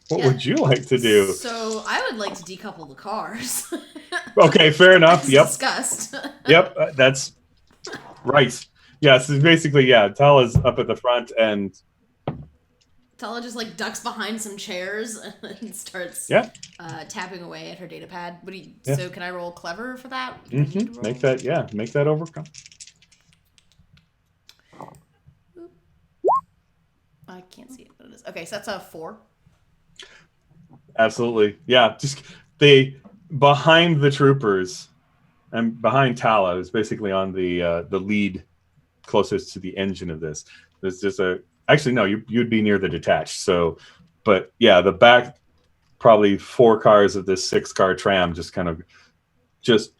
What would you like to do? So I would like to decouple the cars. Okay, fair enough. As Yep. discussed. Yep, that's right. Yeah, so basically, yeah, Tala's up at the front and Tala just like ducks behind some chairs and starts tapping away at her data pad. So can I roll clever for that? Do I need to roll? make that overcome. I can't see it, but it is. Okay, so that's a 4. Absolutely. Yeah, just they behind the troopers and behind Tala, who's basically on the lead closest to the engine of this. There's just actually no, you'd be near the detached. So, but yeah, the back probably 4 cars of this 6-car tram just kind of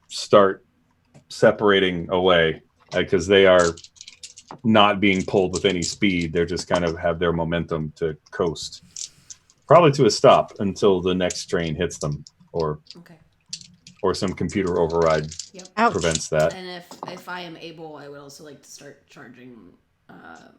start separating away because they are not being pulled with any speed. They're just kind of have their momentum to coast, probably to a stop until the next train hits them, or some computer override prevents that. And if I am able, I would also like to start charging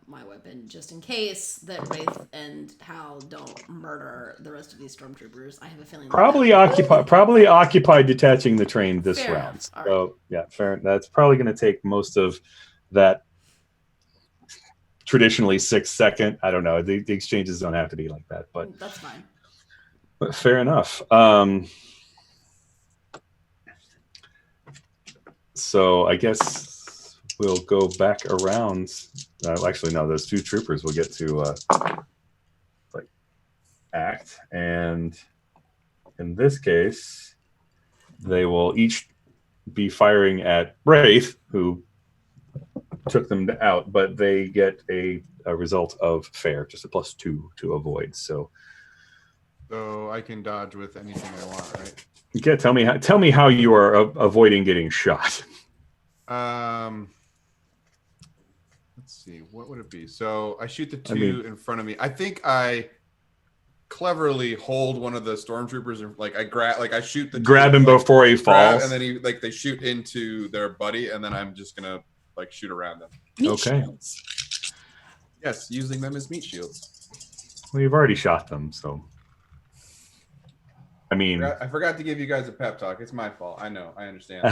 my weapon just in case that Wraith and Hal don't murder the rest of these stormtroopers. I have a feeling Probably occupied detaching the train this Fair round. enough. All So right. yeah, fair. That's probably going to take most of that. Traditionally 6 second. I don't know. The exchanges don't have to be like that, but that's fine. But fair enough. So I guess we'll go back around. Actually, no. Those 2 troopers will get to act, and in this case, they will each be firing at Wraith, who took them out, but they get a result of fair, just a +2 to avoid. So I can dodge with anything I want, right? Yeah, tell me how you are avoiding getting shot. Let's see, what would it be? So I shoot the 2 in front of me. I think I cleverly hold one of the stormtroopers and I shoot the grab him before he falls, and then they shoot into their buddy, and then I'm just gonna shoot around them. Meat shields. Yes, using them as meat shields. Well, you've already shot them, so I mean, I forgot to give you guys a pep talk. It's my fault. I know. I understand.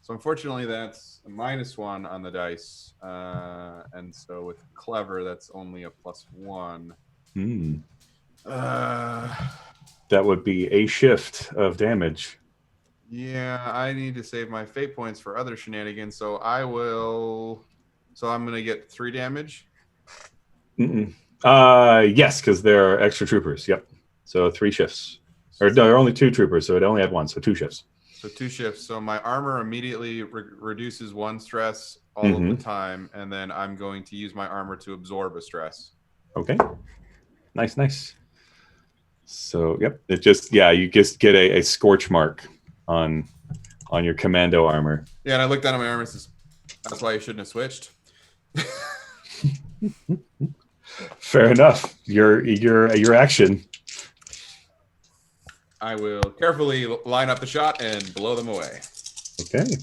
So unfortunately, that's a -1 on the dice, and so with clever, that's only a +1. That would be a shift of damage. Yeah, I need to save my fate points for other shenanigans, so I will. So I'm gonna get 3 damage. Yes, because there are extra troopers. Yep. So 3 shifts, or no, there are only 2 troopers, so it only had 1, so 2 shifts. So 2 shifts. So my armor immediately reduces 1 stress all of the time, and then I'm going to use my armor to absorb a stress. Okay. Nice. So yep, you just get a scorch mark on your commando armor. Yeah, and I looked down at my armor and says, "That's why you shouldn't have switched." Fair enough. Your action. I will carefully line up the shot and blow them away. Okay.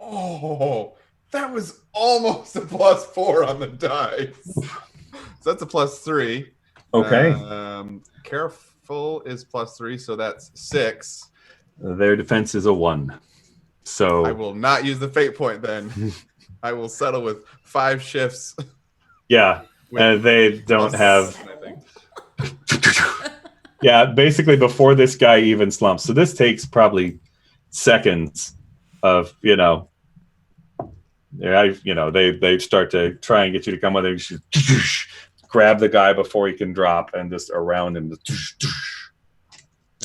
Oh, that was almost a +4 on the dice. So that's a +3. Okay. Careful is +3, so that's 6. Their defense is a 1. So I will not use the fate point then. I will settle with 5 shifts. Yeah. And they don't have. Yeah, basically before this guy even slumps. So this takes probably seconds of they start to try and get you to come with it. You should grab the guy before he can drop and just around him.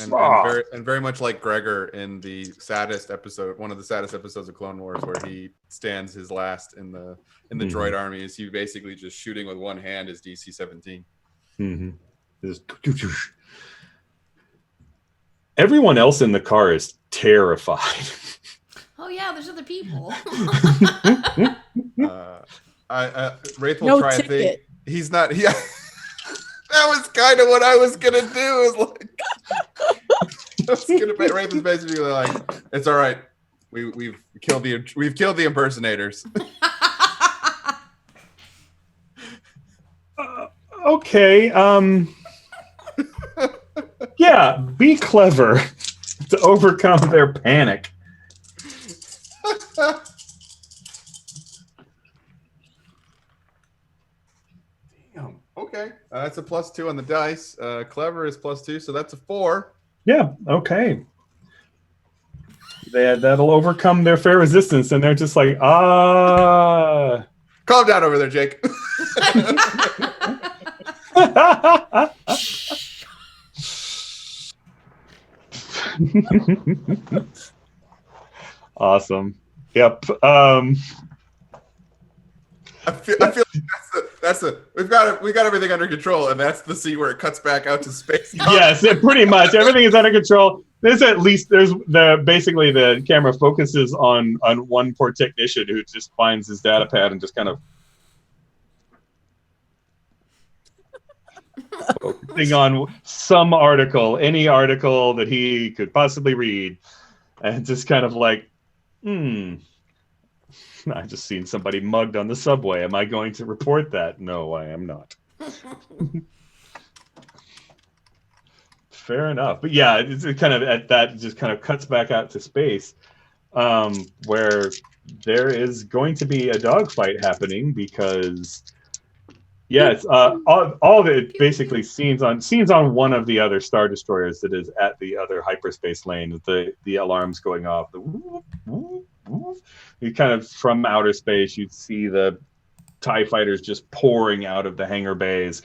And very much like Gregor in the saddest episode, one of the saddest episodes of Clone Wars, where he stands his last in the droid army, is he basically just shooting with one hand is DC 17. Everyone else in the car is terrified. Oh yeah, there's other people. Wraith will try and think he's not. Yeah, that was kind of what I was gonna do. Is like. Wraith is basically like, it's all right. We've killed the impersonators. Okay. Yeah, be clever to overcome their panic. Damn. Okay. That's a +2 on the dice. Clever is +2, so that's a 4. Yeah. Okay. That'll overcome their fair resistance, and they're just like, ah. Calm down over there, Jake. Awesome. Yep. I feel like that's the we got everything under control, and that's the scene where it cuts back out to space. Yes, pretty much everything is under control. There's basically the camera focuses on one poor technician who just finds his data pad and just kind of focusing on some article, any article that he could possibly read, and just kind of like, I just seen somebody mugged on the subway. Am I going to report that? No, I am not. Fair enough. But yeah, it's kind of at that just kind of cuts back out to space, where there is going to be a dogfight happening because it's all of it basically scenes on one of the other Star Destroyers that is at the other hyperspace lane. The alarms going off. The whoop, whoop, whoop. You kind of from outer space, you'd see the TIE fighters just pouring out of the hangar bays.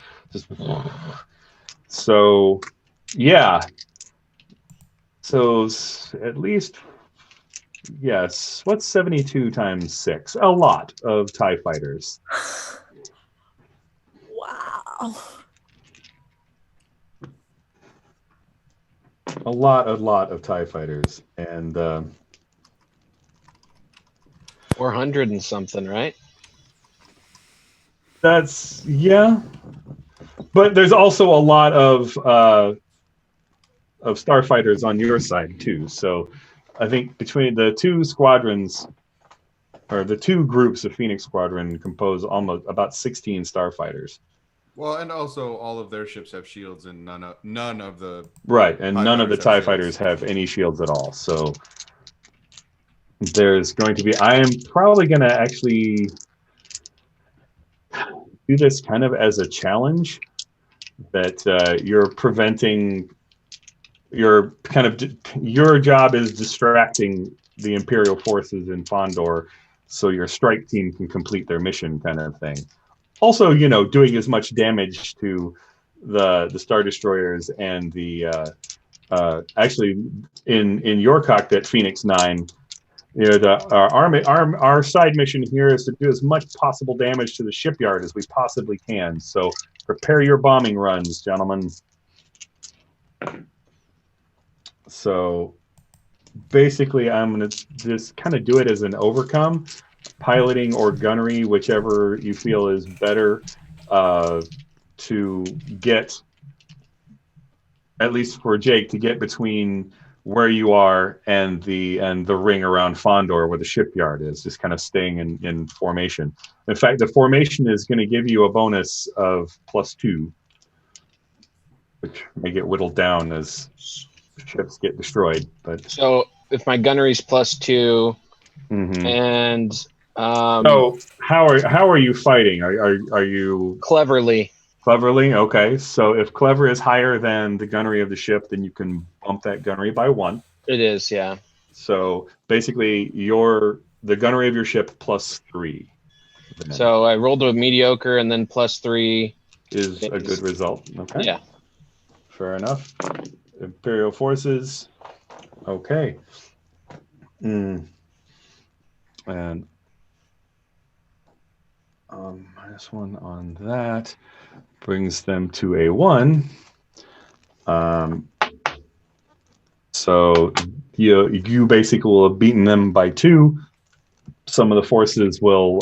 So, yeah. So at least, yes. What's 72 times 6? A lot of TIE fighters. Wow. A lot of TIE fighters. And 400 and something, right? that's, yeah. But there's also a lot of starfighters on your side too. So I think between the two squadrons, or the two groups of Phoenix Squadron, compose almost about 16 starfighters. Well, and also all of their ships have shields, and none of the Right, and TIE none of the fighters TIE have fighters shields. have any shields at all. So there's going to be, I am probably going to actually do this kind of as a challenge, that you're preventing, your job is distracting the Imperial forces in Fondor so your strike team can complete their mission, kind of thing. Also, doing as much damage to the Star Destroyers and the actually in your cockpit, Phoenix 9. Our side mission here is to do as much possible damage to the shipyard as we possibly can. So prepare your bombing runs, gentlemen. So basically, I'm going to just kind of do it as an overcome, piloting or gunnery, whichever you feel is better, to get, at least for Jake, to get between where you are and the ring around Fondor where the shipyard is, just kind of staying in formation. In fact, the formation is going to give you a bonus of +2, which may get whittled down as ships get destroyed. But So if my gunnery's +2, and so how are you fighting? Are you cleverly? Cleverly? Okay. So if clever is higher than the gunnery of the ship, then you can bump that gunnery by 1. It is, yeah. So basically, the gunnery of your ship +3. So I rolled a mediocre, and then +3 is a good result. Okay. Yeah. Fair enough. Imperial forces. Okay. And -1 on that brings them to a 1. So you basically will have beaten them by 2. Some of the forces will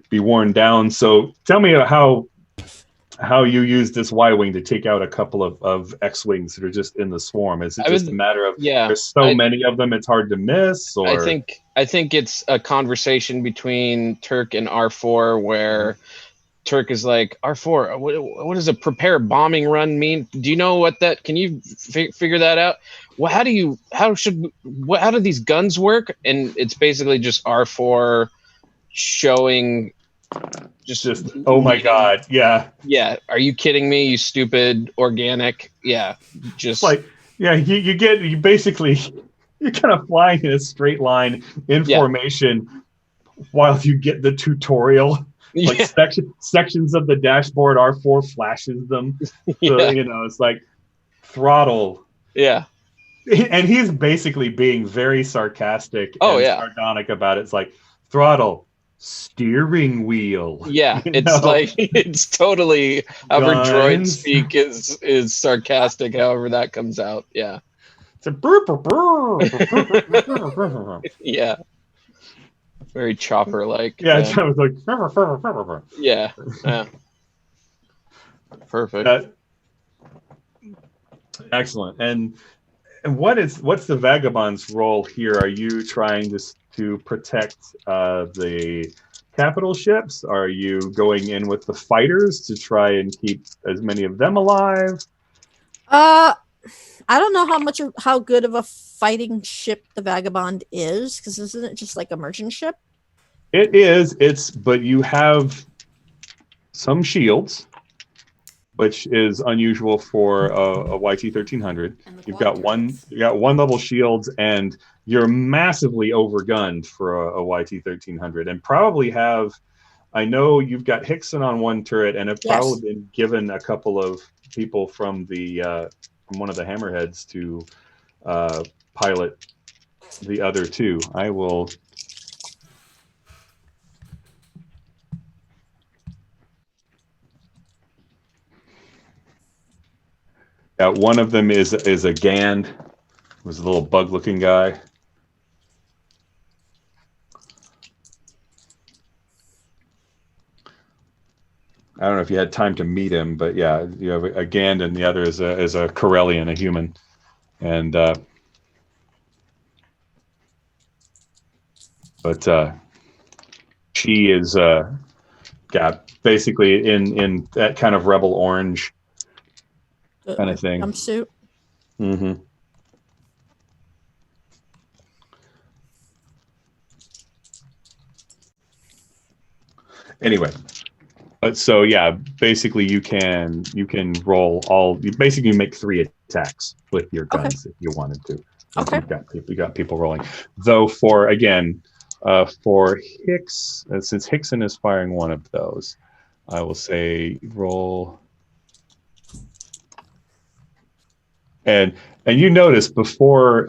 be worn down. So tell me how you use this Y-wing to take out a couple of X-wings that are just in the swarm. Is it just a matter of there's so many of them it's hard to miss? Or I think it's a conversation between Turk and R4 where Turk is like, R4, what does a prepare bombing run mean? Do you know what that? Can you figure that out? Well, how do these guns work? And it's basically just R4 showing Just oh my god, yeah. Yeah, are you kidding me? You stupid organic. Yeah, It's like, yeah, you basically you're kind of flying in a straight line in formation while you get the tutorial. Like sections of the dashboard, R4 flashes them. So, it's like throttle. Yeah. And he's basically being very sarcastic and sardonic about it. It's like throttle, steering wheel. Yeah, it's like it's totally however droid speak is sarcastic, however that comes out. Yeah. It's a burr, burr, burr. Yeah. Very chopper like. Yeah, it was like yeah. Perfect. Excellent. And what's the Vagabonds' role here? Are you trying to protect the capital ships? Are you going in with the fighters to try and keep as many of them alive? I don't know how good of a fighting ship the Vagabond is, because isn't it just like a merchant ship? It is. But you have some shields, which is unusual for a YT-1300. You've got one level shields, and you're massively overgunned for a YT-1300, and probably have. I know you've got Hickson on one turret, and have probably been given a couple of people from from one of the hammerheads to pilot the other two. I will. One of them is a Gand, was a little bug-looking guy. I don't know if you had time to meet him, but yeah, you have a Gand, and the other is a Corellian, a human, and but she is basically in that kind of rebel orange kind of thing. Jumpsuit. Mm-hmm. Anyway, so yeah, basically you can roll you basically make 3 attacks with your guns if you wanted to. Okay. You got people rolling. Though for Hicks, since Hickson is firing one of those, I will say roll. And you notice before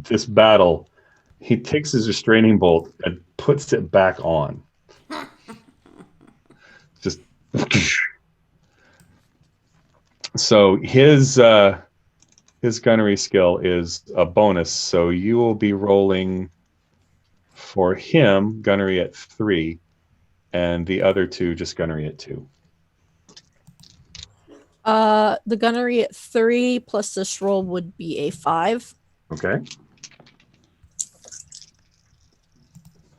this battle, he takes his restraining bolt and puts it back on. Just so his gunnery skill is a bonus. So you will be rolling for him gunnery at 3, and the other 2 just gunnery at 2. The gunnery at 3 plus this roll would be a 5. Okay.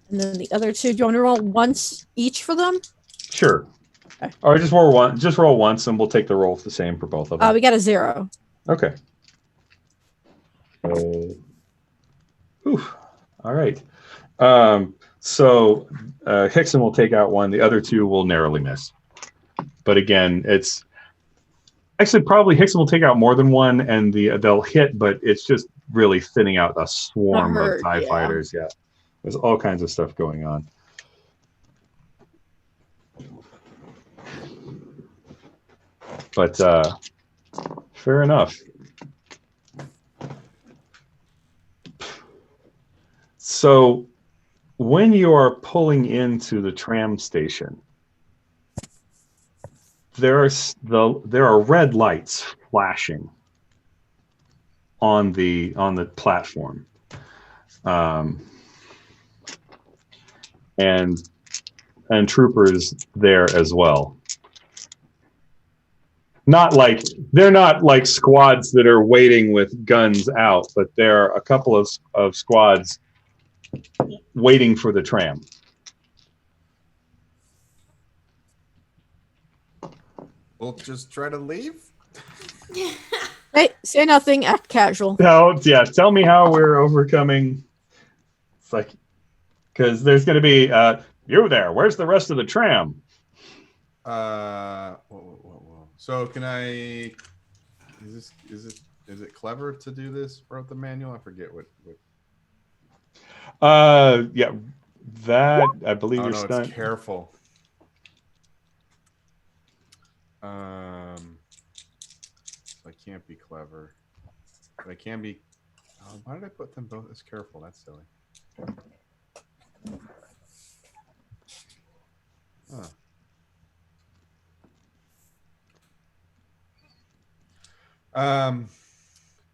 And then the other 2, do you want to roll once each for them? Sure. Okay. Or just roll one. Just roll once, and we'll take the roll the same for both of them. We got a 0. Okay. All right. So Hickson will take out 1. The other 2 will narrowly miss. But again, it's actually probably Hickson will take out more than 1, and they'll hit, but it's just really thinning out a swarm of TIE fighters. Yeah. There's all kinds of stuff going on. But fair enough. So when you are pulling into the tram station, there are red lights flashing on the platform, and troopers there as well. They're not like squads that are waiting with guns out, but there are a couple of squads waiting for the tram. We'll just try to leave. Hey, say nothing, act casual. Tell me how we're overcoming. It's like, because there's going to be you there. Where's the rest of the tram? Whoa. So can I? Is it clever to do this? Wrote the manual. I forget what. Yeah, that I believe you're no, stunned. it's careful. I can't be clever. But I can be. Oh, why did I put them both as careful? That's silly. Huh.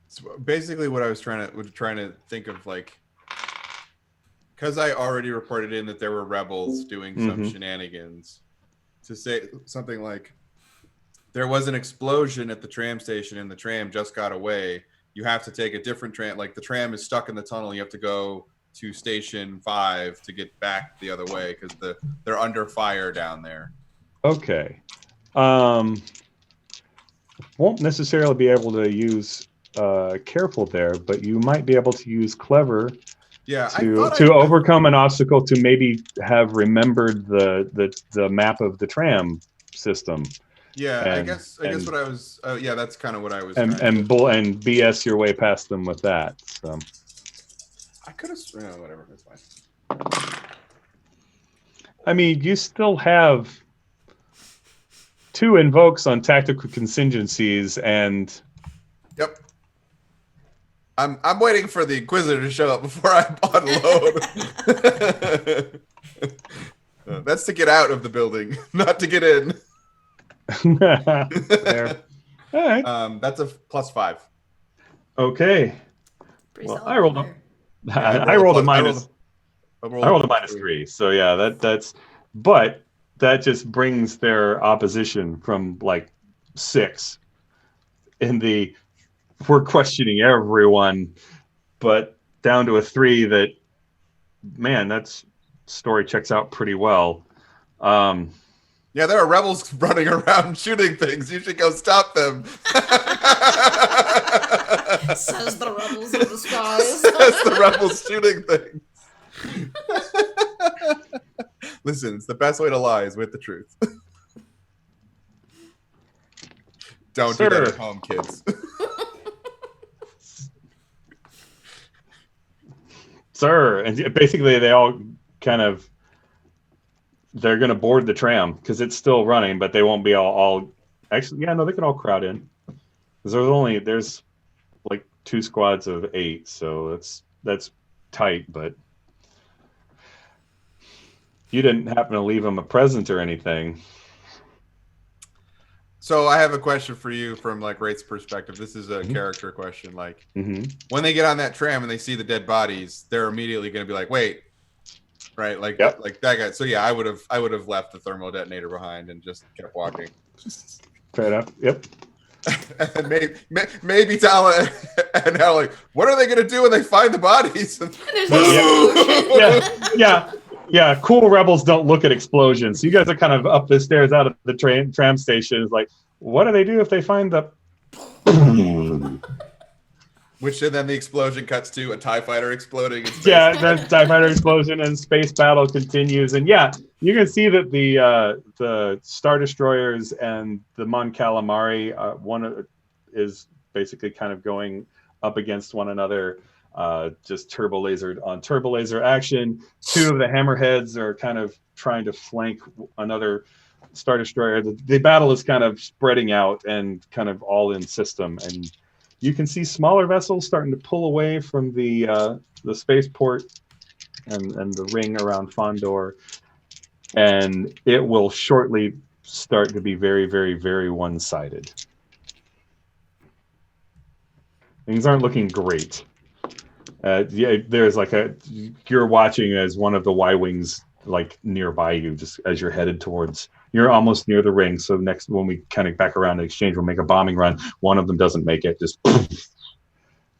So basically, what I was trying to think of, like, because I already reported in that there were rebels doing some shenanigans, to say something like, there was an explosion at the tram station and the tram just got away. You have to take a different tram. Like, the tram is stuck in the tunnel. You have to go to station 5 to get back the other way because they're under fire down there. Okay. Won't necessarily be able to use careful there, but you might be able to use clever to overcome an obstacle, to maybe have remembered the map of the tram system. Yeah, I guess what I was. That's kind of what I was. And BS your way past them with that. So I could have. Whatever. That's fine. I mean, you still have 2 invokes on tactical contingencies, and yep. I'm waiting for the Inquisitor to show up before I unload. That's to get out of the building, not to get in. There. All right. That's a +5. Okay. Well, I rolled a -3. So yeah, but that just brings their opposition from like 6 in the we're questioning everyone, but down to a 3 that, man, that's story checks out pretty well. Yeah, there are rebels running around shooting things. You should go stop them. Says the rebels in the skies. Says the rebels shooting things. Listen, it's the best way to lie is with the truth. Don't do that at home, kids. Sir, and basically they all kind of, they're going to board the tram because it's still running, but they won't be all actually, yeah, no, they can all crowd in. Because there's like 2 squads of 8, so that's tight, but you didn't happen to leave them a present or anything. So I have a question for you from like Wraith's perspective. This is a character question. Like, when they get on that tram and they see the dead bodies, they're immediately going to be like, "Wait, right?" Like, like that guy. So yeah, I would have left the thermo detonator behind and just kept walking. Fair enough. Yep. And maybe Tala and Hal, like, what are they going to do when they find the bodies? Yeah. Cool rebels don't look at explosions. So you guys are kind of up the stairs out of the tram station. It's like, what do they do if they find the? Which then the explosion cuts to a TIE fighter exploding. That TIE fighter explosion and space battle continues. And yeah, you can see that the Star Destroyers and the Mon Calamari, one is basically kind of going up against one another. Just turbo laser on turbo laser action. 2 of the hammerheads are kind of trying to flank another Star Destroyer. The battle is kind of spreading out and kind of all in system, and you can see smaller vessels starting to pull away from the spaceport and the ring around Fondor, and it will shortly start to be very, very, very one-sided. Things aren't looking great. There's like you're watching as one of the Y-wings like nearby you, just as you're headed towards, you're almost near the ring. So next, when we kind of back around to exchange, we'll make a bombing run. One of them doesn't make it, just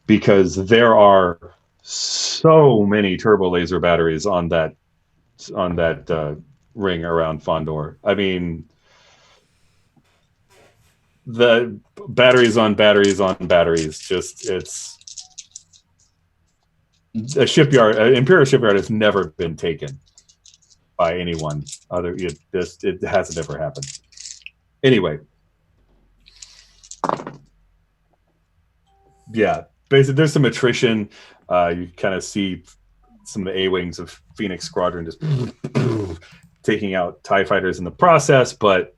because there are so many turbo laser batteries on that ring around Fondor. I mean, the batteries on batteries on batteries. Just it's a shipyard. Imperial shipyard has never been taken by anyone other. It hasn't ever happened. Anyway, yeah. Basically, there's some attrition. You kind of see some of the A-wings of Phoenix Squadron just taking out TIE fighters in the process, but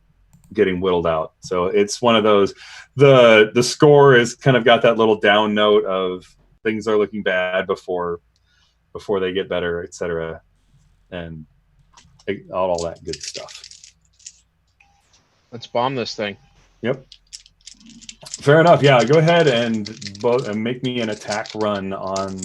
getting whittled out. So it's one of those. The score is kind of got that little down note of things are looking bad before they get better, etc., and all that good stuff. Let's bomb this thing. Yep. Fair enough. Yeah, go ahead and make me an attack run on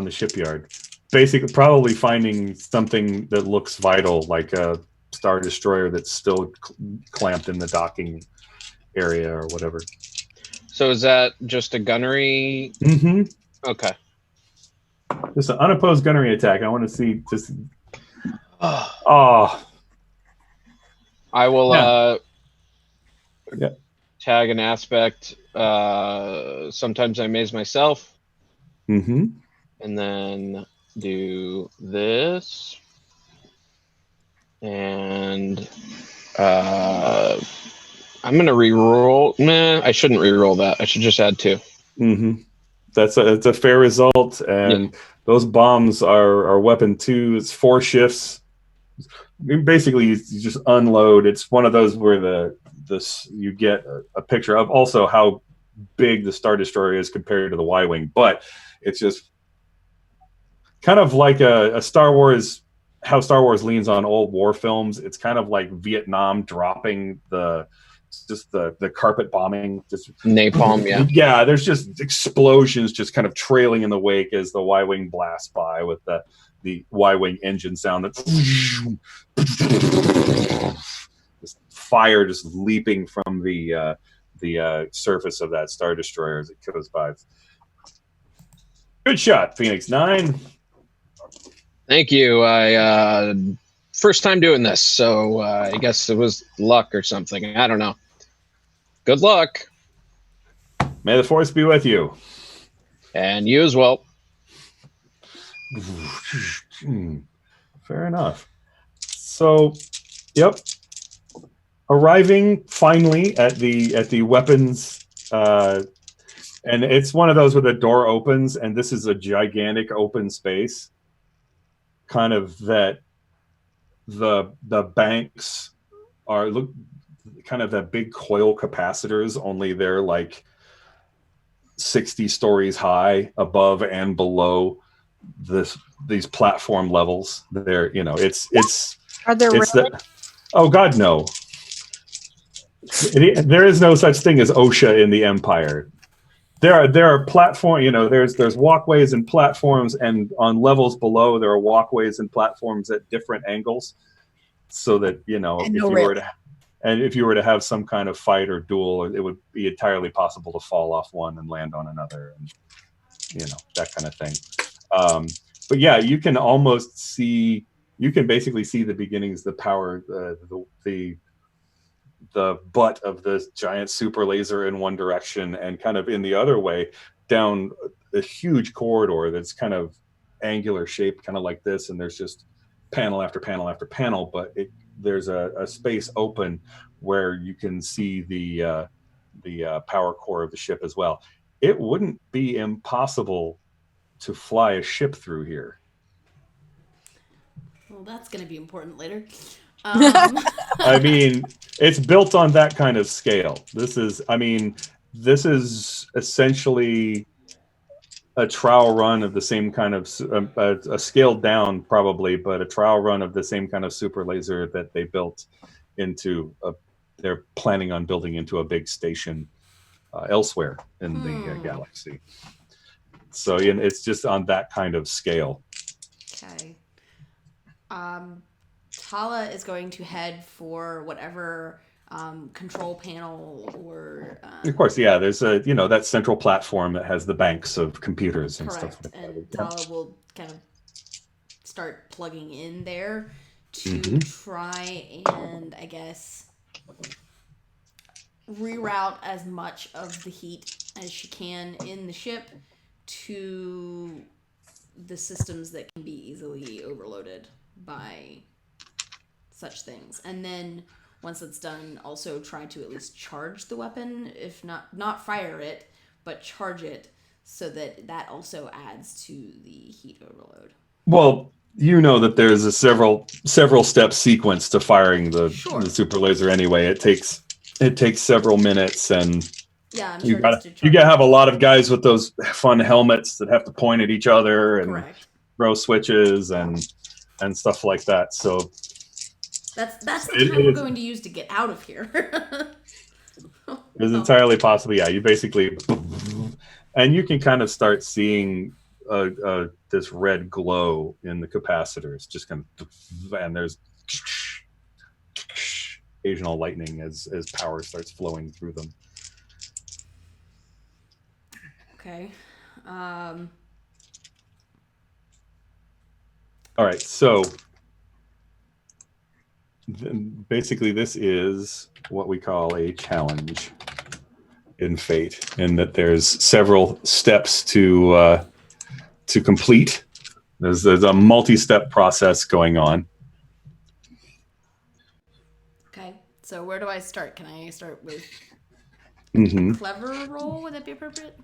the shipyard. Basically, probably finding something that looks vital, like a Star Destroyer that's still clamped in the docking area or whatever. So is that just a gunnery? Mm-hmm. Okay. Just an unopposed gunnery attack. I want to see just. Oh. I will Yeah. tag an aspect. Sometimes I maze myself. Mm-hmm. And then do this. And I'm going to re-roll. Nah, I shouldn't re-roll that. I should just add 2. Mm-hmm. That's a fair result. And those bombs are weapon 2. It's 4 shifts. Basically, you just unload. It's one of those where you get a picture of also how big the Star Destroyer is compared to the Y-Wing, but it's just kind of like a Star Wars, how Star Wars leans on old war films. It's kind of like Vietnam dropping the carpet bombing, just napalm. Yeah, there's just explosions just kind of trailing in the wake as the Y-Wing blasts by with the Y-Wing engine sound. That's just fire just leaping from the surface of that Star Destroyer as it goes by. Good shot, Phoenix 9. Thank you. I first time doing this, so I guess it was luck or something. I don't know. Good luck. May the Force be with you. And you as well. Fair enough. So, yep. Arriving finally at the weapons, and it's one of those where the door opens, and this is a gigantic open space. Kind of that the banks are kind of that big coil capacitors, only they're like 60 stories high above and below these platform levels. They're it's Are there it's oh God, no. There is no such thing as OSHA in the Empire. There are platform, there's walkways and platforms, and on levels below there are walkways and platforms at different angles, so that if you were to have some kind of fight or duel, it would be entirely possible to fall off one and land on another, and that kind of thing. But yeah, you can basically see the beginnings, the power, the butt of this giant super laser in one direction, and kind of in the other way down a huge corridor that's kind of angular shaped, kind of like this, and there's just panel after panel after panel, but there's a space open where you can see the power core of the ship as well. It wouldn't be impossible to fly a ship through here. Well, that's going to be important later. I mean, it's built on that kind of scale. This is essentially a trial run of the same kind of a scaled down probably, but a trial run of the same kind of super laser that they built into they're planning on building into a big station elsewhere in the galaxy. So it's just on that kind of scale. Okay. Tala is going to head for whatever control panel or of course, yeah, there's that central platform that has the banks of computers and correct. stuff like and that. Tala will kind of start plugging in there to try and, I guess, reroute as much of the heat as she can in the ship to the systems that can be easily overloaded by such things. And then once it's done, also try to at least charge the weapon, if not fire it, but charge it, so that also adds to the heat overload. Well, you know that there's a several step sequence to firing the super laser anyway. It takes several minutes, and yeah, I'm you sure gotta have a lot of guys with those fun helmets that have to point at each other and correct. throw switches and stuff like that. So that's the time we're going to use to get out of here. It's entirely possible. Yeah, you basically, and you can kind of start seeing this red glow in the capacitors, just kind of, and there's occasional lightning as power starts flowing through them. Okay. All right, so basically this is what we call a challenge in Fate, in that there's several steps to complete. There's a multi-step process going on. Okay, so where do I start? Can I start with clever roll? Would that be appropriate?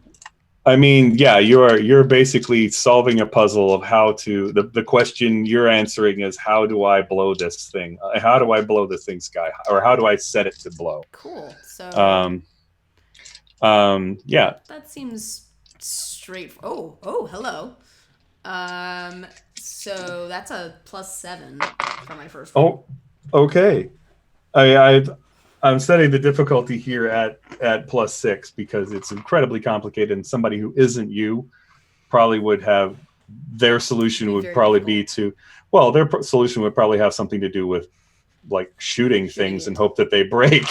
I mean, yeah, you're basically solving a puzzle of how to. The question you're answering is, how do I blow this thing? How do I blow this thing sky high? Or how do I set it to blow? Cool. So. Yeah. That seems straight. Oh, hello. So that's a +7 for my first roll. Oh, okay. I'm setting the difficulty here at +6 because it's incredibly complicated, and somebody who isn't you probably would have their solution would probably be to, well, their solution would probably have something to do with like shooting things and hope that they break.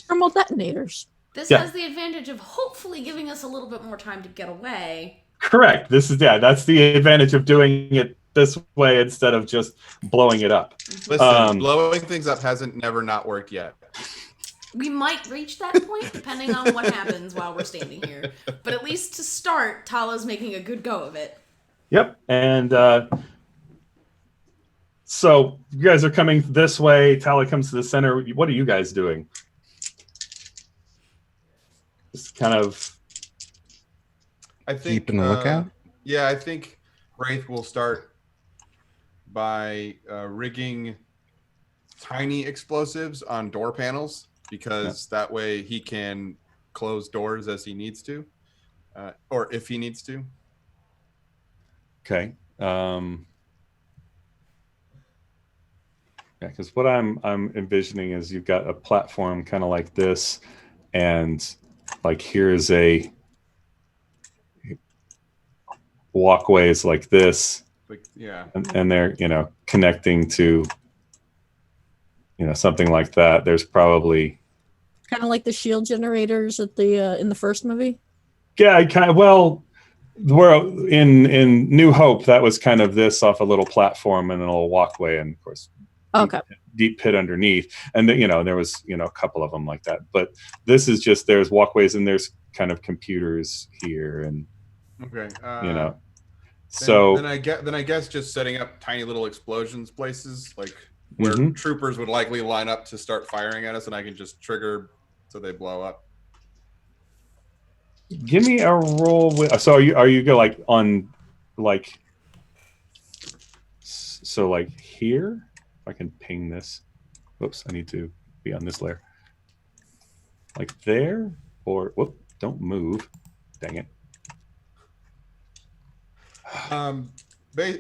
Thermal detonators. This has the advantage of hopefully giving us a little bit more time to get away. Correct. That's the advantage of doing it this way instead of just blowing it up. Listen, blowing things up hasn't never not worked yet. We might reach that point depending on what happens while we're standing here. But at least to start, Tala's making a good go of it. Yep. And so you guys are coming this way. Tala comes to the center. What are you guys doing? Just kind of, I think, keeping the lookout. Yeah, I think Wraith will start by rigging tiny explosives on door panels, because that way he can close doors as he needs to, or if he needs to. Okay. Yeah, because what I'm envisioning is you've got a platform kind of like this, and like here's a walkways like this, like, yeah, and they're connecting to something like that. There's probably kind of like the shield generators at the in the first movie. Yeah, we're in New Hope. That was kind of this off a little platform and a little walkway, and of course, deep pit underneath. And there was a couple of them like that. But this is just there's walkways and there's kind of computers here, and So then I guess just setting up tiny little explosions places like where troopers would likely line up to start firing at us, and I can just trigger so they blow up. Give me a roll with. So are you go like on like so like here? If I can ping this. Whoops, I need to be on this layer. Like there, or whoop, don't move. Dang it.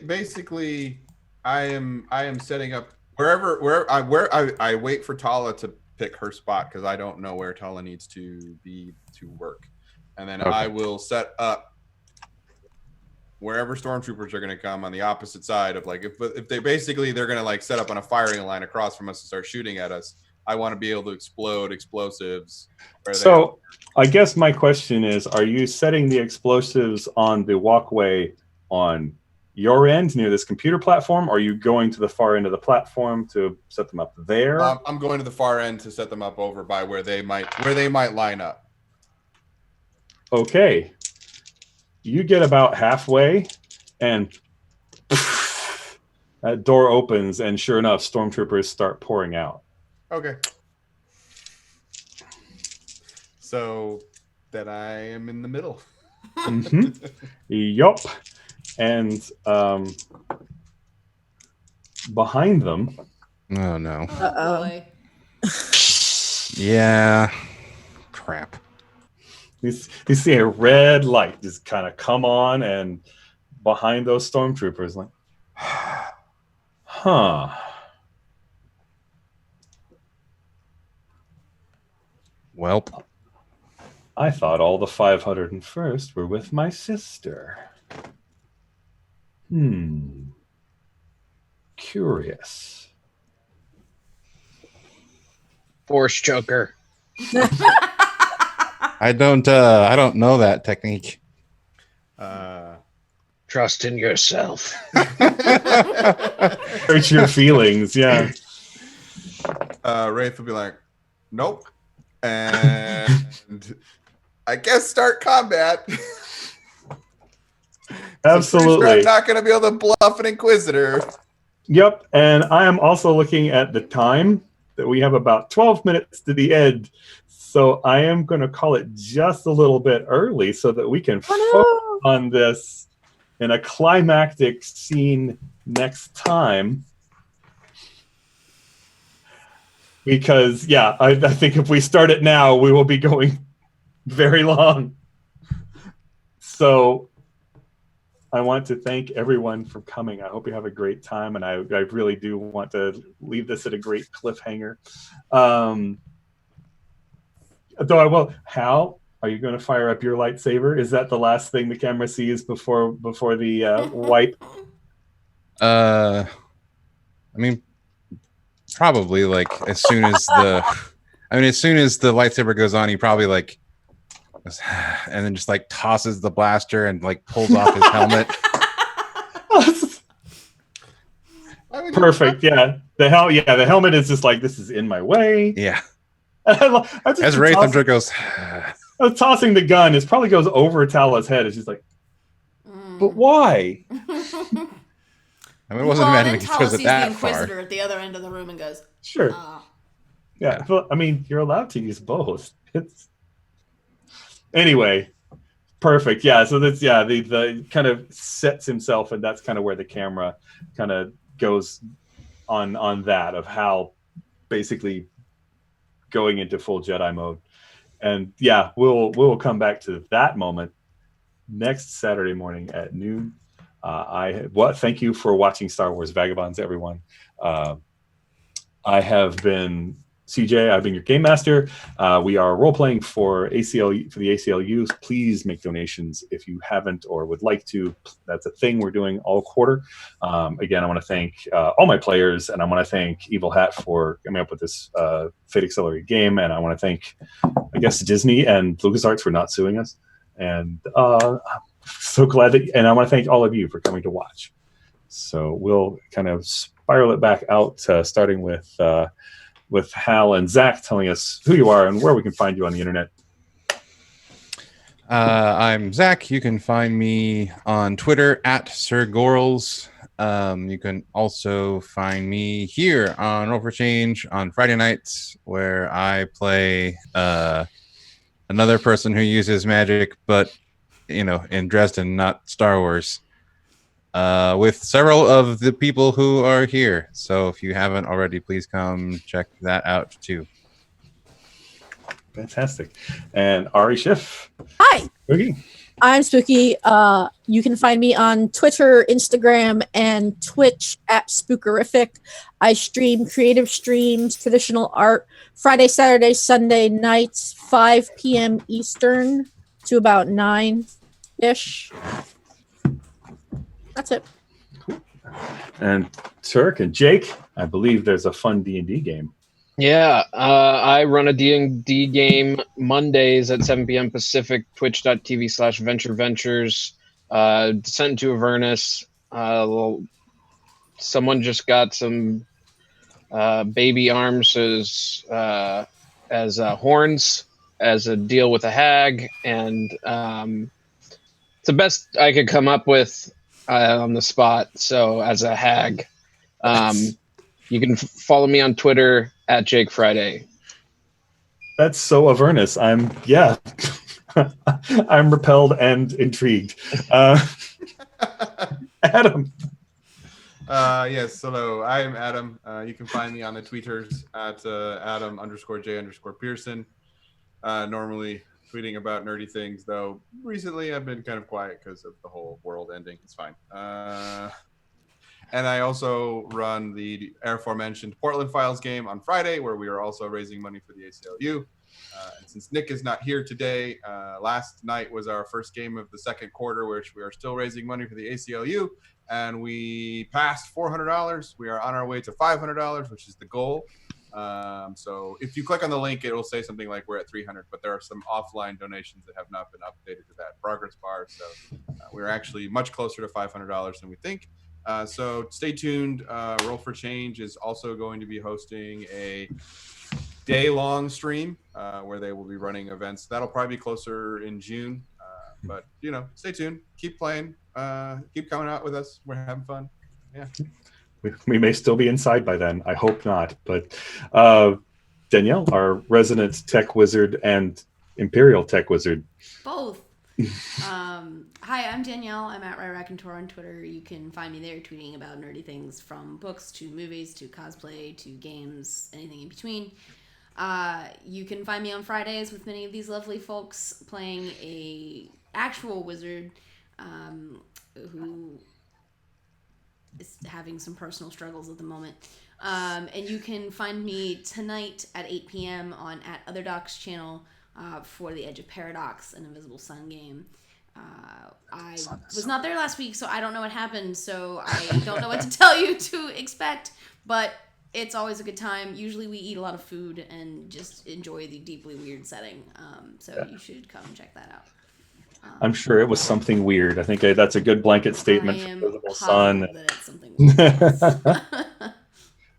Basically, I am setting up where I wait for Tala to pick her spot, because I don't know where Tala needs to be to work, and then I will set up wherever stormtroopers are going to come on the opposite side of, like, if they're going to like set up on a firing line across from us and start shooting at us. I want to be able to explode explosives. So I guess my question is, are you setting the explosives on the walkway on your end near this computer platform, or are you going to the far end of the platform to set them up there? I'm going to the far end to set them up over by where they might line up. Okay. You get about halfway, and that door opens, and sure enough, stormtroopers start pouring out. Okay. So that I am in the middle. Yup. And behind them. Oh no. Oh boy. Yeah. Crap. You see a red light just kind of come on, and behind those stormtroopers, like, huh. Welp. I thought all the 501st were with my sister. Curious. Force choker. I don't know that technique. Trust in yourself. Hurt your feelings, yeah. Wraith will be like, nope. And I guess start combat. Absolutely. I'm not going to be able to bluff an Inquisitor. Yep, and I am also looking at the time that we have about 12 minutes to the end. So I am going to call it just a little bit early so that we can focus on this in a climactic scene next time. Because, yeah, I think if we start it now, we will be going very long. So I want to thank everyone for coming. I hope you have a great time, and I really do want to leave this at a great cliffhanger. Though I will. Hal, are you going to fire up your lightsaber? Is that the last thing the camera sees before the wipe? I mean, probably like as soon as the lightsaber goes on, he probably like, and then just like tosses the blaster and like pulls off his helmet. Perfect. Yeah. The helmet is just like, this is in my way. Yeah. As Wraith goes, tossing the gun, it probably goes over Tala's head. It's just like, but why? I mean, it wasn't meant to Tala go sees that the Inquisitor far. at the other end of the room and goes, sure. Yeah. But, I mean, you're allowed to use both. Anyway, perfect. Yeah. So that's, the kind of sets himself, and that's kind of where the camera kind of goes on that of how basically going into full Jedi mode. And yeah, we'll come back to that moment next Saturday morning at noon. Thank you for watching Star Wars Vagabonds, everyone. I have been CJ. I've been your game master. We are role playing for the ACLUs. Please make donations if you haven't or would like to. That's a thing we're doing all quarter. Again, I want to thank all my players, and I want to thank Evil Hat for coming up with this Fate Accelerated game, and I want to thank, I guess, Disney and LucasArts for not suing us. And I'm so glad and I want to thank all of you for coming to watch. So we'll kind of spiral it back out, starting with Hal and Zach telling us who you are and where we can find you on the internet. I'm Zach. You can find me on Twitter at Sir Gorals. You can also find me here on Roll for Change on Friday nights, where I play another person who uses magic, but in Dresden, not Star Wars. With several of the people who are here. So if you haven't already, please come check that out too. Fantastic. And Ari Schiff. Hi. Spooky. I'm Spooky. You can find me on Twitter, Instagram, and Twitch at Spookerific. I stream creative streams, traditional art, Friday, Saturday, Sunday nights, 5 p.m. Eastern to about 9-ish. That's it. Cool. And Turk and Jake, I believe there's a fun D&D game. Yeah, I run a D&D game Mondays at 7 p.m. Pacific, twitch.tv/VentureVentures, Descent to Avernus. Someone just got some baby arms as horns as a deal with a hag, and it's the best I could come up with on the spot. So as a hag, you can follow me on Twitter at Jake Friday. That's so Avernus. I'm I'm repelled and intrigued. Adam. Yes, hello. I am Adam. You can find me on the tweeters at Adam_J_Pearson. Normally tweeting about nerdy things, though recently I've been kind of quiet because of the whole world ending. It's fine. And I also run the aforementioned Portland Files game on Friday, where we are also raising money for the ACLU. And since Nick is not here today, last night was our first game of the second quarter, which we are still raising money for the ACLU. And we passed $400. We are on our way to $500, which is the goal. So if you click on the link, it will say something like we're at 300, but there are some offline donations that have not been updated to that progress bar. So we're actually much closer to $500 than we think. So stay tuned. Roll for Change is also going to be hosting a day-long stream where they will be running events. That'll probably be closer in June. But, stay tuned. Keep playing. Keep coming out with us. We're having fun. Yeah. We may still be inside by then. I hope not. But Danielle, our resident tech wizard and Imperial tech wizard. Both. Hi, I'm Danielle. I'm at Raconteur on Twitter. You can find me there tweeting about nerdy things from books to movies to cosplay to games, anything in between. You can find me on Fridays with many of these lovely folks playing a actual wizard who is having some personal struggles at the moment. And you can find me tonight at 8 p.m. on at Otherdocs channel for the Edge of Paradox, an Invisible Sun game. I was not there last week, so I don't know what happened, so I don't know what to tell you to expect, but it's always a good time. Usually we eat a lot of food and just enjoy the deeply weird setting, so you should come check that out. I'm sure it was something weird. I think that's a good blanket statement for Invisible Sun. That it's something weird.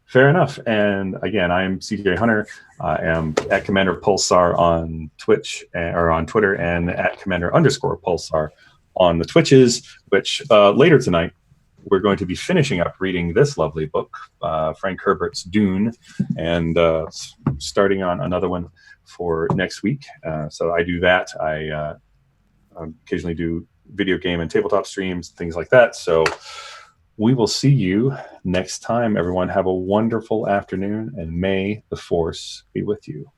Fair enough. And again, I'm CJ Hunter. I am at Commander Pulsar on Twitch or on Twitter, and at Commander_Pulsar on the Twitches, which later tonight we're going to be finishing up reading this lovely book, Frank Herbert's Dune, and starting on another one for next week. So I do that. I occasionally do video game and tabletop streams, things like that. So we will see you next time, everyone. Have a wonderful afternoon, and may the Force be with you.